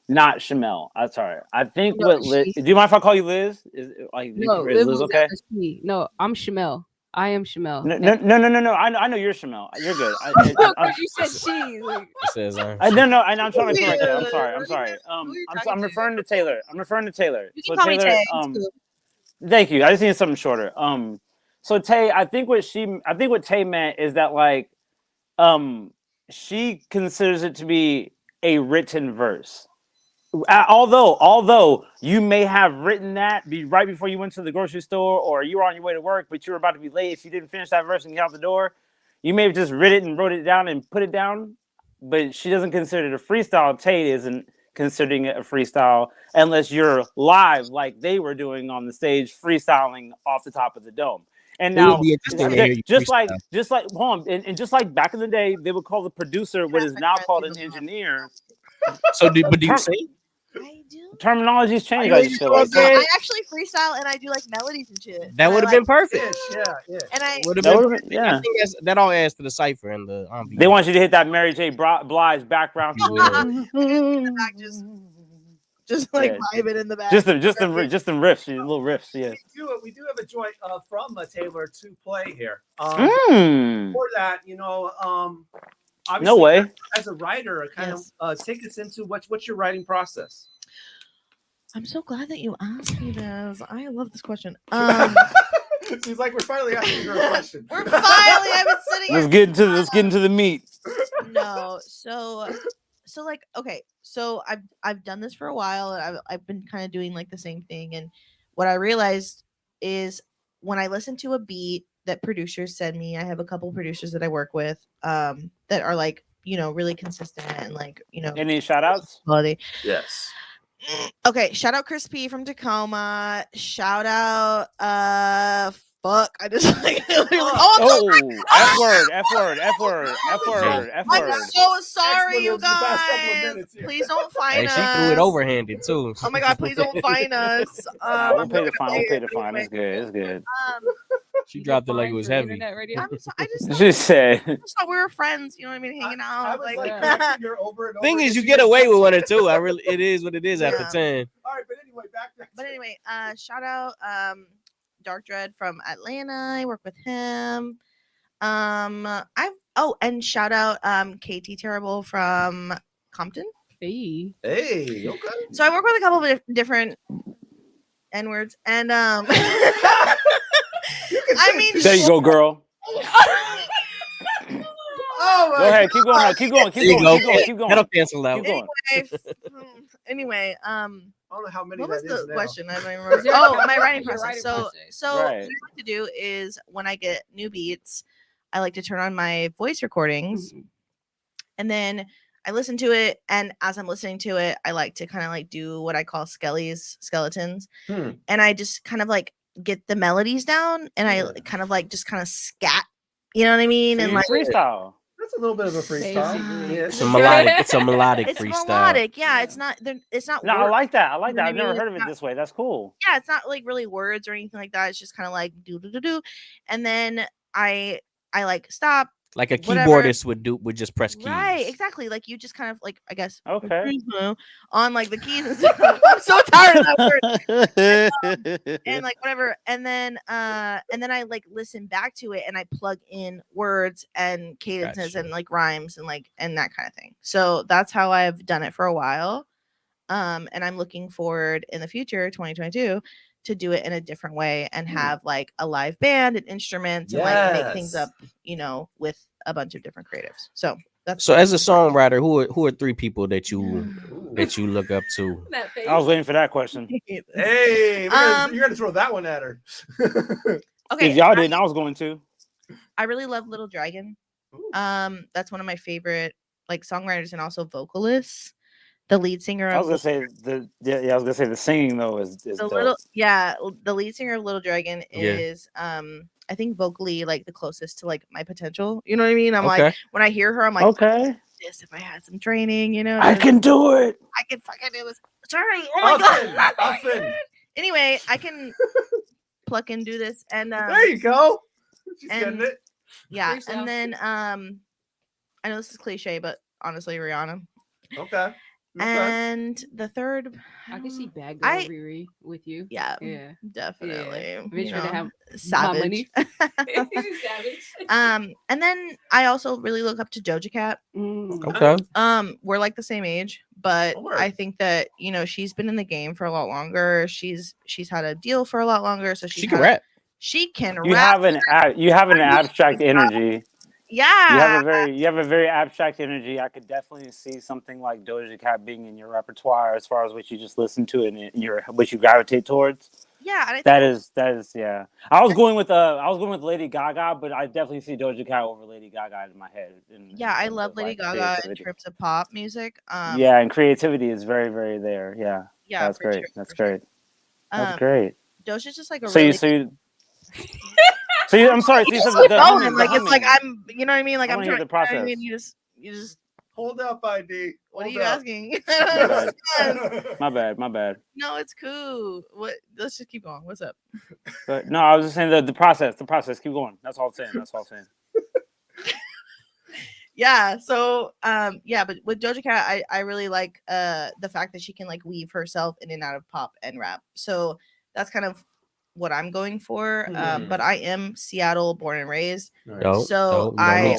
Not Chamel. I'm sorry. I think what Liz. Do you mind if I call you Liz? Is Liz okay? No, I'm Chamel. I am Chamel. No. I know you're Chamel. You're good. You said she. Like, says no. I'm trying to correct that. I'm sorry. I'm referring to Taylar. You can call me Tay. Thank you. I just need something shorter. So Tay, I think what Tay meant is that like, she considers it to be a written verse. Although you may have written that right before you went to the grocery store, or you were on your way to work, but you were about to be late. If you didn't finish that verse and get out the door, you may have just written it and wrote it down and put it down. But she doesn't consider it a freestyle. Tay isn't considering it a freestyle unless you're live like they were doing on the stage, freestyling off the top of the dome. And now, just like hold on, and just like back in the day, they would call the producer what is now called an engineer. So, do you sing? I do. Terminology's changed. I just feel like. I actually freestyle and I do like melodies and shit. That would have been perfect. Yeah. And I Would have been. Yeah. I think that all adds to the cipher and the. They want you to hit that Mary J. Blige background. just like vibing in the back. Just the riffs, little riffs. Yeah. We do have a joint from Taylar to play here. Hmm. For that, obviously, No way. As a writer, kind of take us into what's your writing process. I'm so glad that you asked me this. I love this question. She's like, we're finally asking her a question. I've been sitting. Let's get into the meat. No, so like, okay, so I've done this for a while, and I've been kind of doing like the same thing, and what I realized is when I listen to a beat that producers send me, I have a couple producers that I work with that are like, really consistent and like, Any shout outs? Quality. Yes. Okay, shout out Chris P from Tacoma. Shout out fuck. I just like F word. I'm so sorry, you guys. Please don't find us. She threw it overhanded too. Oh my god, please don't find us. We'll pay the fine. It's good. She dropped it like it was heavy. She said. I just thought we were friends. You know what I mean? Hanging out. Thing is, you get away with one or two. It is what it is after 10. All right, but anyway, back to. But anyway, shout out Dark Dread from Atlanta. I work with him. And shout out KT Terrible from Compton. Hey, okay. So I work with a couple of different N-words, and I mean, there you go, girl. Oh, go ahead, keep going. Keep going. That'll cancel out. Anyway, I don't know how many. What was the now. question? I don't remember. Oh, my writing process. So right. what I like to do is when I get new beats, I like to turn on my voice recordings, and then I listen to it. And as I'm listening to it, I like to kind of like do what I call skeletons, and I just kind of like get the melodies down, and I kind of like just kind of scat. You know what I mean? So and like freestyle. That's a little bit of a freestyle. It's a melodic. It's a melodic it's freestyle. Melodic, yeah. It's not. It's not. No, I like that. I've You know never what I mean? heard of it this way. That's cool. Yeah, it's not like really words or anything like that. It's just kind of like do, and then I like stop. Like a whatever. keyboardist would just press keys. Right, exactly. Like you just kind of like, I guess, okay, on like the keys and stuff. I'm so tired of that word. And like whatever, and then I like listen back to it and I plug in words and cadences and like rhymes and that kind of thing. So that's how I've done it for a while. And I'm looking forward in the future, 2022, to do it in a different way and have like a live band and instruments and like make things up, with a bunch of different creatives. So that's so. As a songwriter, who are three people that you look up to? I was waiting for that question. Hey, you're gonna throw that one at her. Okay, if y'all didn't, I was going to. I really love Little Dragon. That's one of my favorite like songwriters and also vocalists. The lead singer. I was gonna say the singing though is the dope. the lead singer of Little Dragon is I think vocally like the closest to like my potential. You know what I mean? I'm like when I hear her, I'm like, okay, this if I had some training, I can do it. I can fucking do this. Sorry. Oh my god. Anyway, I can pluck and do this, and there you go. She's getting it. Yeah, and then I know this is cliche, but honestly, Rihanna. Okay. And the third, I can see Bad Girl Riri with you. Yeah, yeah, definitely. Yeah. You Make sure to know, have savage. my money. Savage. And then I also really look up to Doja Cat. Okay. We're like the same age, but I think that she's been in the game for a lot longer. She's had a deal for a lot longer, so She can rap. She can You rap. have an abstract energy. Yeah. You have a very abstract energy. I could definitely see something like Doja Cat being in your repertoire as far as what you just listen to and what you gravitate towards. Yeah, and that is yeah. I was going with Lady Gaga, but I definitely see Doja Cat over Lady Gaga in my head. I love Lady Gaga in terms of pop music. Yeah, and creativity is very, very there. Yeah. Yeah, That's for great. sure, That's for great. That's great. Doja's just like a So really. I'm sorry. So you said Keep the going, humming, like the it's like humming. I'm, you know what I mean? Like I I'm wanna hear trying. the process. I mean, you just Hold up, ID. What are Hold you up. asking? My bad. No, it's cool. What? Let's just keep going. What's up? But no, I was just saying the process. Keep going. That's all I'm saying. Yeah. So, but with Doja Cat, I really like the fact that she can like weave herself in and out of pop and rap. So that's kind of what I'm going for. But I am Seattle born and raised. So I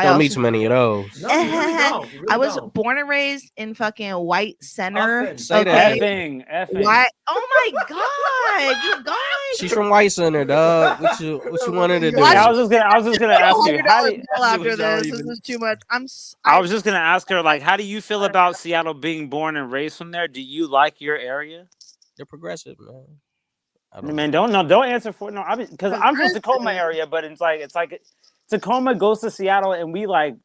don't meet too many of those. No, you really don't. You really I was don't. born and raised in fucking White Center. Say that. Effing. Why? Oh my god, you guys! She's from White Center, dog. What you wanted to do? I was just gonna ask you how do you, after this is too much. I was just gonna ask her like, how do you feel about Seattle being born and raised from there? Do you like your area? They're progressive, man. Man, don't answer for no. Because I'm from Tacoma area, but it's like Tacoma goes to Seattle, and we're like,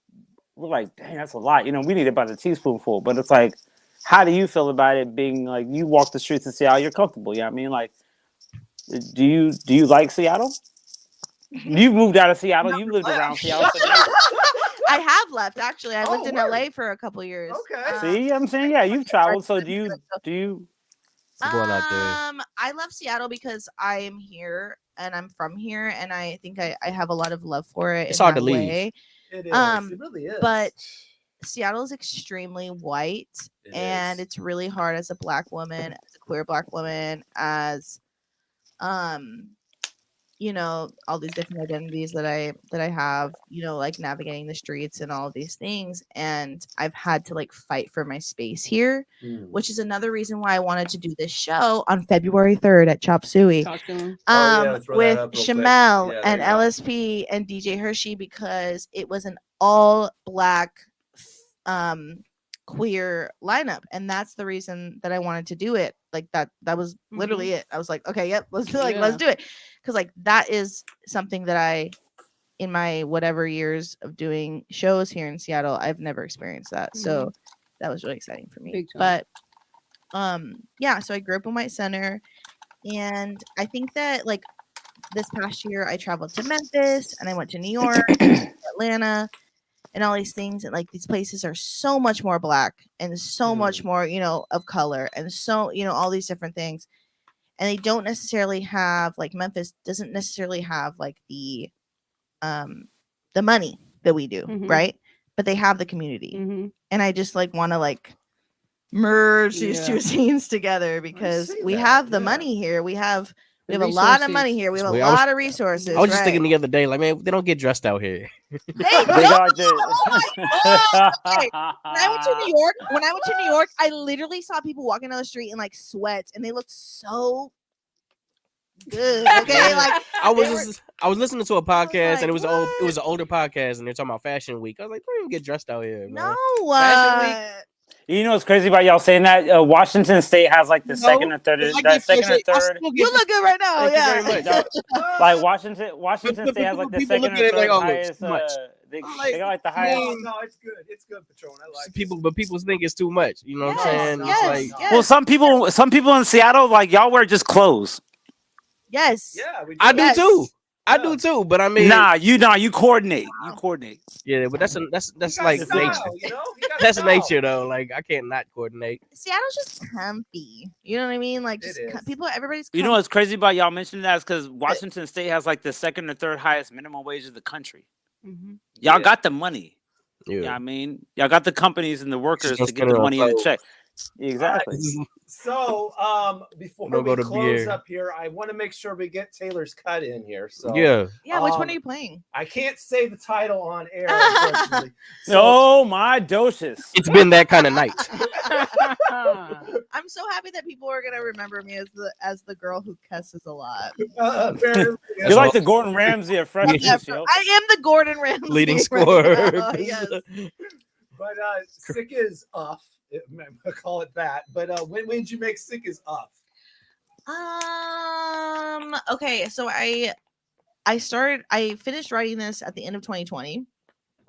dang, that's a lot. We need about a teaspoonful. But it's like, how do you feel about it being like you walk the streets of Seattle, you're comfortable? Yeah, I mean, like, do you like Seattle? You've moved out of Seattle. You've lived around Seattle. I have left actually. I lived in LA for a couple years. Okay. See, I'm saying, yeah, you've traveled. So do you? Going out there. I love Seattle because I am here and I'm from here, and I think I have a lot of love for it. It's hard to leave. It is. It really is. But Seattle is extremely white, and it's really hard as a Black woman, as a queer Black woman, as all these different identities that I have, like navigating the streets and all of these things. And I've had to like fight for my space here, which is another reason why I wanted to do this show on February 3rd at Chop Suey. With Chamel and LSP and Deejay Hershe, because it was an all Black queer lineup, and that's the reason that I wanted to do it. Like that was literally it. I was like, okay, yep, let's do it, because like that is something that I, in my whatever years of doing shows here in Seattle, I've never experienced that. So that was really exciting for me. But so I grew up in White Center, and I think that like this past year I traveled to Memphis and I went to New York, Atlanta, and all these things, and like these places are so much more Black and so much more of color, and so all these different things, and they don't necessarily have, like, Memphis doesn't necessarily have like the money that we do, right? But they have the community, and I just like want to like merge these two scenes together, because we have the money here, we have a lot of money here. We have a lot of resources. I was just thinking the other day, like, man, they don't get dressed out here. They don't. Oh my God. Okay. When I went to New York, I literally saw people walking down the street in like sweats, and they looked so good. Okay, like I was listening to a podcast, and it was an older podcast, and they're talking about Fashion Week. I was like, don't even get dressed out here, man. No. Fashion Week. You know what's crazy about y'all saying that? Washington State has like the second or third. You look good right now. Thank you very much. Like Washington State has like the second or third highest. They got like the highest. No, it's good. It's good, Patron. I like people, but people think it's too much. You know what I'm saying? Yes, It's like, well, some people in Seattle, like, y'all wear just clothes. Yes. Yeah, we do. I do too. I do too, but I mean, you coordinate. You coordinate. Yeah, but that's like style, nature. That's nature though. Like I can't not coordinate. Seattle's just comfy. You know what I mean? Like just everybody's. You know what's crazy about y'all mentioning that is because Washington State has like the second or third highest minimum wage of the country. Y'all got the money. Yeah, I mean, y'all got the companies and the workers to get the money in the check. Exactly. So, before Don't we go to close beer. up here, I want to make sure we get Taylor's cut in here. So, Yeah. Yeah, which one are you playing? I can't say the title on air, unfortunately. Oh my doses! It's been that kind of night. I'm so happy that people are gonna remember me as the girl who cusses a lot. You're like the Gordon Ramsay of Fresh Juice, yo. I am the Gordon Ramsay Leading right scorer. now, yes. But Sick is off. I call it that. But when did you make Sick is off? Okay, so I finished writing this at the end of 2020.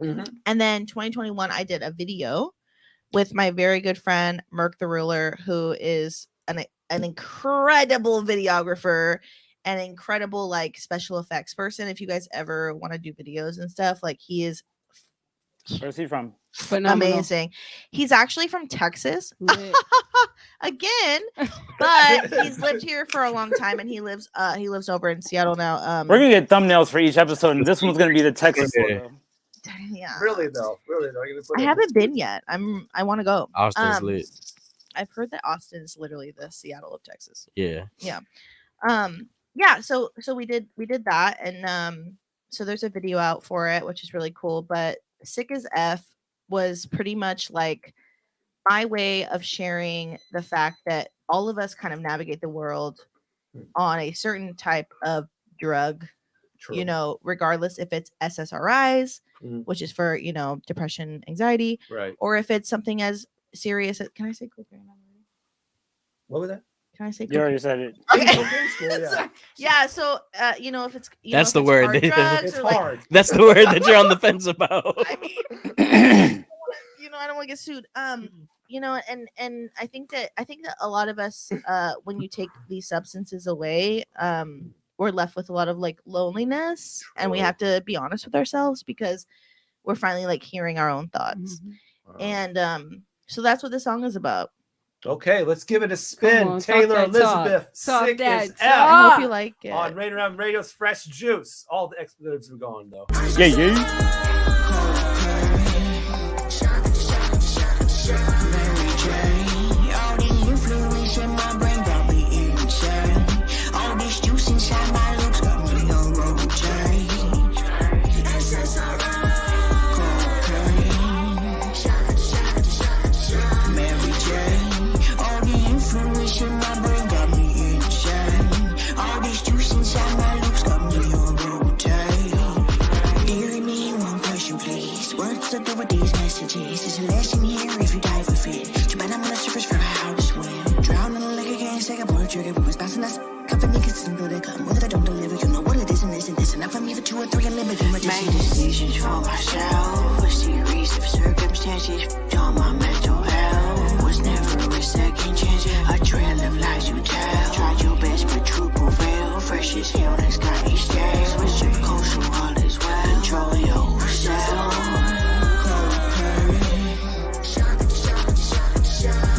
And then 2021 I did a video with my very good friend Merc the Ruler, who is an incredible videographer, an incredible like special effects person. If you guys ever want to do videos and stuff, like he is Where's he from? amazing. He's actually from Texas. Again, but he's lived here for a long time, and he lives over in Seattle now. We're gonna get thumbnails for each episode, and this one's gonna be the Texas one. Yeah. Really though. I haven't been yet. I want to go. Austin's lit. I've heard that Austin is literally the Seattle of Texas. Yeah. Yeah. Yeah, so we did that, and so there's a video out for it, which is really cool. But Sick as F was pretty much like my way of sharing the fact that all of us kind of navigate the world on a certain type of drug, you know, regardless if it's SSRIs, which is for, you know, depression, anxiety, right, or if it's something as serious as, can I say cocaine? What was that? Can I say You already said it. Okay. Yeah, so you know, if it's That's know, the if word. it's hard drugs It's or, like, hard. That's the word that you're on the fence about. you know, I don't want to get sued. You know, and I think that a lot of us, when you take these substances away, we're left with a lot of like loneliness, and we have to be honest with ourselves because we're finally like hearing our own thoughts. And so that's what this song is about. Okay, let's give it a spin. on, talk Taylor that Elizabeth, talk. Sick Talk as that F. I hope you like it. On Rainier Avenue Radio's Fresh Juice. All the expletives are gone though. Yeah. All this juice inside my looks got me on road chain. Mary Jane. All the influence in my brain got me insane. All this juice inside my looks got me on road chain. Dear me, one question please. What's up with these messages? There's a lesson here if you dive with it. Too bad I'm on the surface for how to swim. Drown in the lake again, second pull the trigger, but it's bouncing us. Company can simple they come. Whether they don't deliver, you know what it is and this and this. Enough for me for 2 or 3 unlimited. Make decisions for myself. A series of circumstances. On my mental health. Was never a second chance. A trail of lies you tell. Tried your best, but truth prevail. Fresh as hell, that's got each day. Switch up course from all is well. Control yourself.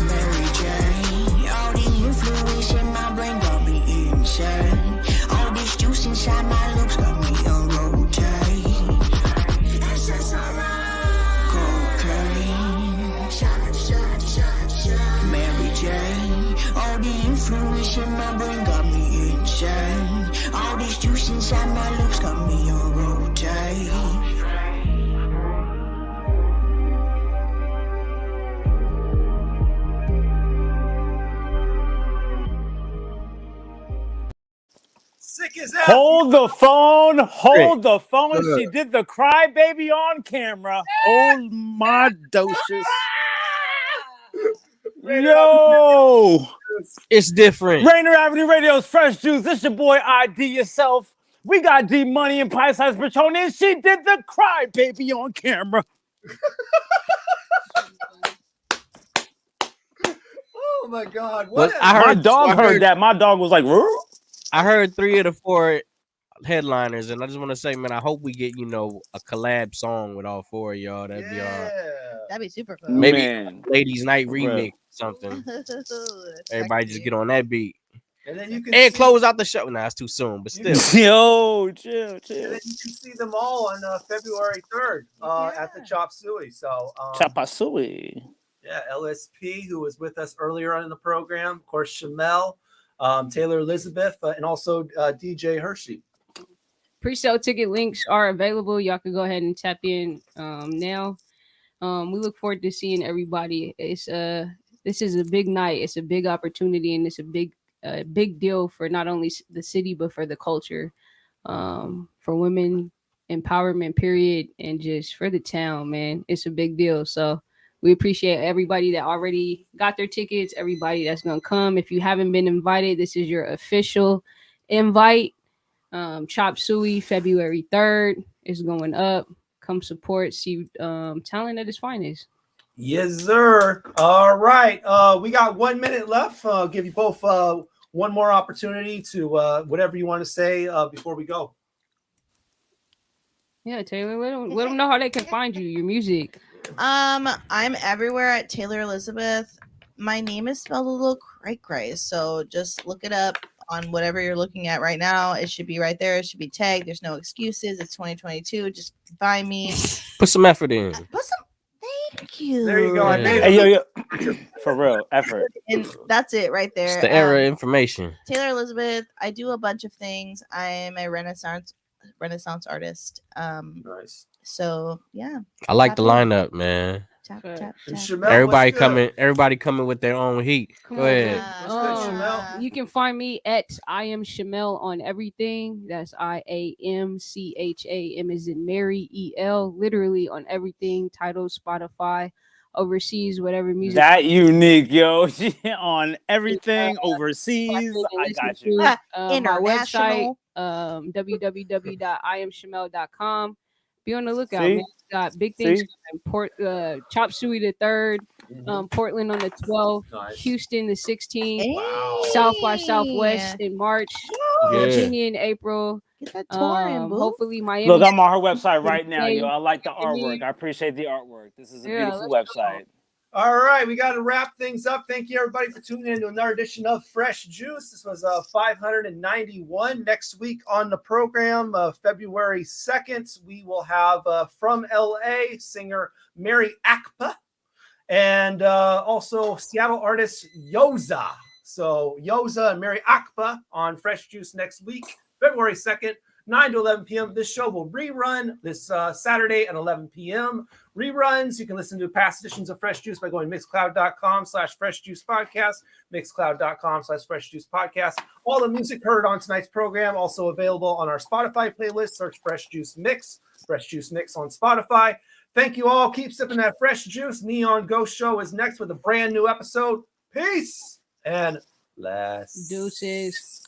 Mary Jane. All the influence in my brain got me insane. All this juice inside my lips got me on rotate. Cocaine. Mary Jane. All the influence in my brain got me insane. All this juice inside my lips got me on rotate. Sick as F. Hold the phone. Hold the phone. She did the cry baby on camera. Hold my doses. Yo, it's different. Rainier Avenue Radio's Fresh Juice. This your boy ID Yourself. We got D Money and Pie Size Patron, and she did the cry baby on camera. Oh my God! Well, My dog heard that. My dog was like, "Rrr." I heard 3 of the 4 headliners, and I just want to say, man, I hope we get, you know, a collab song with all 4 of y'all. That'd be all. That'd be super cool. Maybe Man. Ladies Night remix or something. Everybody just get on that beat. And then you can close out the show. Nah, it's too soon, but still. Yo, chill. And then you can see them all on February 3rd at the Chop Suey. So Chop Suey. Yeah, LSP, who was with us earlier on in the program. Of course, Chamel, Taylar Elizza Beth, and also Deejay Hershe. Pre-sale ticket links are available. Y'all can go ahead and tap in now. We look forward to seeing everybody. This is a big night. It's a big opportunity, and it's a big deal for not only the city but for the culture, for women empowerment, period, and just for the town, man. It's a big deal. So we appreciate everybody that already got their tickets, everybody that's gonna come. If you haven't been invited, this is your official invite. Chop Suey, February 3rd is going up. Come support, see talent at its finest. Yes, sir. All right. We got 1 minute left. I'll give you both one more opportunity to whatever you want to say before we go. Yeah, Taylor, let them know how they can find you, your music. I'm everywhere at Taylar Elizza Beth. My name is spelled a little cray, so just look it up on whatever you're looking at right now. It should be right there. It should be tagged. There's no excuses. It's 2022. Just find me. Put some effort in. Thank you. There you go. Hey, yo. For real, effort. And that's it right there. It's the era of information. Taylar Elizza Beth. I do a bunch of things. I'm a Renaissance artist. Nice. So yeah. I like the lineup, man. Tap. Everybody coming with their own heat. Go ahead. You can find me at I am Chamel on everything. That's IAMCHAM as in Mary EL, literally on everything. Tidal, Spotify, overseas, whatever music. That unique, yo. On everything overseas. I got you. My website, www.iamchamel.com. Be on the lookout, man. Got big things. Chop Suey the 3rd, Portland on the 12th, Houston the 16th, South by Southwest in March, Virginia in April. Get that touring, hopefully Miami. Look, I'm on her website right now, yo. I like the artwork. I appreciate the artwork. This is a beautiful website. All right, we got to wrap things up. Thank you, everybody, for tuning in to another edition of Fresh Juice. This was 591. Next week on the program, February 2nd, we will have from LA singer Mary Akpa and also Seattle artist Yoza. So Yoza and Mary Akpa on Fresh Juice next week, February 2nd. 9 to 11 p.m. This show will rerun this Saturday at 11 p.m. Reruns. You can listen to past editions of Fresh Juice by going mixcloud.com/Fresh Juice Podcast, mixcloud.com/Fresh Juice Podcast. All the music heard on tonight's program also available on our Spotify playlist. Search Fresh Juice Mix on Spotify. Thank you all. Keep sipping that fresh juice. Neon Ghost Show is next with a brand new episode. Peace and bless. Deuces.